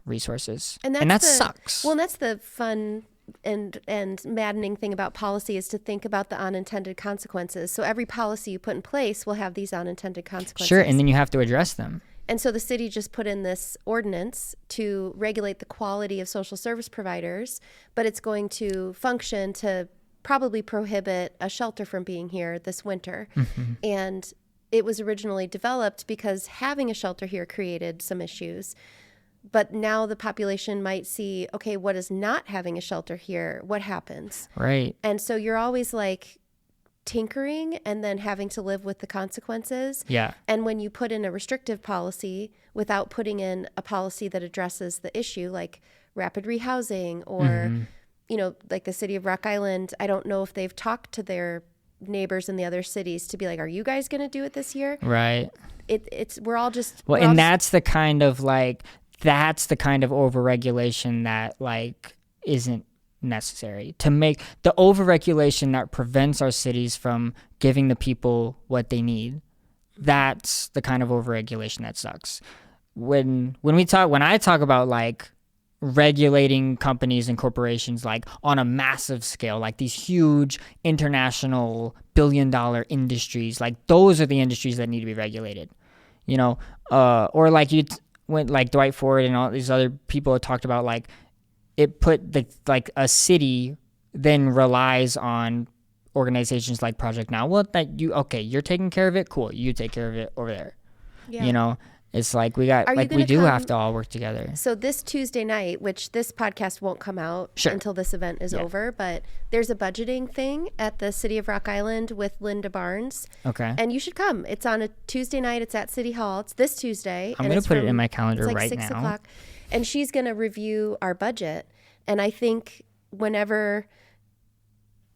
resources. And that sucks. Well, and that's the fun and maddening thing about policy, is to think about the unintended consequences. So every policy you put in place will have these unintended consequences. Sure, and then you have to address them. And so the city just put in this ordinance to regulate the quality of social service providers, but it's going to function to probably prohibit a shelter from being here this winter. And it was originally developed because having a shelter here created some issues. But now the population might see, okay, what is not having a shelter here? What happens? Right. And so you're always like tinkering and then having to live with the consequences. Yeah. And when you put in a restrictive policy without putting in a policy that addresses the issue, like rapid rehousing or, like the city of Rock Island, I don't know if they've talked to their neighbors in the other cities to be like, are you guys going to do it this year? Right. We're all just... that's the kind of overregulation that like isn't necessary, to make the overregulation that prevents our cities from giving the people what they need. That's the kind of overregulation that sucks. When I talk about like regulating companies and corporations like on a massive scale, like these huge international billion-dollar industries, like those are the industries that need to be regulated, or like when like Dwight Ford and all these other people have talked about, like it put a city then relies on organizations like Project Now. Well, you're taking care of it. Cool. You take care of it over there. Yeah. It's like we do have to all work together. So this Tuesday night, which this podcast won't come out until this event is over, but there's a budgeting thing at the City of Rock Island with Linda Barnes. Okay. And you should come. It's on a Tuesday night. It's at City Hall. It's this Tuesday. I'm going to put it in my calendar right now. It's like 6 o'clock. And she's going to review our budget. And I think whenever,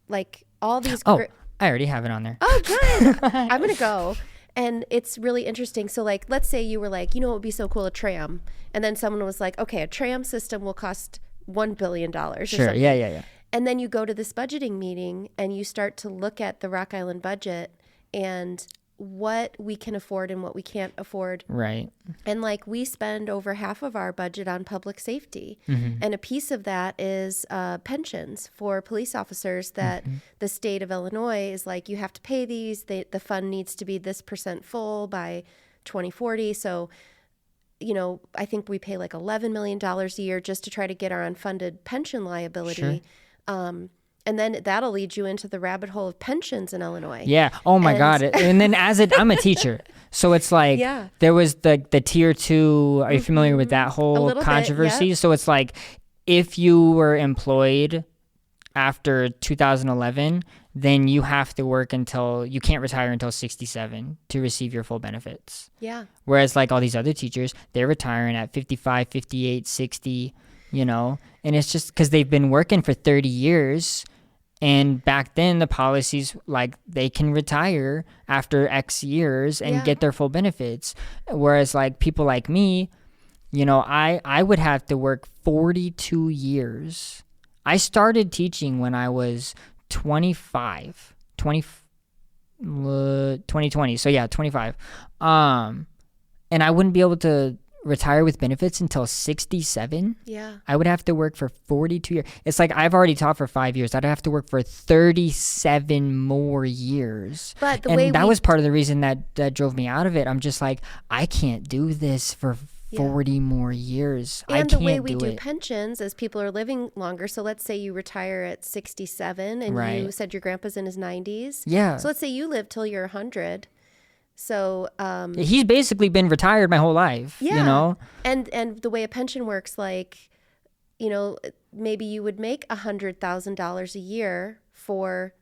like, all these... I already have it on there. Oh, good. I'm going to go. And it's really interesting. So, like, let's say you were like, what would be so cool? A tram. And then someone was like, okay, a tram system will cost $1 billion or sure. something. Yeah. And then you go to this budgeting meeting and you start to look at the Rock Island budget and what we can afford and what we can't afford. Right. And like we spend over half of our budget on public safety. And a piece of that is pensions for police officers that the state of Illinois is like, you have to pay these. The fund needs to be this % full by 2040. So I think we pay like $11 million a year just to try to get our unfunded pension liability. Sure. And then that'll lead you into the rabbit hole of pensions in Illinois. Yeah. Oh my God. And then I'm a teacher. So it's like, there was the tier 2. Are you familiar with that whole controversy? So it's like, if you were employed after 2011, then you have to work you can't retire until 67 to receive your full benefits. Yeah. Whereas like all these other teachers, they're retiring at 55, 58, 60, and it's just because they've been working for 30 years. And back then the policies, like, they can retire after X years and get their full benefits. Whereas like people like me, I would have to work 42 years. I started teaching when I was 2020. So yeah, 25. And I wouldn't be able to retire with benefits until 67. Yeah. I would have to work for 42 years. It's like I've already taught for 5 years. I'd have to work for 37 more years. But that was part of the reason that drove me out of it. I'm just like, I can't do this for 40 more years. And the way we do pensions is people are living longer. So let's say you retire at 67 and you said your grandpa's in his 90s. Yeah. So let's say you live till you're 100. So he's basically been retired my whole life. And the way a pension works, like, maybe you would make $100,000 a year for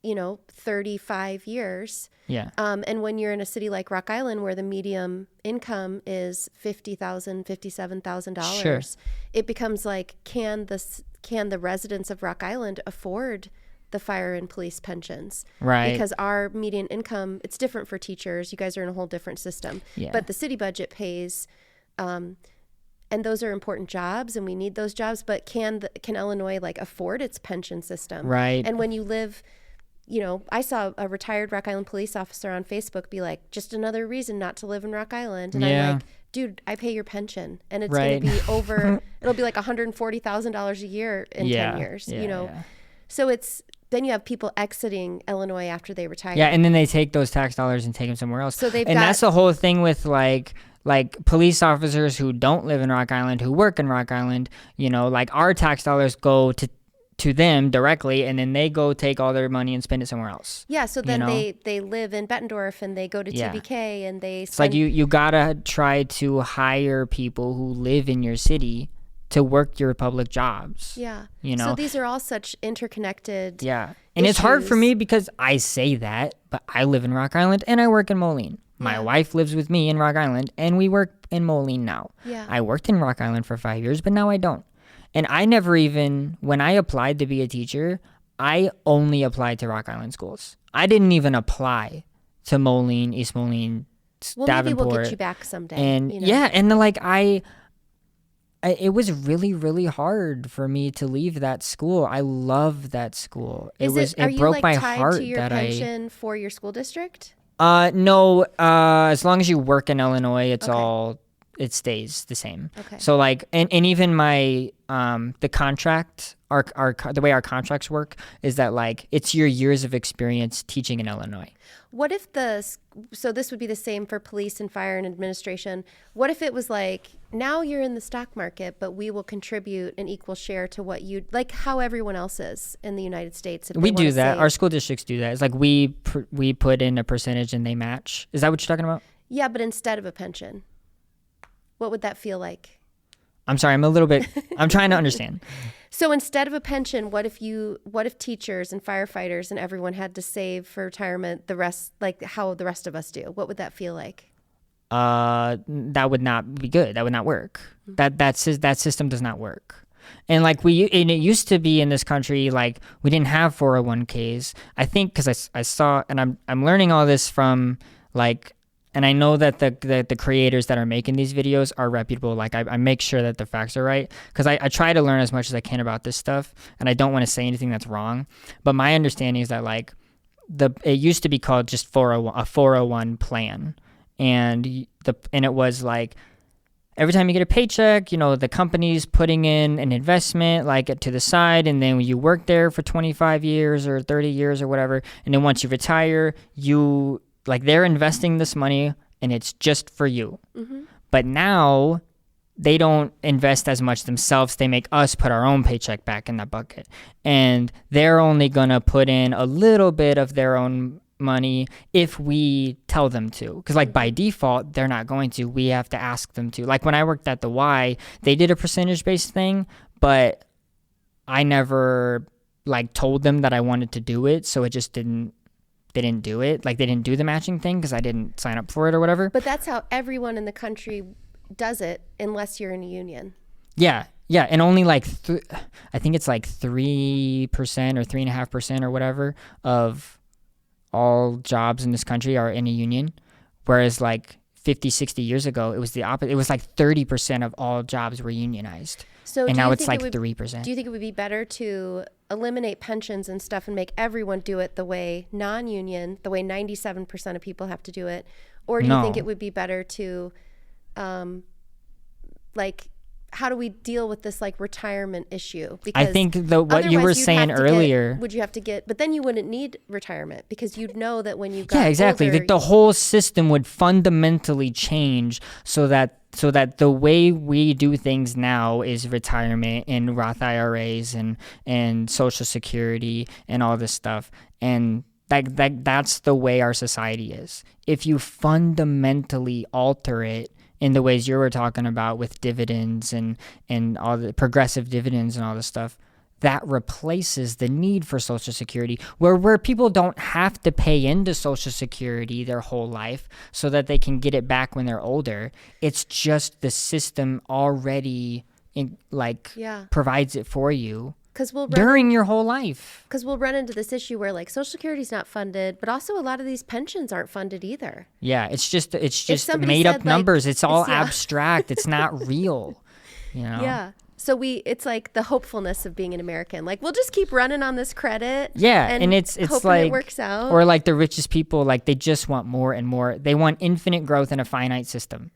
35 years. Yeah. And when you're in a city like Rock Island, where the median income is $50,000, $57,000, sure, it becomes like, can the residents of Rock Island afford the fire and police pensions? Right. Because our median income, it's different for teachers. You guys are in a whole different system. Yeah. But the city budget pays, and those are important jobs, and we need those jobs. But can Illinois like afford its pension system? Right. And when you live, I saw a retired Rock Island police officer on Facebook be like, just another reason not to live in Rock Island. And I'm like, dude, I pay your pension, and it's going to be over. It'll be like $140,000 a year in 10 years. Yeah. So then you have people exiting Illinois after they retire. Yeah, and then they take those tax dollars and take them somewhere else. So that's the whole thing with like police officers who don't live in Rock Island, who work in Rock Island. Like our tax dollars go to them directly, and then they go take all their money and spend it somewhere else. Yeah, so then they live in Bettendorf, and they go to TBK, and they it's like you gotta try to hire people who live in your city to work your public jobs. Yeah. So these are all such interconnected and it's hard for me because I say that, but I live in Rock Island and I work in Moline. My wife lives with me in Rock Island, and we work in Moline now. Yeah. I worked in Rock Island for 5 years, but now I don't. And I never even, when I applied to be a teacher, I only applied to Rock Island schools. I didn't even apply to Moline, East Moline, Davenport. Maybe we'll get you back someday. And and like it was really, really hard for me to leave that school. I love that school. It broke my heart. Are you tied to your pension for your school district? No. As long as you work in Illinois, it stays the same. Okay. So like, and even my the contract, the way our contracts work is that like it's your years of experience teaching in Illinois. What if so this would be the same for police and fire and administration. What if it was like, now you're in the stock market, but we will contribute an equal share to what you, like how everyone else is in the United States? We do that. Our school districts do that. It's like we put in a percentage and they match. Is that what you're talking about? Yeah, but instead of a pension. What would that feel like? I'm sorry, I'm trying to understand. So instead of a pension, what if teachers and firefighters and everyone had to save for retirement, the rest, like how the rest of us do? What would that feel like? That would not be good. That would not work. Mm-hmm. That system does not work. And like and it used to be in this country, like we didn't have 401ks. I think because I saw, and I'm learning all this from like, and I know that the creators that are making these videos are reputable. Like I make sure that the facts are right, because I try to learn as much as I can about this stuff, and I don't want to say anything that's wrong. But my understanding is that like it used to be called just 401 plan, and it was like every time you get a paycheck, the company's putting in an investment like to the side, and then you work there for 25 years or 30 years or whatever, and then once you retire, they're investing this money and it's just for you. Mm-hmm. But now they don't invest as much themselves. They make us put our own paycheck back in that bucket. And they're only going to put in a little bit of their own money if we tell them to. Because like by default, they're not going to. We have to ask them to. Like when I worked at the Y, they did a percentage-based thing, but I never like told them that I wanted to do it. So it just they didn't do it. Like they didn't do the matching thing because I didn't sign up for it or whatever. But that's how everyone in the country does it unless you're in a union. Yeah, and only like I think it's like 3% or 3.5% or whatever of all jobs in this country are in a union, whereas like 50, 60 years ago it was the opposite. It was like 30% of all jobs were unionized. And now it's like 3%. Do you think it would be better to eliminate pensions and stuff and make everyone do it the way non-union, the way 97% of people have to do it, or do you think it would be better to like, how do we deal with this like retirement issue? Because I think what you were saying earlier, would you have to get, but then you wouldn't need retirement because you'd know that when you got exactly. older, The whole system would fundamentally change so that the way we do things now is retirement and Roth IRAs and Social Security and all this stuff. And that's the way our society is. If you fundamentally alter it in the ways you were talking about with dividends and all the progressive dividends and all this stuff, that replaces the need for Social Security, where people don't have to pay into Social Security their whole life so that they can get it back when they're older. It's just the system already provides it for you during your whole life. Because we'll run into this issue where like Social Security is not funded, but also a lot of these pensions aren't funded either. Yeah, it's just made up numbers. It's all abstract. It's not real. You know? Yeah. So it's like the hopefulness of being an American. Like we'll just keep running on this credit. Yeah, and it's like it works out. Or like the richest people, like they just want more and more. They want infinite growth in a finite system.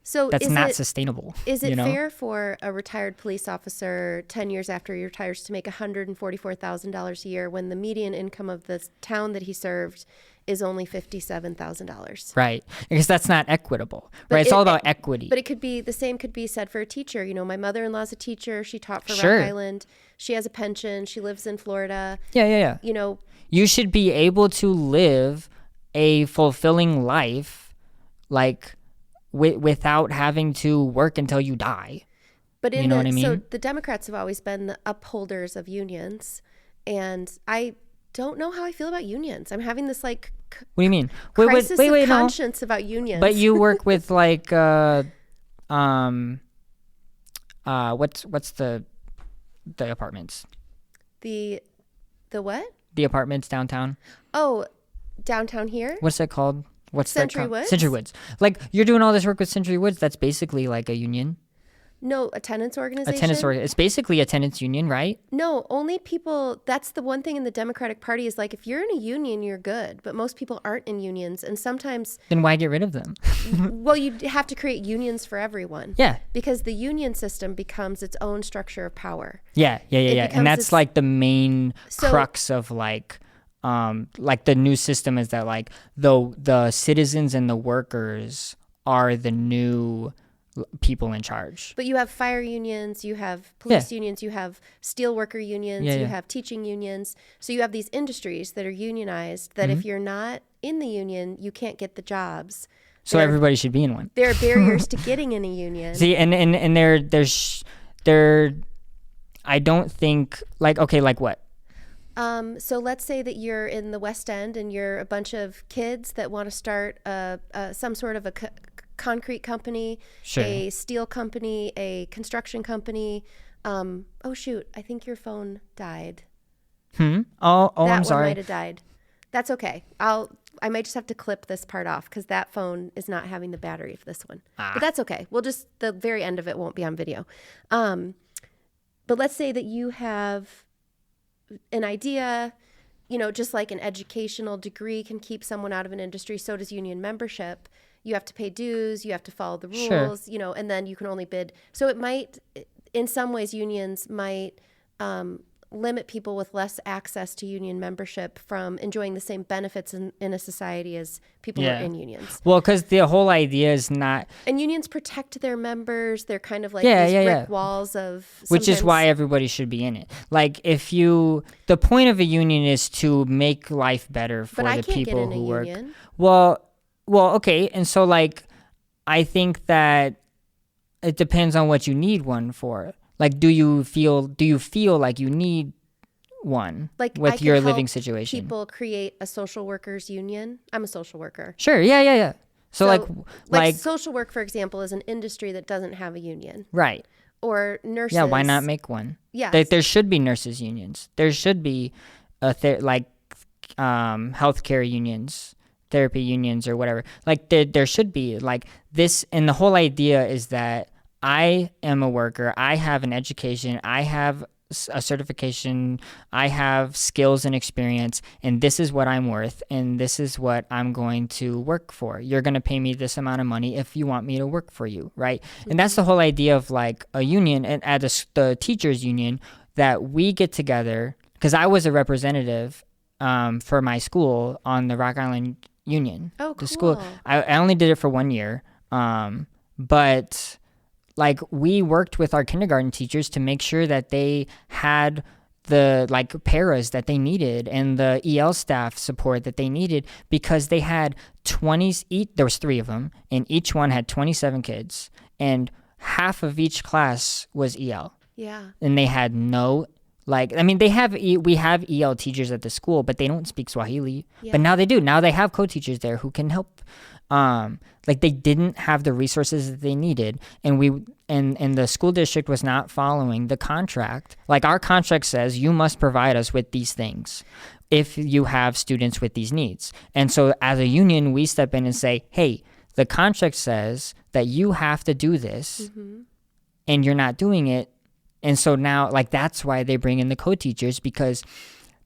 So that's not sustainable. Is it fair for a retired police officer 10 years after he retires to make $144,000 a year when the median income of the town that he served is only $57,000? Right. Because that's not equitable. Right. It's all about equity. But it could be the same could be said for a teacher. You know, my mother-in-law's a teacher. She taught for Rock Island. She has a pension. She lives in Florida. Yeah. You know, you should be able to live a fulfilling life like without having to work until you die. But you know what I mean? So the Democrats have always been the upholders of unions, and I don't know how I feel about unions. I'm having this like what do you mean? Crisis of conscience about unions. But you work with like what's the apartments? The what? The apartments downtown. Oh, downtown here? What's that called? What's Century that Woods? Century Woods. Like you're doing all this work with Century Woods. That's basically like a union. No, a tenants organization. It's basically a tenants union, right? No, only people. That's the one thing in the Democratic Party is like if you're in a union, you're good. But most people aren't in unions, and sometimes. Then why get rid of them? Well, you have to create unions for everyone. Yeah. Because the union system becomes its own structure of power. Yeah. And that's like the main crux of like the new system is that like the citizens and the workers are the new people in charge. But you have fire unions, you have police unions, you have steelworker unions, you have teaching unions. So you have these industries that are unionized that if you're not in the union, you can't get the jobs. So everybody should be in one. There are barriers to getting in a union. See, and there's I don't think like okay, like what? So let's say that you're in the West End and you're a bunch of kids that want to start some sort of a concrete company, a steel company, a construction company. Oh shoot, I think your phone died. Oh, I'm sorry. That one might have died. That's okay. I might just have to clip this part off because that phone is not having the battery for this one. But that's okay. The very end of it won't be on video. But let's say that you have an idea, just like an educational degree can keep someone out of an industry, so does union membership. You have to pay dues, you have to follow the rules, and then you can only bid. So it might, in some ways, unions might limit people with less access to union membership from enjoying the same benefits in a society as people who are in unions. Well, because the whole idea is not... And unions protect their members. They're kind of like these brick walls of... Which is why everybody should be in it. Like, the point of a union is to make life better for the people who work. Union. Well, okay. And so, like, I think that it depends on what you need one for. Like, do you feel like you need one with your living situation? People create a social workers union. I'm a social worker. Sure. Yeah. So like social work, for example, is an industry that doesn't have a union. Right. Or nurses. Yeah. Why not make one? Yeah. There should be nurses unions. There should be healthcare unions, therapy unions, or whatever. Like there should be like this. And the whole idea is that I am a worker. I have an education. I have a certification. I have skills and experience, and this is what I'm worth, and this is what I'm going to work for. You're going to pay me this amount of money if you want me to work for you, right? Mm-hmm. And that's the whole idea of like a union, and at the teachers union, that we get together, because I was a representative for my school on the Rock Island Union. Oh, cool. The school. I only did it for 1 year, but like we worked with our kindergarten teachers to make sure that they had the like paras that they needed and the EL staff support that they needed, because they had there was 3 of them, and each one had 27 kids, and half of each class was EL. Yeah. And they had we have EL teachers at the school, but they don't speak Swahili. Yeah. But now they do. Now they have co-teachers there who can help. They didn't have the resources that they needed, and the school district was not following the contract. Like, our contract says you must provide us with these things if you have students with these needs. And so as a union, we step in and say, hey, the contract says that you have to do this, mm-hmm. and you're not doing it. And so now, like, that's why they bring in the co-teachers, because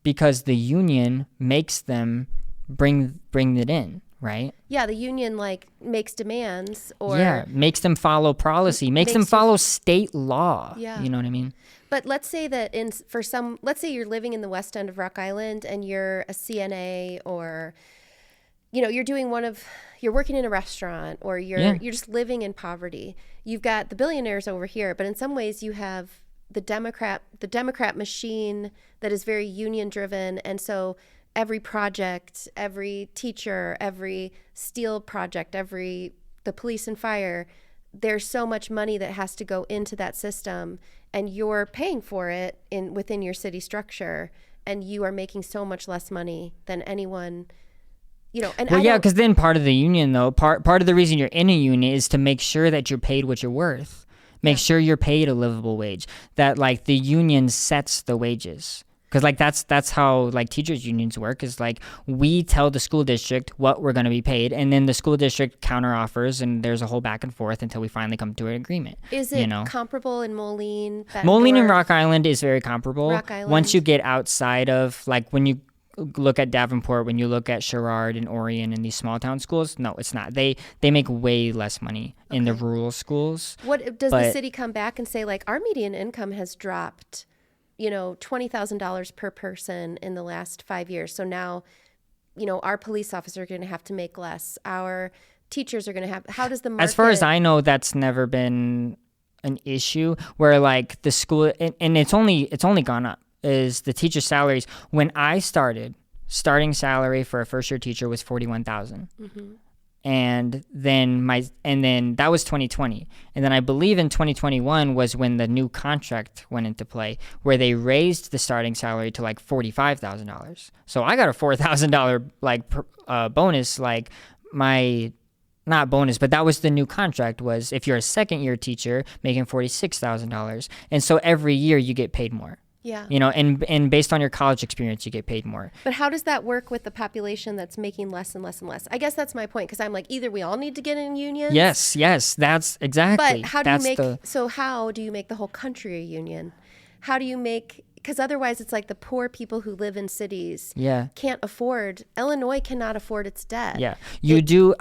the union makes them bring it in. Right? Yeah, the union makes demands, or makes them follow policy, makes them follow state law. Yeah. You know what I mean? But let's say that let's say you're living in the west end of Rock Island and you're a CNA, or you're working in a restaurant, or you're just living in poverty. You've got the billionaires over here, but in some ways you have the Democrat machine that is very union driven, and so every project, every teacher, every steel project, the police and fire, there's so much money that has to go into that system, and you're paying for it within your city structure, and you are making so much less money than anyone, And because then part of the union, though, part of the reason you're in a union is to make sure that you're paid what you're worth. Make sure you're paid a livable wage. That like the union sets the wages. Because like that's how like teachers unions work, is like we tell the school district what we're going to be paid, and then the school district counter offers, and there's a whole back and forth until we finally come to an agreement. Is it comparable in Moline? Moline and Rock Island is very comparable. Rock Island. Once you get outside of, like, when you look at Davenport, when you look at Sherrard and Orion and these small town schools, no, it's not. They make way less money in the rural schools. What does the city come back and say, like, our median income has dropped $20,000 per person in the last 5 years. So now, our police officers are going to have to make less. Our teachers are going to have. How does the market? As far as I know, that's never been an issue. Where like the school, and it's only gone up, is the teacher salaries. When I starting salary for a first year teacher was $41,000. Mm-hmm. And then that was 2020. And then I believe in 2021 was when the new contract went into play, where they raised the starting salary to like $45,000. So I got a $4,000 bonus, like not bonus, but that was the new contract, was if you're a second year teacher making $46,000. And so every year you get paid more. Yeah. And based on your college experience, you get paid more. But how does that work with the population that's making less and less and less? I guess that's my point, because I'm like, either we all need to get in unions. Yes, that's exactly. But how do you make the whole country a union? How do you make, because otherwise it's like the poor people who live in cities can't afford, Illinois cannot afford its debt. Yeah, to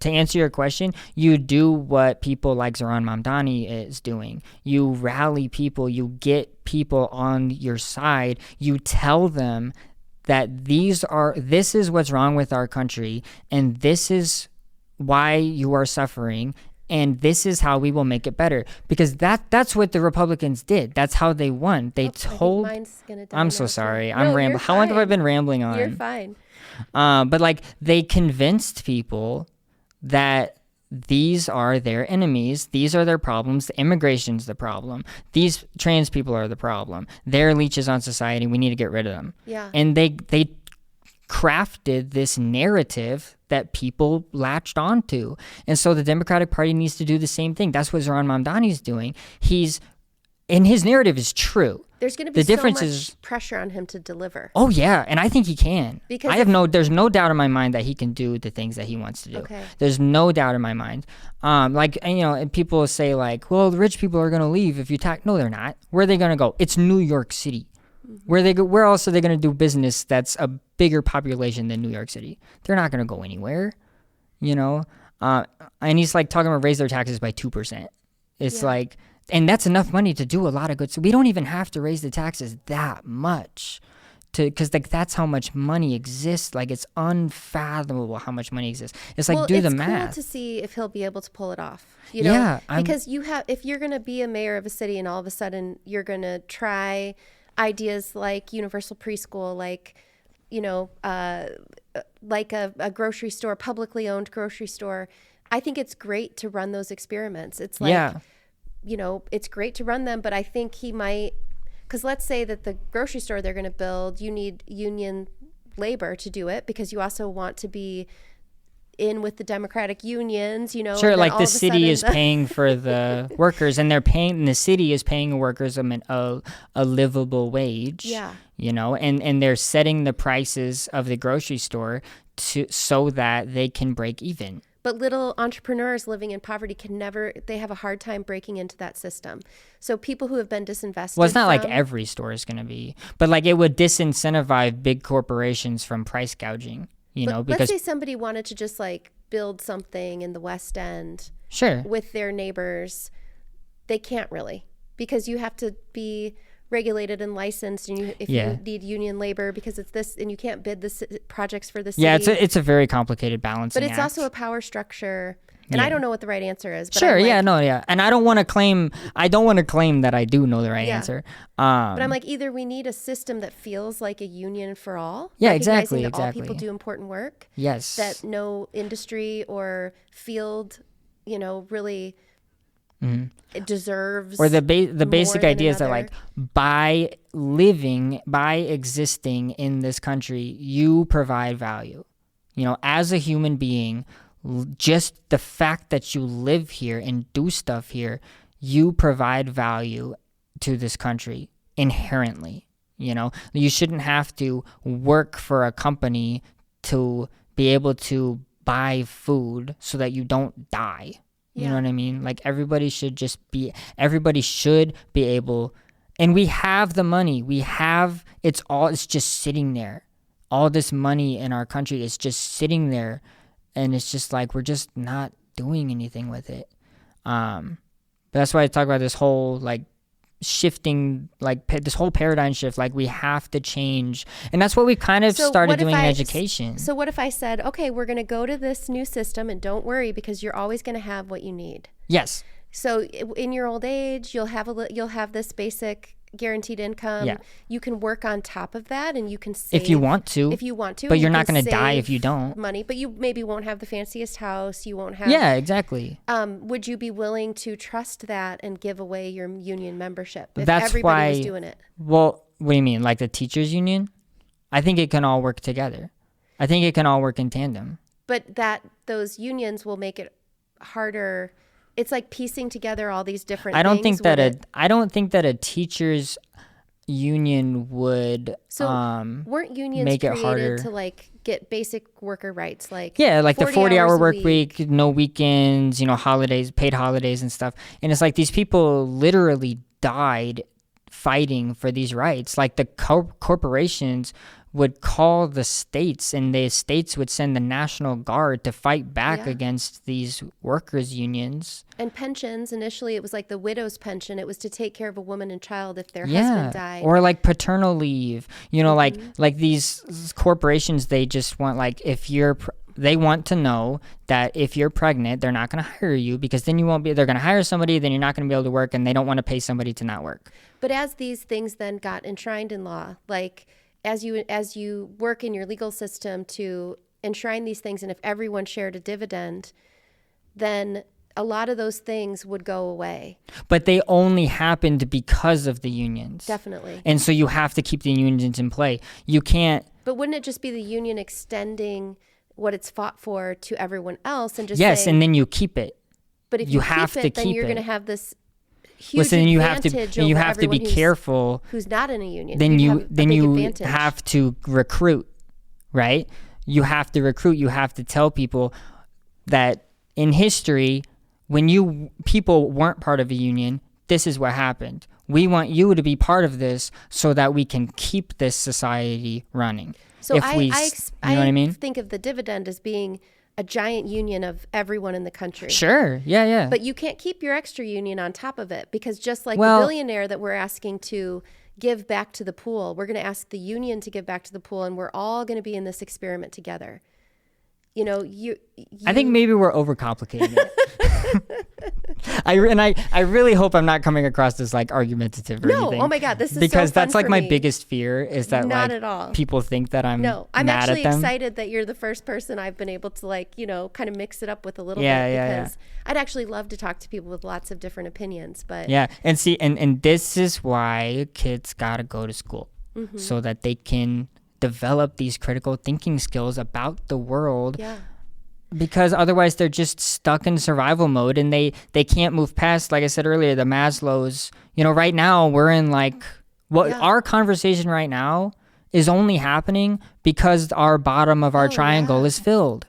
answer your question, you do what people like Zoran Mamdani is doing. You rally people, you get people on your side. You tell them that this is what's wrong with our country, and this is why you are suffering, and this is how we will make it better. Because that's what the Republicans did. That's how they won. They told. I think mine's gonna die I'm now, so too. sorry. No, I'm rambling. you're How long have I fine. been rambling on? You're fine. But like they convinced people that these are their enemies. These are their problems. The immigration's the problem. These trans people are the problem. They're leeches on society. We need to get rid of them. Yeah. And they crafted this narrative that people latched onto. And so the Democratic Party needs to do the same thing. That's what Zohran Mamdani's doing. And his narrative is true. There's going to be The difference so much is- pressure on him to deliver. Oh yeah, and I think he can. Because There's no doubt in my mind that he can do the things that he wants to do. Okay. There's no doubt in my mind. And people say like, well, the rich people are going to leave if you tax. No, they're not. Where are they going to go? It's New York City. Where else are they going to do business that's a bigger population than New York City? They're not going to go anywhere, and he's like talking about raise their taxes by 2%. It's like, and that's enough money to do a lot of good. So we don't even have to raise the taxes that much because like that's how much money exists. Like it's unfathomable how much money exists. It's like, do the math. It's cool to see if he'll be able to pull it off. Because if you're going to be a mayor of a city and all of a sudden you're going to try ideas like universal preschool, like a grocery store, publicly owned grocery store. I think it's great to run those experiments. It's like, it's great to run them, but I think he might, because let's say that the grocery store they're going to build, you need union labor to do it because you also want to be in with the Democratic unions, Sure, like the city is paying for the workers, and the city is paying the workers a livable wage. Yeah. And they're setting the prices of the grocery store so that they can break even. But little entrepreneurs living in poverty they have a hard time breaking into that system. So people who have been disinvested. Well, it's not like every store is going to be, but like it would disincentivize big corporations from price gouging. Because let's say somebody wanted to just like build something in the West End, sure, with their neighbors. They can't really, because you have to be regulated and licensed, and you need union labor because it's this, and you can't bid projects for the city. Yeah, it's a very complicated balancing But it's act. also a power structure. And I don't know what the right answer is. But sure, like, and I don't want to claim that I do know the right answer. But I'm like, either we need a system that feels like a union for all. Yeah, recognizing exactly. that all people do important work. Yes. That no industry or field, really it deserves. Or the basic than idea is that another. like by existing in this country, you provide value. As a human being. Just the fact that you live here and do stuff here, you provide value to this country inherently. You shouldn't have to work for a company to be able to buy food so that you don't die. You know what I mean? Like everybody should be able, and we have the money. It's just sitting there. All this money in our country is just sitting there. And it's just like we're just not doing anything with it. But that's why I talk about this whole like shifting, like this whole paradigm shift. Like we have to change, and that's what we kind of started doing in education. So what if I said, okay, we're going to go to this new system, and don't worry because you're always going to have what you need. Yes. So in your old age, you'll have this basic guaranteed income. Yeah. You can work on top of that, and you can save if you want to. But you're not going to die if you don't. Money, but you maybe won't have the fanciest house. You won't have. Yeah, exactly. Would you be willing to trust that and give away your union membership if That's everybody why, was doing it? Well, what do you mean, like the teachers union? I think it can all work together. I think it can all work in tandem. But those unions will make it harder. It's like piecing together all these different things. I don't think that a teachers union would weren't unions make it created harder to like get basic worker rights, like the 40-hour work week, no weekends, holidays, paid holidays and stuff. And it's like these people literally died fighting for these rights. Like the corporations would call the states, and the states would send the National Guard to fight back against these workers' unions. And pensions, initially it was like the widow's pension. It was to take care of a woman and child if their husband died. Or like paternal leave. You know, like these corporations, they just want, like, if you're they want to know that if you're pregnant, they're not going to hire you, because then you won't be, they're going to hire somebody, then you're not going to be able to work, and they don't want to pay somebody to not work. But as these things then got enshrined in law, like as you work in your legal system to enshrine these things, and if everyone shared a dividend, then a lot of those things would go away. But they only happened because of the unions. Definitely. And so you have to keep the unions in play. You can't. But wouldn't it just be the union extending what it's fought for to everyone else and just yes, saying, and then you keep it. But if you you have keep to it, then keep you're it. going to have this huge then you advantage you over have to be everyone careful. who's not in a union. Then you advantage. have to recruit, right? You have to recruit. You have to tell people that in history, when people weren't part of a union, this is what happened. We want you to be part of this so that we can keep this society running. So you know what I mean? think of the dividend as being a giant union of everyone in the country. Sure. Yeah. But you can't keep your extra union on top of it, because just like the billionaire that we're asking to give back to the pool, we're going to ask the union to give back to the pool, and we're all going to be in this experiment together. You know, I think maybe we're overcomplicating it. I really hope I'm not coming across as like argumentative or anything. No, oh my God, this is because so fun that's like for my me. biggest fear is that Not like at all. people think that I'm No, I'm mad actually at them. excited that you're the first person I've been able to like, you know, kind of mix it up with a little bit, because I'd actually love to talk to people with lots of different opinions, but and see, and this is why kids gotta go to school so that they can develop these critical thinking skills about the world. Because otherwise they're just stuck in survival mode, and they can't move past, like I said earlier, the Maslow's. You know, right now we're in like our conversation right now is only happening because our bottom of our triangle is filled.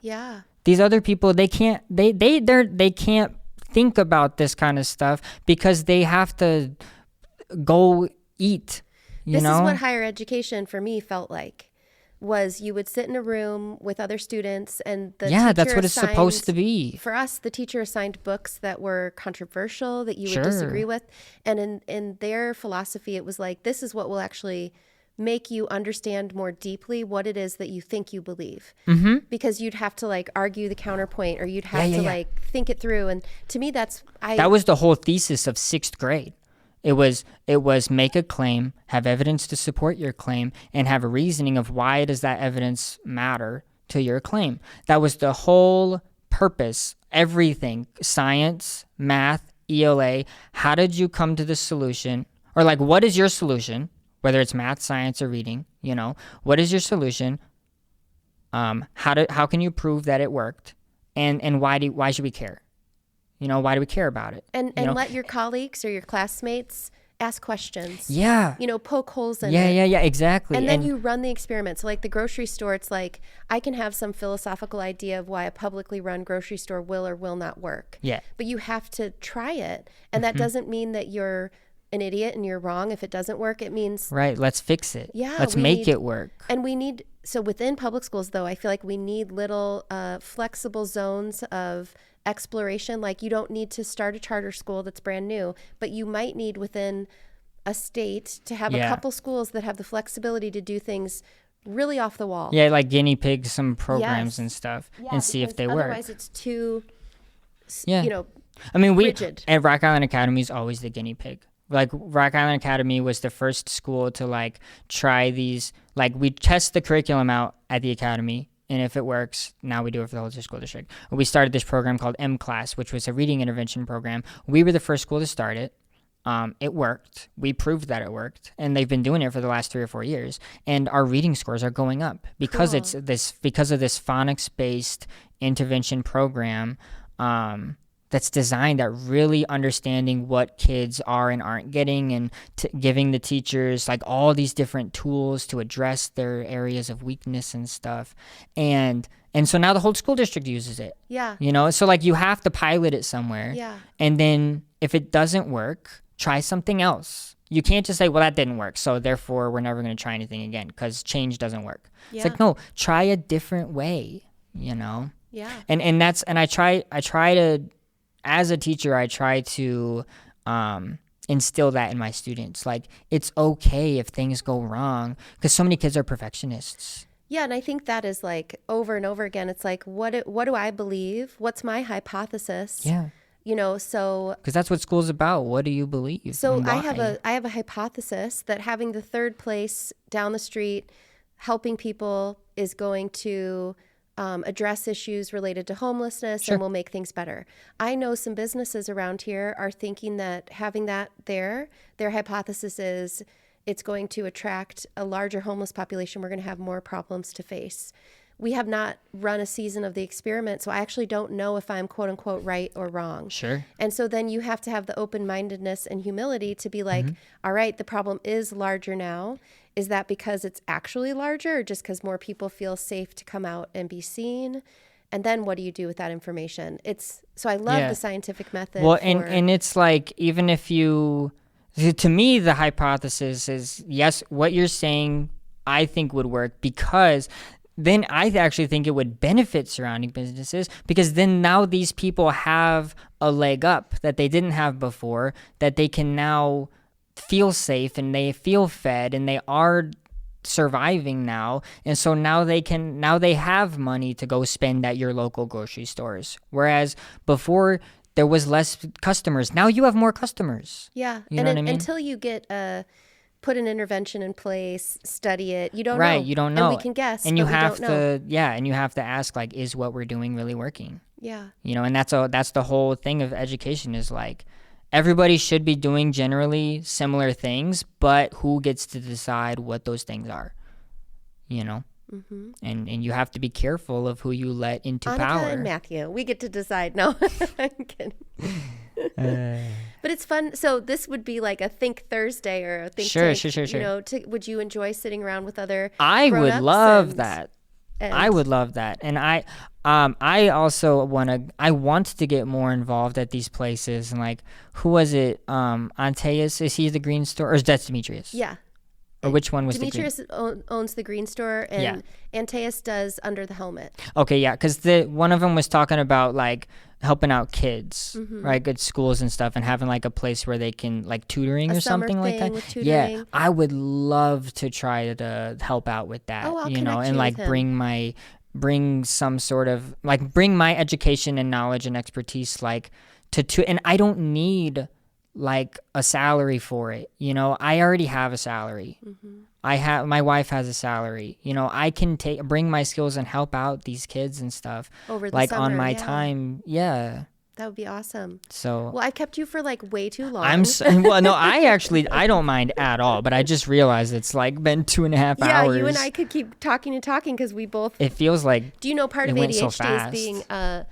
These other people, they can't think about this kind of stuff because they have to go eat. This is what higher education for me felt like. Was you would sit in a room with other students, and the teacher that's what it's supposed to be. For us, the teacher assigned books that were controversial, that you would disagree with, and in their philosophy, it was like, this is what will actually make you understand more deeply what it is that you think you believe, because you'd have to like argue the counterpoint, or you'd have to like think it through. And to me, that was the whole thesis of 6th grade. It was make a claim, have evidence to support your claim, and have a reasoning of why does that evidence matter to your claim. That was the whole purpose. Everything, science, math, ELA. How did you come to the solution? Or like, what is your solution? Whether it's math, science, or reading, you know, what is your solution? How can you prove that it worked? And why should we care? You know, why do we care about it? And let your colleagues or your classmates ask questions. Yeah. You know, poke holes in it. Yeah, exactly. And then you run the experiment. So like the grocery store, it's like, I can have some philosophical idea of why a publicly run grocery store will or will not work. Yeah. But you have to try it. And that doesn't mean that you're an idiot and you're wrong if it doesn't work. It means... Right, let's fix it. Yeah. Let's make it work. And we need... So within public schools, though, I feel like we need little flexible zones of exploration. Like, you don't need to start a charter school that's brand new, but you might need within a state to have a couple schools that have the flexibility to do things really off the wall. Yeah, like guinea pig some programs and stuff, and see if they work. Otherwise it's too, you know, I mean, rigid. At Rock Island Academy is always the guinea pig. Like, Rock Island Academy was the first school to like try these, like, we test the curriculum out at the academy, and if it works, now we do it for the whole school district. We started this program called M-Class, which was a reading intervention program. We were the first school to start it. It worked. We proved that it worked, and they've been doing it for the last 3 or 4 years. And our reading scores are going up because because of this phonics-based intervention program that's designed at really understanding what kids are and aren't getting, and giving the teachers like all these different tools to address their areas of weakness and stuff. And so now the whole school district uses it. Yeah. You know, so like you have to pilot it somewhere. Yeah. And then if it doesn't work, try something else. You can't just say, well, that didn't work, so therefore we're never going to try anything again, because change doesn't work. Yeah. It's like, no, try a different way, you know? Yeah. And I try to, as a teacher, I try to instill that in my students. Like, it's okay if things go wrong, because so many kids are perfectionists. Yeah, and I think that is like over and over again. It's like, what do I believe? What's my hypothesis? Yeah. You know, so because that's what school's about. What do you believe? So I have a hypothesis that having the third place down the street, helping people, is going to address issues related to homelessness and will make things better. I know some businesses around here are thinking that having that their hypothesis is it's going to attract a larger homeless population. We're going to have more problems to face. We have not run a season of the experiment, so I actually don't know if I'm quote unquote right or wrong. Sure. And so then you have to have the open-mindedness and humility to be like, all right, the problem is larger now. Is that because it's actually larger, or just because more people feel safe to come out and be seen? And then what do you do with that information? So I love the scientific method. Well, and it's like, even if you, to me, the hypothesis is, yes, what you're saying I think would work, because then I actually think it would benefit surrounding businesses, because then now these people have a leg up that they didn't have before, that they can now feel safe and they feel fed and they are surviving now. And so now they have money to go spend at your local grocery stores. Whereas before there was less customers. Now you have more customers. Yeah. You know what I mean? Until you get put an intervention in place, study it, you don't know. Right, you don't know. And we can guess, and you but have we don't know. and you have to ask, like, is what we're doing really working? Yeah. You know, and that's the whole thing of education, is like, everybody should be doing generally similar things, but who gets to decide what those things are? You know? Mm-hmm. And you have to be careful of who you let into Annika power. and Matthew, we get to decide. No, I'm kidding. But it's fun. So this would be like a Think Thursday or a Think Sure. You know, would you enjoy sitting around with other I would love that. And I would love that. And I also want to get more involved at these places. And like, who was it? Antaeus, is he the green store? Or is that Demetrius? Yeah. Or which one was Demetrius owns the green store, and Antaeus does Under the Helmet. Okay, yeah, because one of them was talking about like helping out kids, right, at schools and stuff, and having like a place where they can like tutoring or something like that. With tutoring. Yeah, I would love to try to help out with that. Oh, I'll you connect know, you and like with him. bring some sort of like bring my education and knowledge and expertise like to and I don't need like a salary for it. You know, I already have a salary. My wife has a salary. You know, I can bring my skills and help out these kids and stuff Over the like summer, on my time. Yeah. That would be awesome. So well, I've kept you for like way too long. well, no, I don't mind at all, but I just realized it's like been 2.5 hours. Yeah, you and I could keep talking and talking, because we both. It feels like. Do you know part of ADHD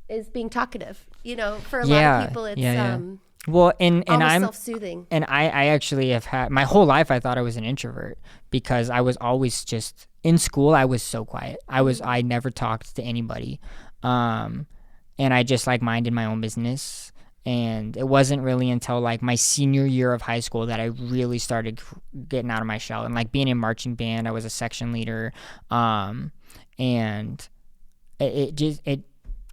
is being talkative? You know, for a lot of people, it's well, and I'm self-soothing. And I actually have had my whole life. I thought I was an introvert, because I was always just in school. I was so quiet. I never talked to anybody, and I just like minded my own business. And it wasn't really until like my senior year of high school that I really started getting out of my shell and like being in marching band. I was a section leader, and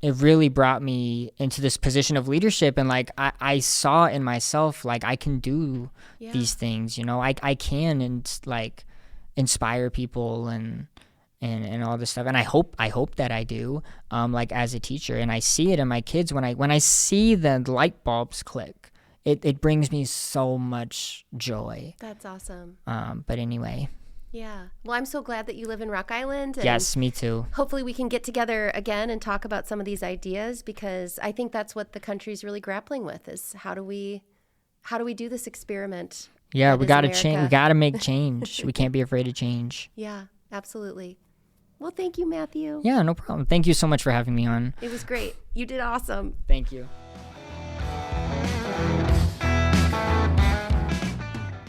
it really brought me into this position of leadership. And like, I saw in myself, like, I can do these things, you know, I can, and like inspire people and all this stuff. And I hope that I do, like as a teacher, and I see it in my kids when I see the light bulbs click, it brings me so much joy. That's awesome. But anyway. Yeah. Well, I'm so glad that you live in Rock Island. And yes, me too. Hopefully we can get together again and talk about some of these ideas, because I think that's what the country's really grappling with, is how do we do this experiment? Yeah, we got to change. We got to make change. We can't be afraid of change. Yeah, absolutely. Well, thank you, Matthew. Yeah, no problem. Thank you so much for having me on. It was great. You did awesome. Thank you.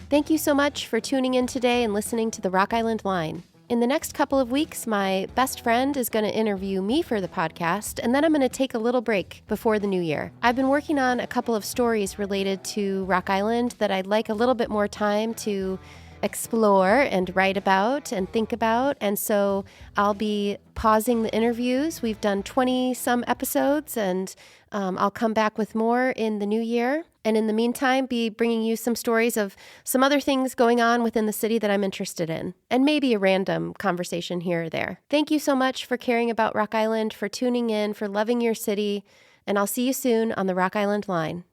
Thank you so much for tuning in today and listening to the Rock Island Line. In the next couple of weeks, my best friend is going to interview me for the podcast, and then I'm going to take a little break before the new year. I've been working on a couple of stories related to Rock Island that I'd like a little bit more time to explore and write about and think about, and so I'll be pausing the interviews. We've done 20-some episodes, and I'll come back with more in the new year. And in the meantime, be bringing you some stories of some other things going on within the city that I'm interested in, and maybe a random conversation here or there. Thank you so much for caring about Rock Island, for tuning in, for loving your city, and I'll see you soon on the Rock Island Line.